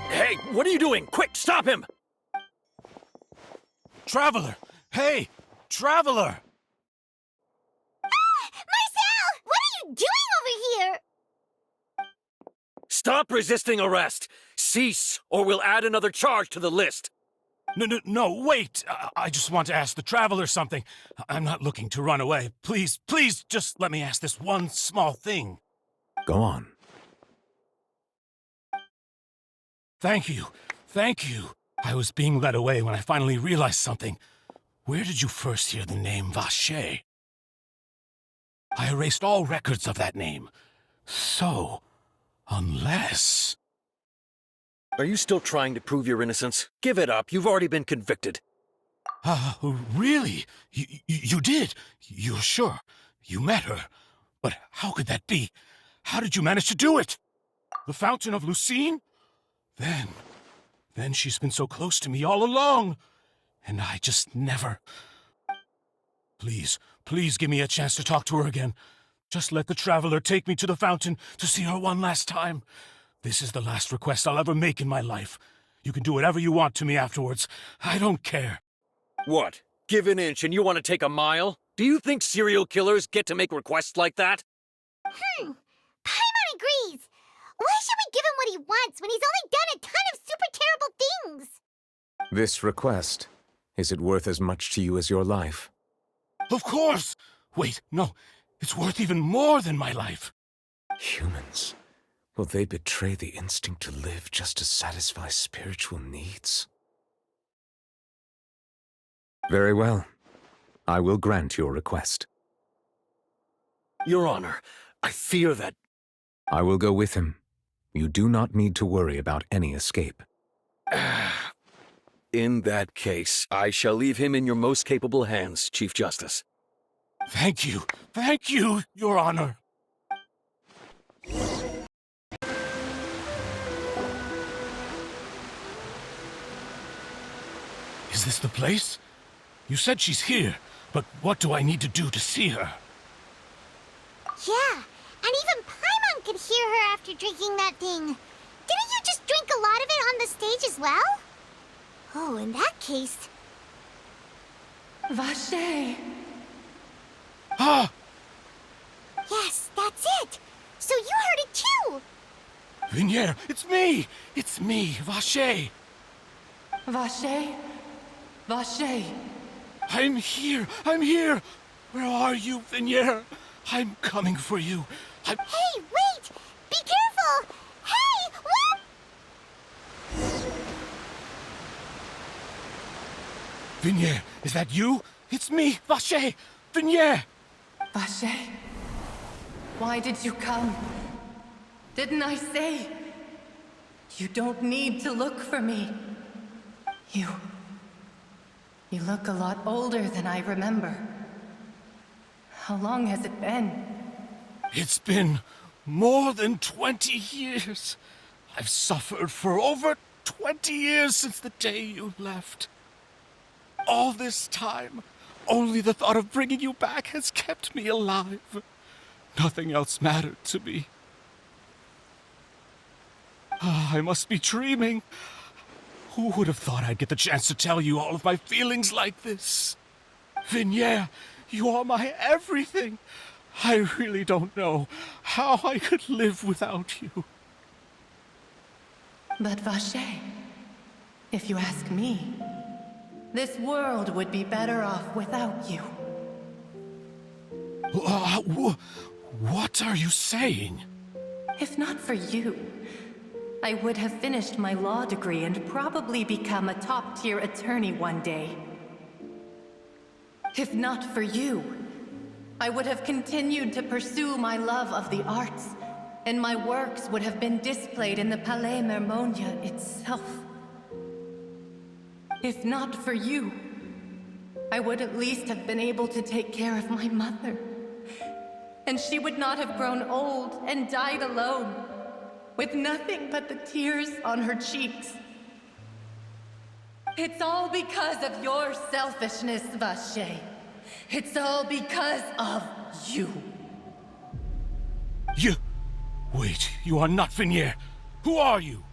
Hey, what are you doing? Quick, stop him! Traveler! Hey! Traveler! Marcel! What are you doing over here? Stop resisting arrest! Cease, or we'll add another charge to the list! No, wait! I just want to ask the Traveler something. I'm not looking to run away. Please, just let me ask this one small thing. Go on. Thank you. I was being led away when I finally realized something. Where did you first hear the name Vacher? I erased all records of that name. So, unless... Are you still trying to prove your innocence? Give it up. You've already been convicted. Really? You did? You're sure? You met her? But how could that be? How did you manage to do it? The Fountain of Lucine? Then she's been so close to me all along. And I just never... Please give me a chance to talk to her again. Just let the Traveler take me to the fountain to see her one last time. This is the last request I'll ever make in my life. You can do whatever you want to me afterwards. I don't care. What? Give an inch and you want to take a mile? Do you think serial killers get to make requests like that? Paimon agrees. Why should we give him what he wants when he's only done a ton of super terrible things? This request, is it worth as much to you as your life? Of course! Wait, no. It's worth even more than my life. Humans. Will they betray the instinct to live just to satisfy spiritual needs? Very well. I will grant your request. Your Honor, I fear that... I will go with him. You do not need to worry about any escape. In that case, I shall leave him in your most capable hands, Chief Justice. Thank you, Your Honor. Is this the place? You said she's here, but what do I need to do to see her? Yeah, and even Paimon could hear her after drinking that thing. Didn't you just drink a lot of it on the stage as well? Oh, in that case... Vacher! Ah! Yes, that's it! So you heard it too! Vignier, it's me! It's me, Vacher! Vacher? Vacher! I'm here! Where are you, Vignier? I'm coming for you. Hey, wait! Be careful! Hey, what? Vignier, is that you? It's me, Vacher! Vignier! Vacher? Why did you come? Didn't I say? You don't need to look for me. You look a lot older than I remember. How long has it been? It's been more than 20 years. I've suffered for over 20 years since the day you left. All this time, only the thought of bringing you back has kept me alive. Nothing else mattered to me. I must be dreaming. Who would have thought I'd get the chance to tell you all of my feelings like this? Vignier, you are my everything. I really don't know how I could live without you. But Vache, if you ask me, this world would be better off without you. What are you saying? If not for you, I would have finished my law degree and probably become a top-tier attorney one day. If not for you, I would have continued to pursue my love of the arts, and my works would have been displayed in the Palais Mermonia itself. If not for you, I would at least have been able to take care of my mother. And she would not have grown old and died alone, with nothing but the tears on her cheeks. It's all because of your selfishness, Vache. It's all because of you. You... Wait, you are not Vignier. Who are you?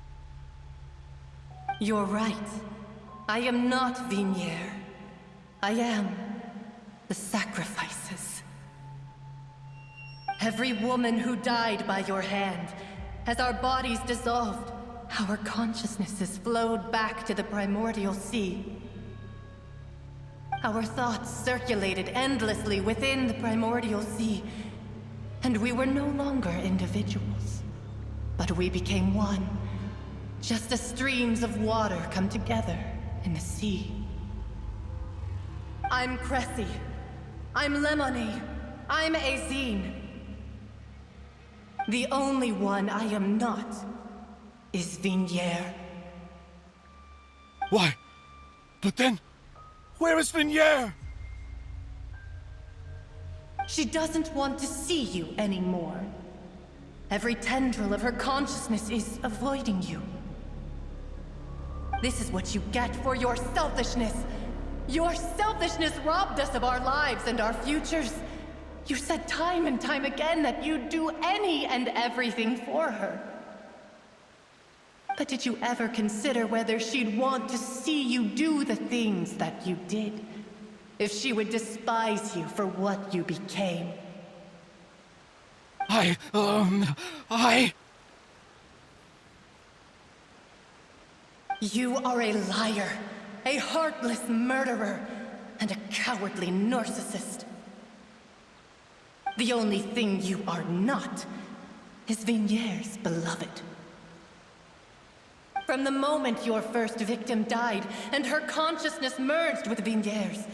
You're right. I am not Vignier. I am the sacrifices. Every woman who died by your hand, as our bodies dissolved, our consciousnesses flowed back to the primordial sea. Our thoughts circulated endlessly within the primordial sea, and we were no longer individuals, but we became one, just as streams of water come together in the sea. I'm Cressy. I'm Lemony. I'm Azine. The only one I am not is Vignier. Why? But then, where is Vignier? She doesn't want to see you anymore. Every tendril of her consciousness is avoiding you. This is what you get for your selfishness. Your selfishness robbed us of our lives and our futures. You said time and time again that you'd do any and everything for her. But did you ever consider whether she'd want to see you do the things that you did? If she would despise you for what you became? You are a liar, a heartless murderer, and a cowardly narcissist. The only thing you are not is Vignier's beloved. From the moment your first victim died and her consciousness merged with Vignier's,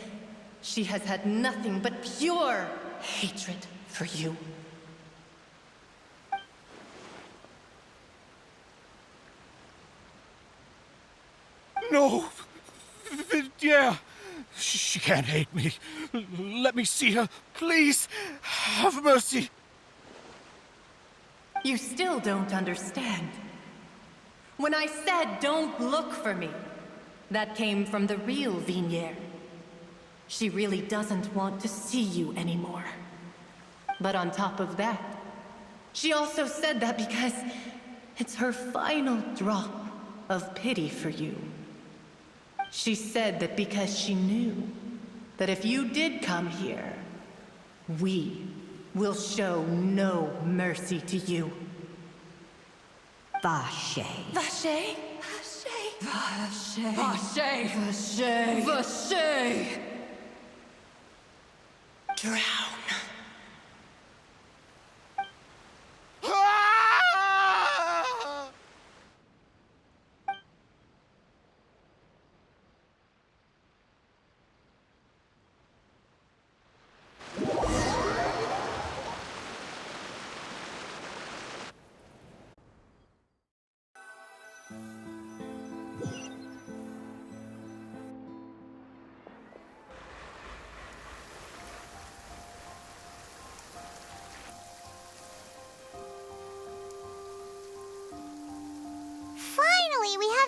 she has had nothing but pure hatred for you. No! Vignier! She can't hate me. Let me see her, please. Have mercy. You still don't understand. When I said don't look for me, that came from the real Vignier. She really doesn't want to see you anymore. But on top of that, she also said that because it's her final drop of pity for you. She said that because she knew that if you did come here, we will show no mercy to you. Vache. Vache? Vache. Vache. Vache. Vache. Drown.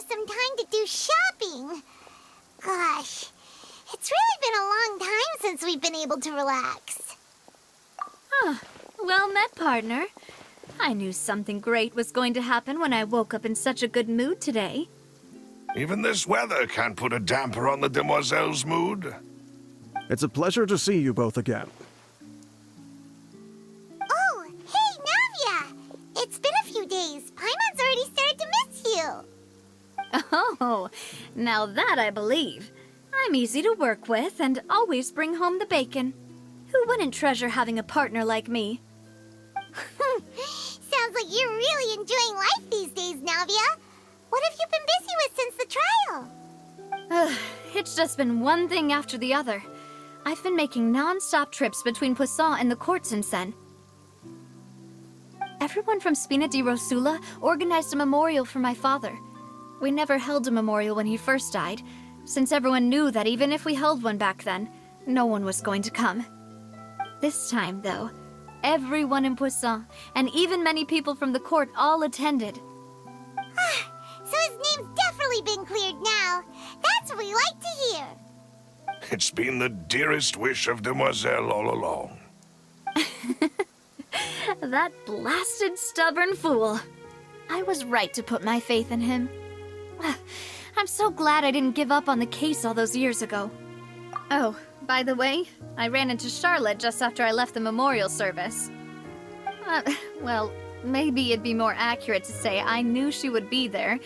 have some time to do shopping. Gosh, it's really been a long time since we've been able to relax. Huh. Well met, partner. I knew something great was going to happen when I woke up in such a good mood today. Even this weather can't put a damper on the demoiselle's mood. It's a pleasure to see you both again. Oh, hey, Navia! It's been a few days. Paimon's already started to miss you. Oh, now that I believe. I'm easy to work with and always bring home the bacon. Who wouldn't treasure having a partner like me? Sounds like you're really enjoying life these days, Navia. What have you been busy with since the trial? It's just been one thing after the other. I've been making non-stop trips between Poisson and the courts in Sen. Everyone from Spina di Rosula organized a memorial for my father. We never held a memorial when he first died, since everyone knew that even if we held one back then, no one was going to come. This time, though, everyone in Poisson, and even many people from the court, all attended. So his name's definitely been cleared now. That's what we like to hear. It's been the dearest wish of Demoiselle all along. That blasted stubborn fool. I was right to put my faith in him. I'm so glad I didn't give up on the case all those years ago. Oh, by the way, I ran into Charlotte just after I left the memorial service. Well, maybe it'd be more accurate to say I knew she would be there,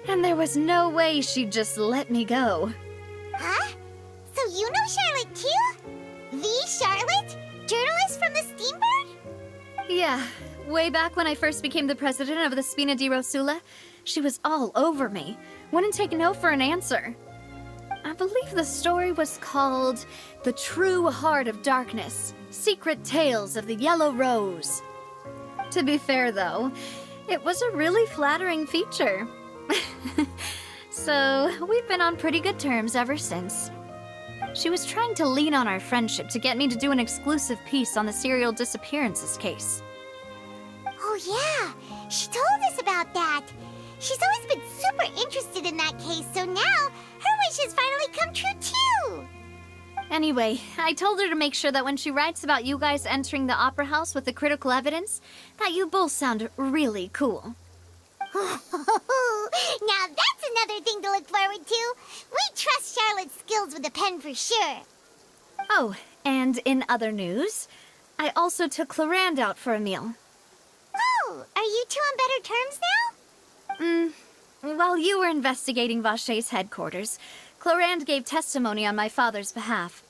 and there was no way she'd just let me go. Huh? So you know Charlotte too? The Charlotte? Journalist from the Steambird? Yeah, way back when I first became the president of the Spina di Rosula, she was all over me. Wouldn't take no for an answer. I believe the story was called The True Heart of Darkness, Secret Tales of the Yellow Rose. To be fair, though, it was a really flattering feature. So, we've been on pretty good terms ever since. She was trying to lean on our friendship to get me to do an exclusive piece on the serial disappearances case. Oh yeah, she told us about that. She's always been super interested in that case, so now her wish has finally come true too! Anyway, I told her to make sure that when she writes about you guys entering the opera house with the critical evidence, that you both sound really cool. Now that's another thing to look forward to. We trust Charlotte's skills with a pen for sure. Oh, and in other news, I also took Clorand out for a meal. Oh, are you two on better terms now? While you were investigating Vaché's headquarters, Clorand gave testimony on my father's behalf.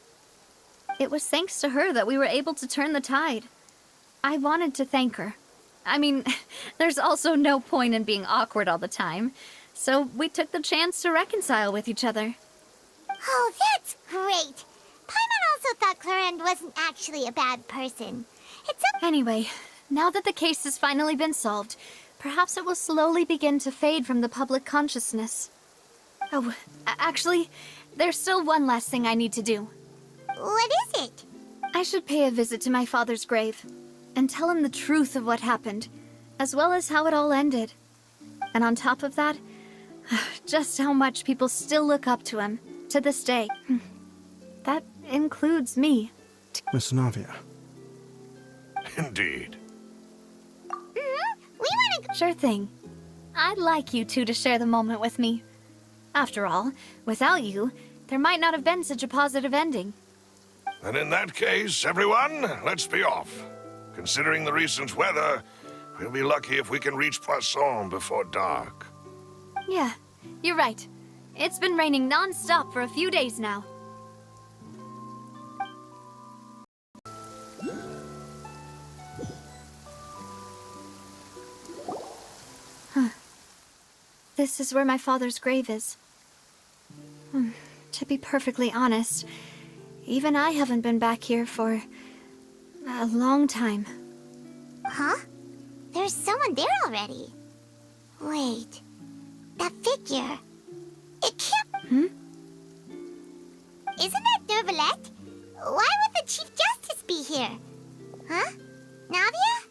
It was thanks to her that we were able to turn the tide. I wanted to thank her. I mean, there's also no point in being awkward all the time, so we took the chance to reconcile with each other. Oh, that's great. Paimon also thought Clorand wasn't actually a bad person. Anyway, now that the case has finally been solved, perhaps it will slowly begin to fade from the public consciousness. Oh, actually, there's still one last thing I need to do. What is it? I should pay a visit to my father's grave, and tell him the truth of what happened, as well as how it all ended. And on top of that, just how much people still look up to him, to this day. That includes me. Miss Navia. Indeed. We want to... Sure thing. I'd like you two to share the moment with me. After all, without you, there might not have been such a positive ending. And in that case, everyone, let's be off. Considering the recent weather, we'll be lucky if we can reach Poisson before dark. Yeah, you're right. It's been raining non-stop for a few days now. This is where my father's grave is. To be perfectly honest, even I haven't been back here for a long time. Huh? There's someone there already. Wait. That figure. It can't... Isn't that Dervalette? Why would the Chief Justice be here? Huh? Navia?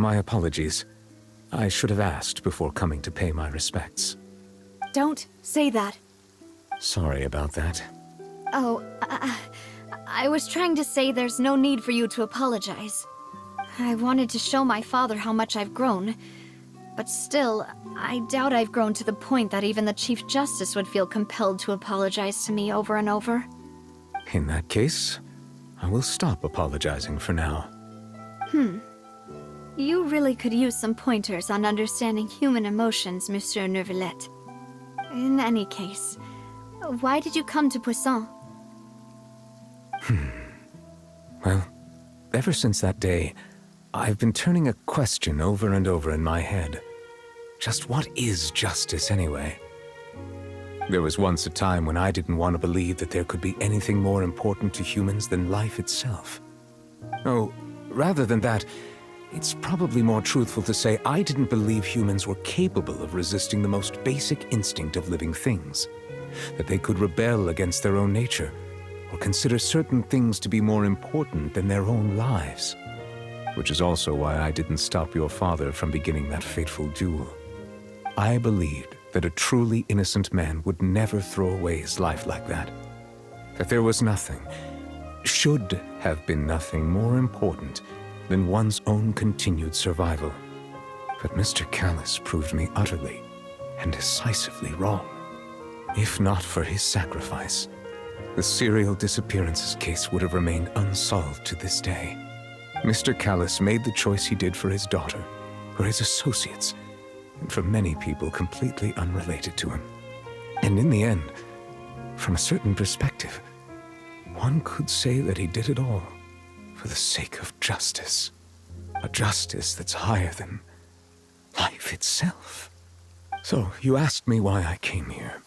My apologies. I should have asked before coming to pay my respects. Don't say that. Sorry about that. Oh, I was trying to say there's no need for you to apologize. I wanted to show my father how much I've grown. But still, I doubt I've grown to the point that even the Chief Justice would feel compelled to apologize to me over and over. In that case, I will stop apologizing for now. You really could use some pointers on understanding human emotions, Monsieur Neuvillette. In any case, why did you come to Poisson? Well, ever since that day, I've been turning a question over and over in my head. Just what is justice anyway? There was once a time when I didn't want to believe that there could be anything more important to humans than life itself. Oh, rather than that, it's probably more truthful to say I didn't believe humans were capable of resisting the most basic instinct of living things. That they could rebel against their own nature, or consider certain things to be more important than their own lives. Which is also why I didn't stop your father from beginning that fateful duel. I believed that a truly innocent man would never throw away his life like that. That there was nothing, should have been nothing more important than one's own continued survival. But Mr. Callis proved me utterly and decisively wrong. If not for his sacrifice, the serial disappearances case would have remained unsolved to this day. Mr. Callis made the choice he did for his daughter, for his associates, and for many people completely unrelated to him. And in the end, from a certain perspective, one could say that he did it all for the sake of justice. A justice that's higher than life itself. So, you asked me why I came here.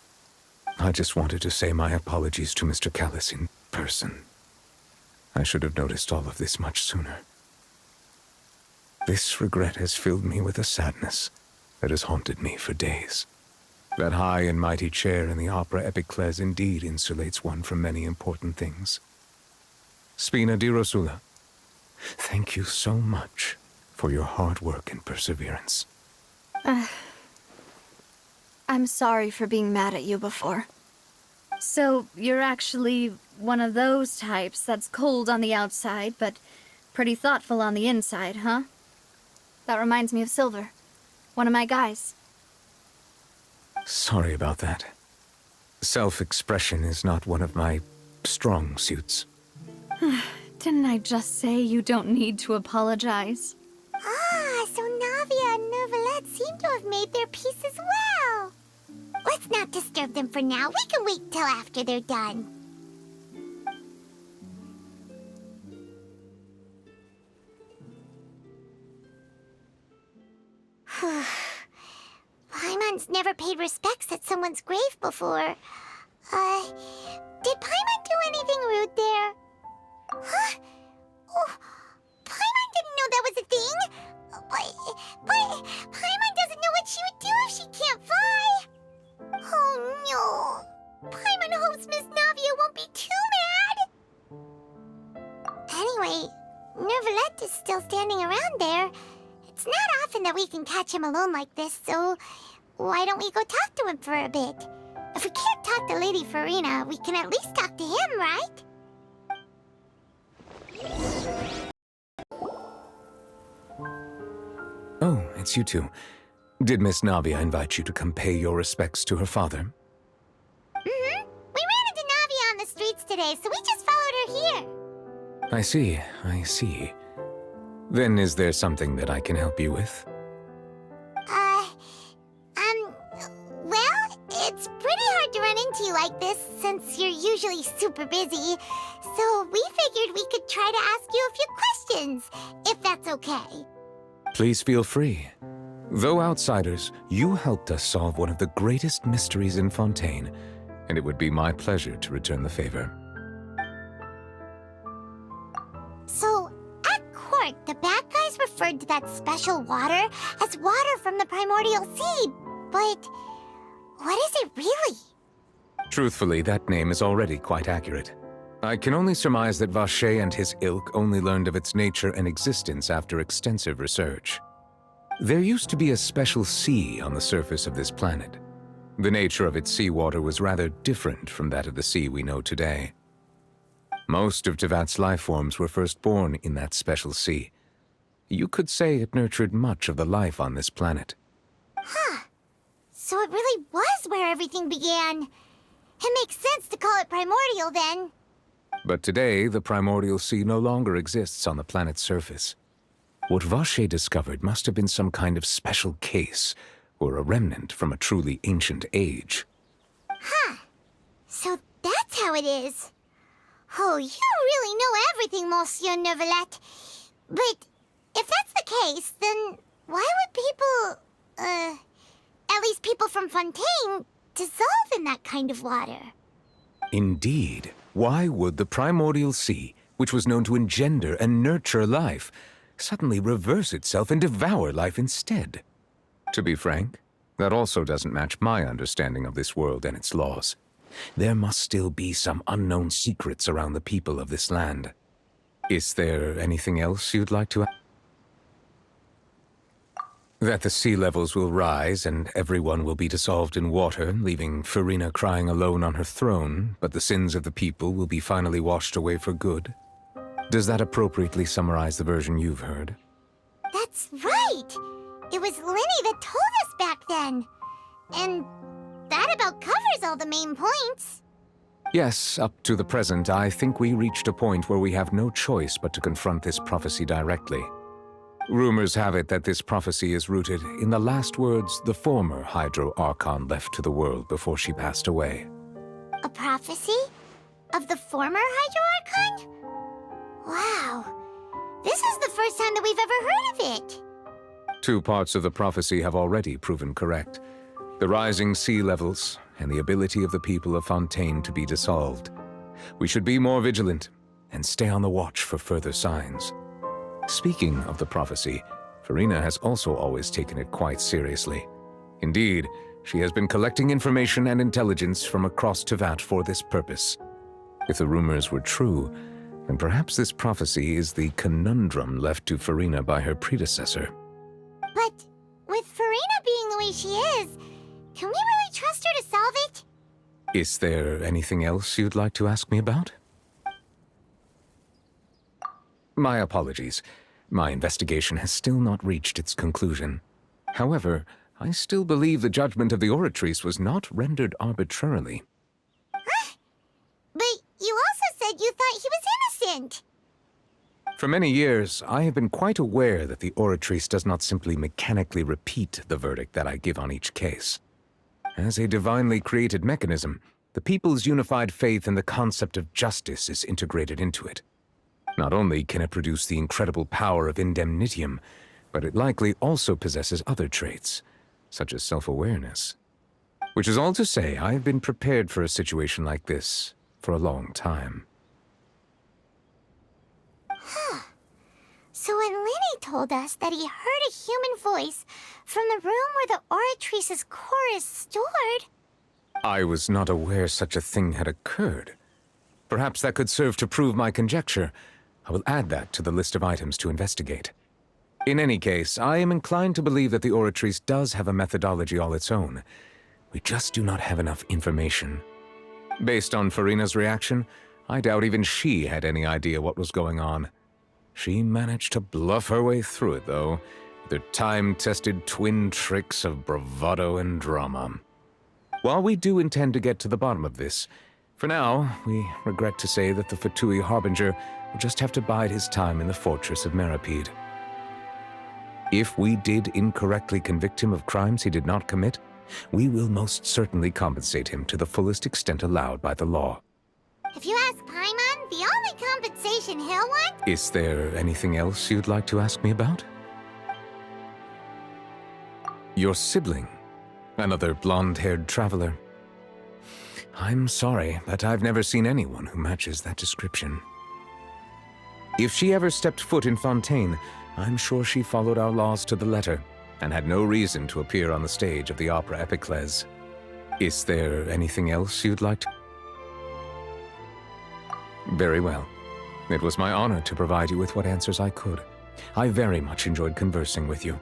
I just wanted to say my apologies to Mr. Callis in person. I should have noticed all of this much sooner. This regret has filled me with a sadness that has haunted me for days. That high and mighty chair in the opera Epiclese indeed insulates one from many important things. Spina di Rosula, thank you so much for your hard work and perseverance. I'm sorry for being mad at you before. So, you're actually one of those types that's cold on the outside, but pretty thoughtful on the inside, huh? That reminds me of Silver, one of my guys. Sorry about that. Self-expression is not one of my strong suits. Didn't I just say you don't need to apologize? Ah, so Navia and Neuvillette seem to have made their peace as well. Let's not disturb them for now. We can wait till after they're done. Paimon's never paid respects at someone's grave before. Did Paimon do anything rude there? Huh? Oh, Paimon didn't know that was a thing. But Paimon doesn't know what she would do if she can't fly. Oh no. Paimon hopes Miss Navia won't be too mad. Anyway, Neuvillette is still standing around there. It's not often that we can catch him alone like this, so why don't we go talk to him for a bit? If we can't talk to Lady Farina, we can at least talk to him, right? Oh, it's you two. Did Miss Navia invite you to come pay your respects to her father? Mm-hmm. We ran into Navia on the streets today, so we just followed her here. I see. Then is there something that I can help you with? Well, it's pretty hard to run into you like this, since you're usually super busy. So we figured we could try to ask you a few questions, if that's okay. Please feel free. Though outsiders, you helped us solve one of the greatest mysteries in Fontaine, and it would be my pleasure to return the favor. So, at court, the bad guys referred to that special water as water from the primordial sea, but what is it really? Truthfully, that name is already quite accurate. I can only surmise that Vacher and his ilk only learned of its nature and existence after extensive research. There used to be a special sea on the surface of this planet. The nature of its seawater was rather different from that of the sea we know today. Most of Tevat's life forms were first born in that special sea. You could say it nurtured much of the life on this planet. Huh. So it really was where everything began. It makes sense to call it primordial then. But today, the primordial sea no longer exists on the planet's surface. What Vache discovered must have been some kind of special case, or a remnant from a truly ancient age. Huh. So that's how it is. Oh, you really know everything, Monsieur Neuvillette. But if that's the case, then why would people, at least people from Fontaine, dissolve in that kind of water? Indeed. Why would the primordial sea, which was known to engender and nurture life, suddenly reverse itself and devour life instead? To be frank, that also doesn't match my understanding of this world and its laws. There must still be some unknown secrets around the people of this land. Is there anything else you'd like to add? That the sea levels will rise and everyone will be dissolved in water, leaving Farina crying alone on her throne, but the sins of the people will be finally washed away for good? Does that appropriately summarize the version you've heard? That's right! It was Lenny that told us back then. And that about covers all the main points. Yes, up to the present, I think we reached a point where we have no choice but to confront this prophecy directly. Rumors have it that this prophecy is rooted in the last words the former Hydro Archon left to the world before she passed away. A prophecy? Of the former Hydro Archon? Wow. This is the first time that we've ever heard of it. 2 parts of the prophecy have already proven correct. The rising sea levels and the ability of the people of Fontaine to be dissolved. We should be more vigilant and stay on the watch for further signs. Speaking of the prophecy, Farina has also always taken it quite seriously. Indeed, she has been collecting information and intelligence from across Tevat for this purpose. If the rumors were true, then perhaps this prophecy is the conundrum left to Farina by her predecessor. But with Farina being the way she is, can we really trust her to solve it? Is there anything else you'd like to ask me about? My apologies. My investigation has still not reached its conclusion. However, I still believe the judgment of the Oratrice was not rendered arbitrarily. Huh? But you also said you thought he was innocent. For many years, I have been quite aware that the Oratrice does not simply mechanically repeat the verdict that I give on each case. As a divinely created mechanism, the people's unified faith in the concept of justice is integrated into it. Not only can it produce the incredible power of indemnitium, but it likely also possesses other traits, such as self-awareness. Which is all to say, I have been prepared for a situation like this for a long time. Huh. So when Lenny told us that he heard a human voice from the room where the Oratrice's core is stored... I was not aware such a thing had occurred. Perhaps that could serve to prove my conjecture. I will add that to the list of items to investigate. In any case, I am inclined to believe that the Oratrice does have a methodology all its own. We just do not have enough information. Based on Farina's reaction, I doubt even she had any idea what was going on. She managed to bluff her way through it, though, with her time-tested twin tricks of bravado and drama. While we do intend to get to the bottom of this, for now, we regret to say that the Fatui Harbinger will just have to bide his time in the fortress of Meripede. If we did incorrectly convict him of crimes he did not commit, we will most certainly compensate him to the fullest extent allowed by the law. If you ask Paimon, the only compensation he'll want... Is there anything else you'd like to ask me about? Your sibling, another blonde-haired traveler. I'm sorry, but I've never seen anyone who matches that description. If she ever stepped foot in Fontaine, I'm sure she followed our laws to the letter, and had no reason to appear on the stage of the opera Epiclese. Is there anything else you'd like to... Very well. It was my honor to provide you with what answers I could. I very much enjoyed conversing with you.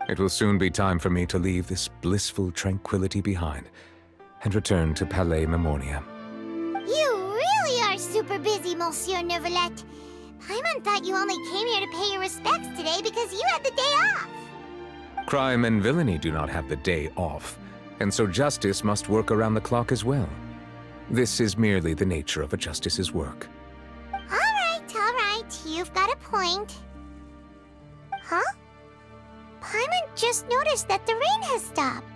It will soon be time for me to leave this blissful tranquility behind and return to Palais Memoria. You really are super busy, Monsieur Neuvillette. Paimon thought you only came here to pay your respects today because you had the day off. Crime and villainy do not have the day off, and so justice must work around the clock as well. This is merely the nature of a justice's work. All right, you've got a point. Huh? Paimon just noticed that the rain has stopped.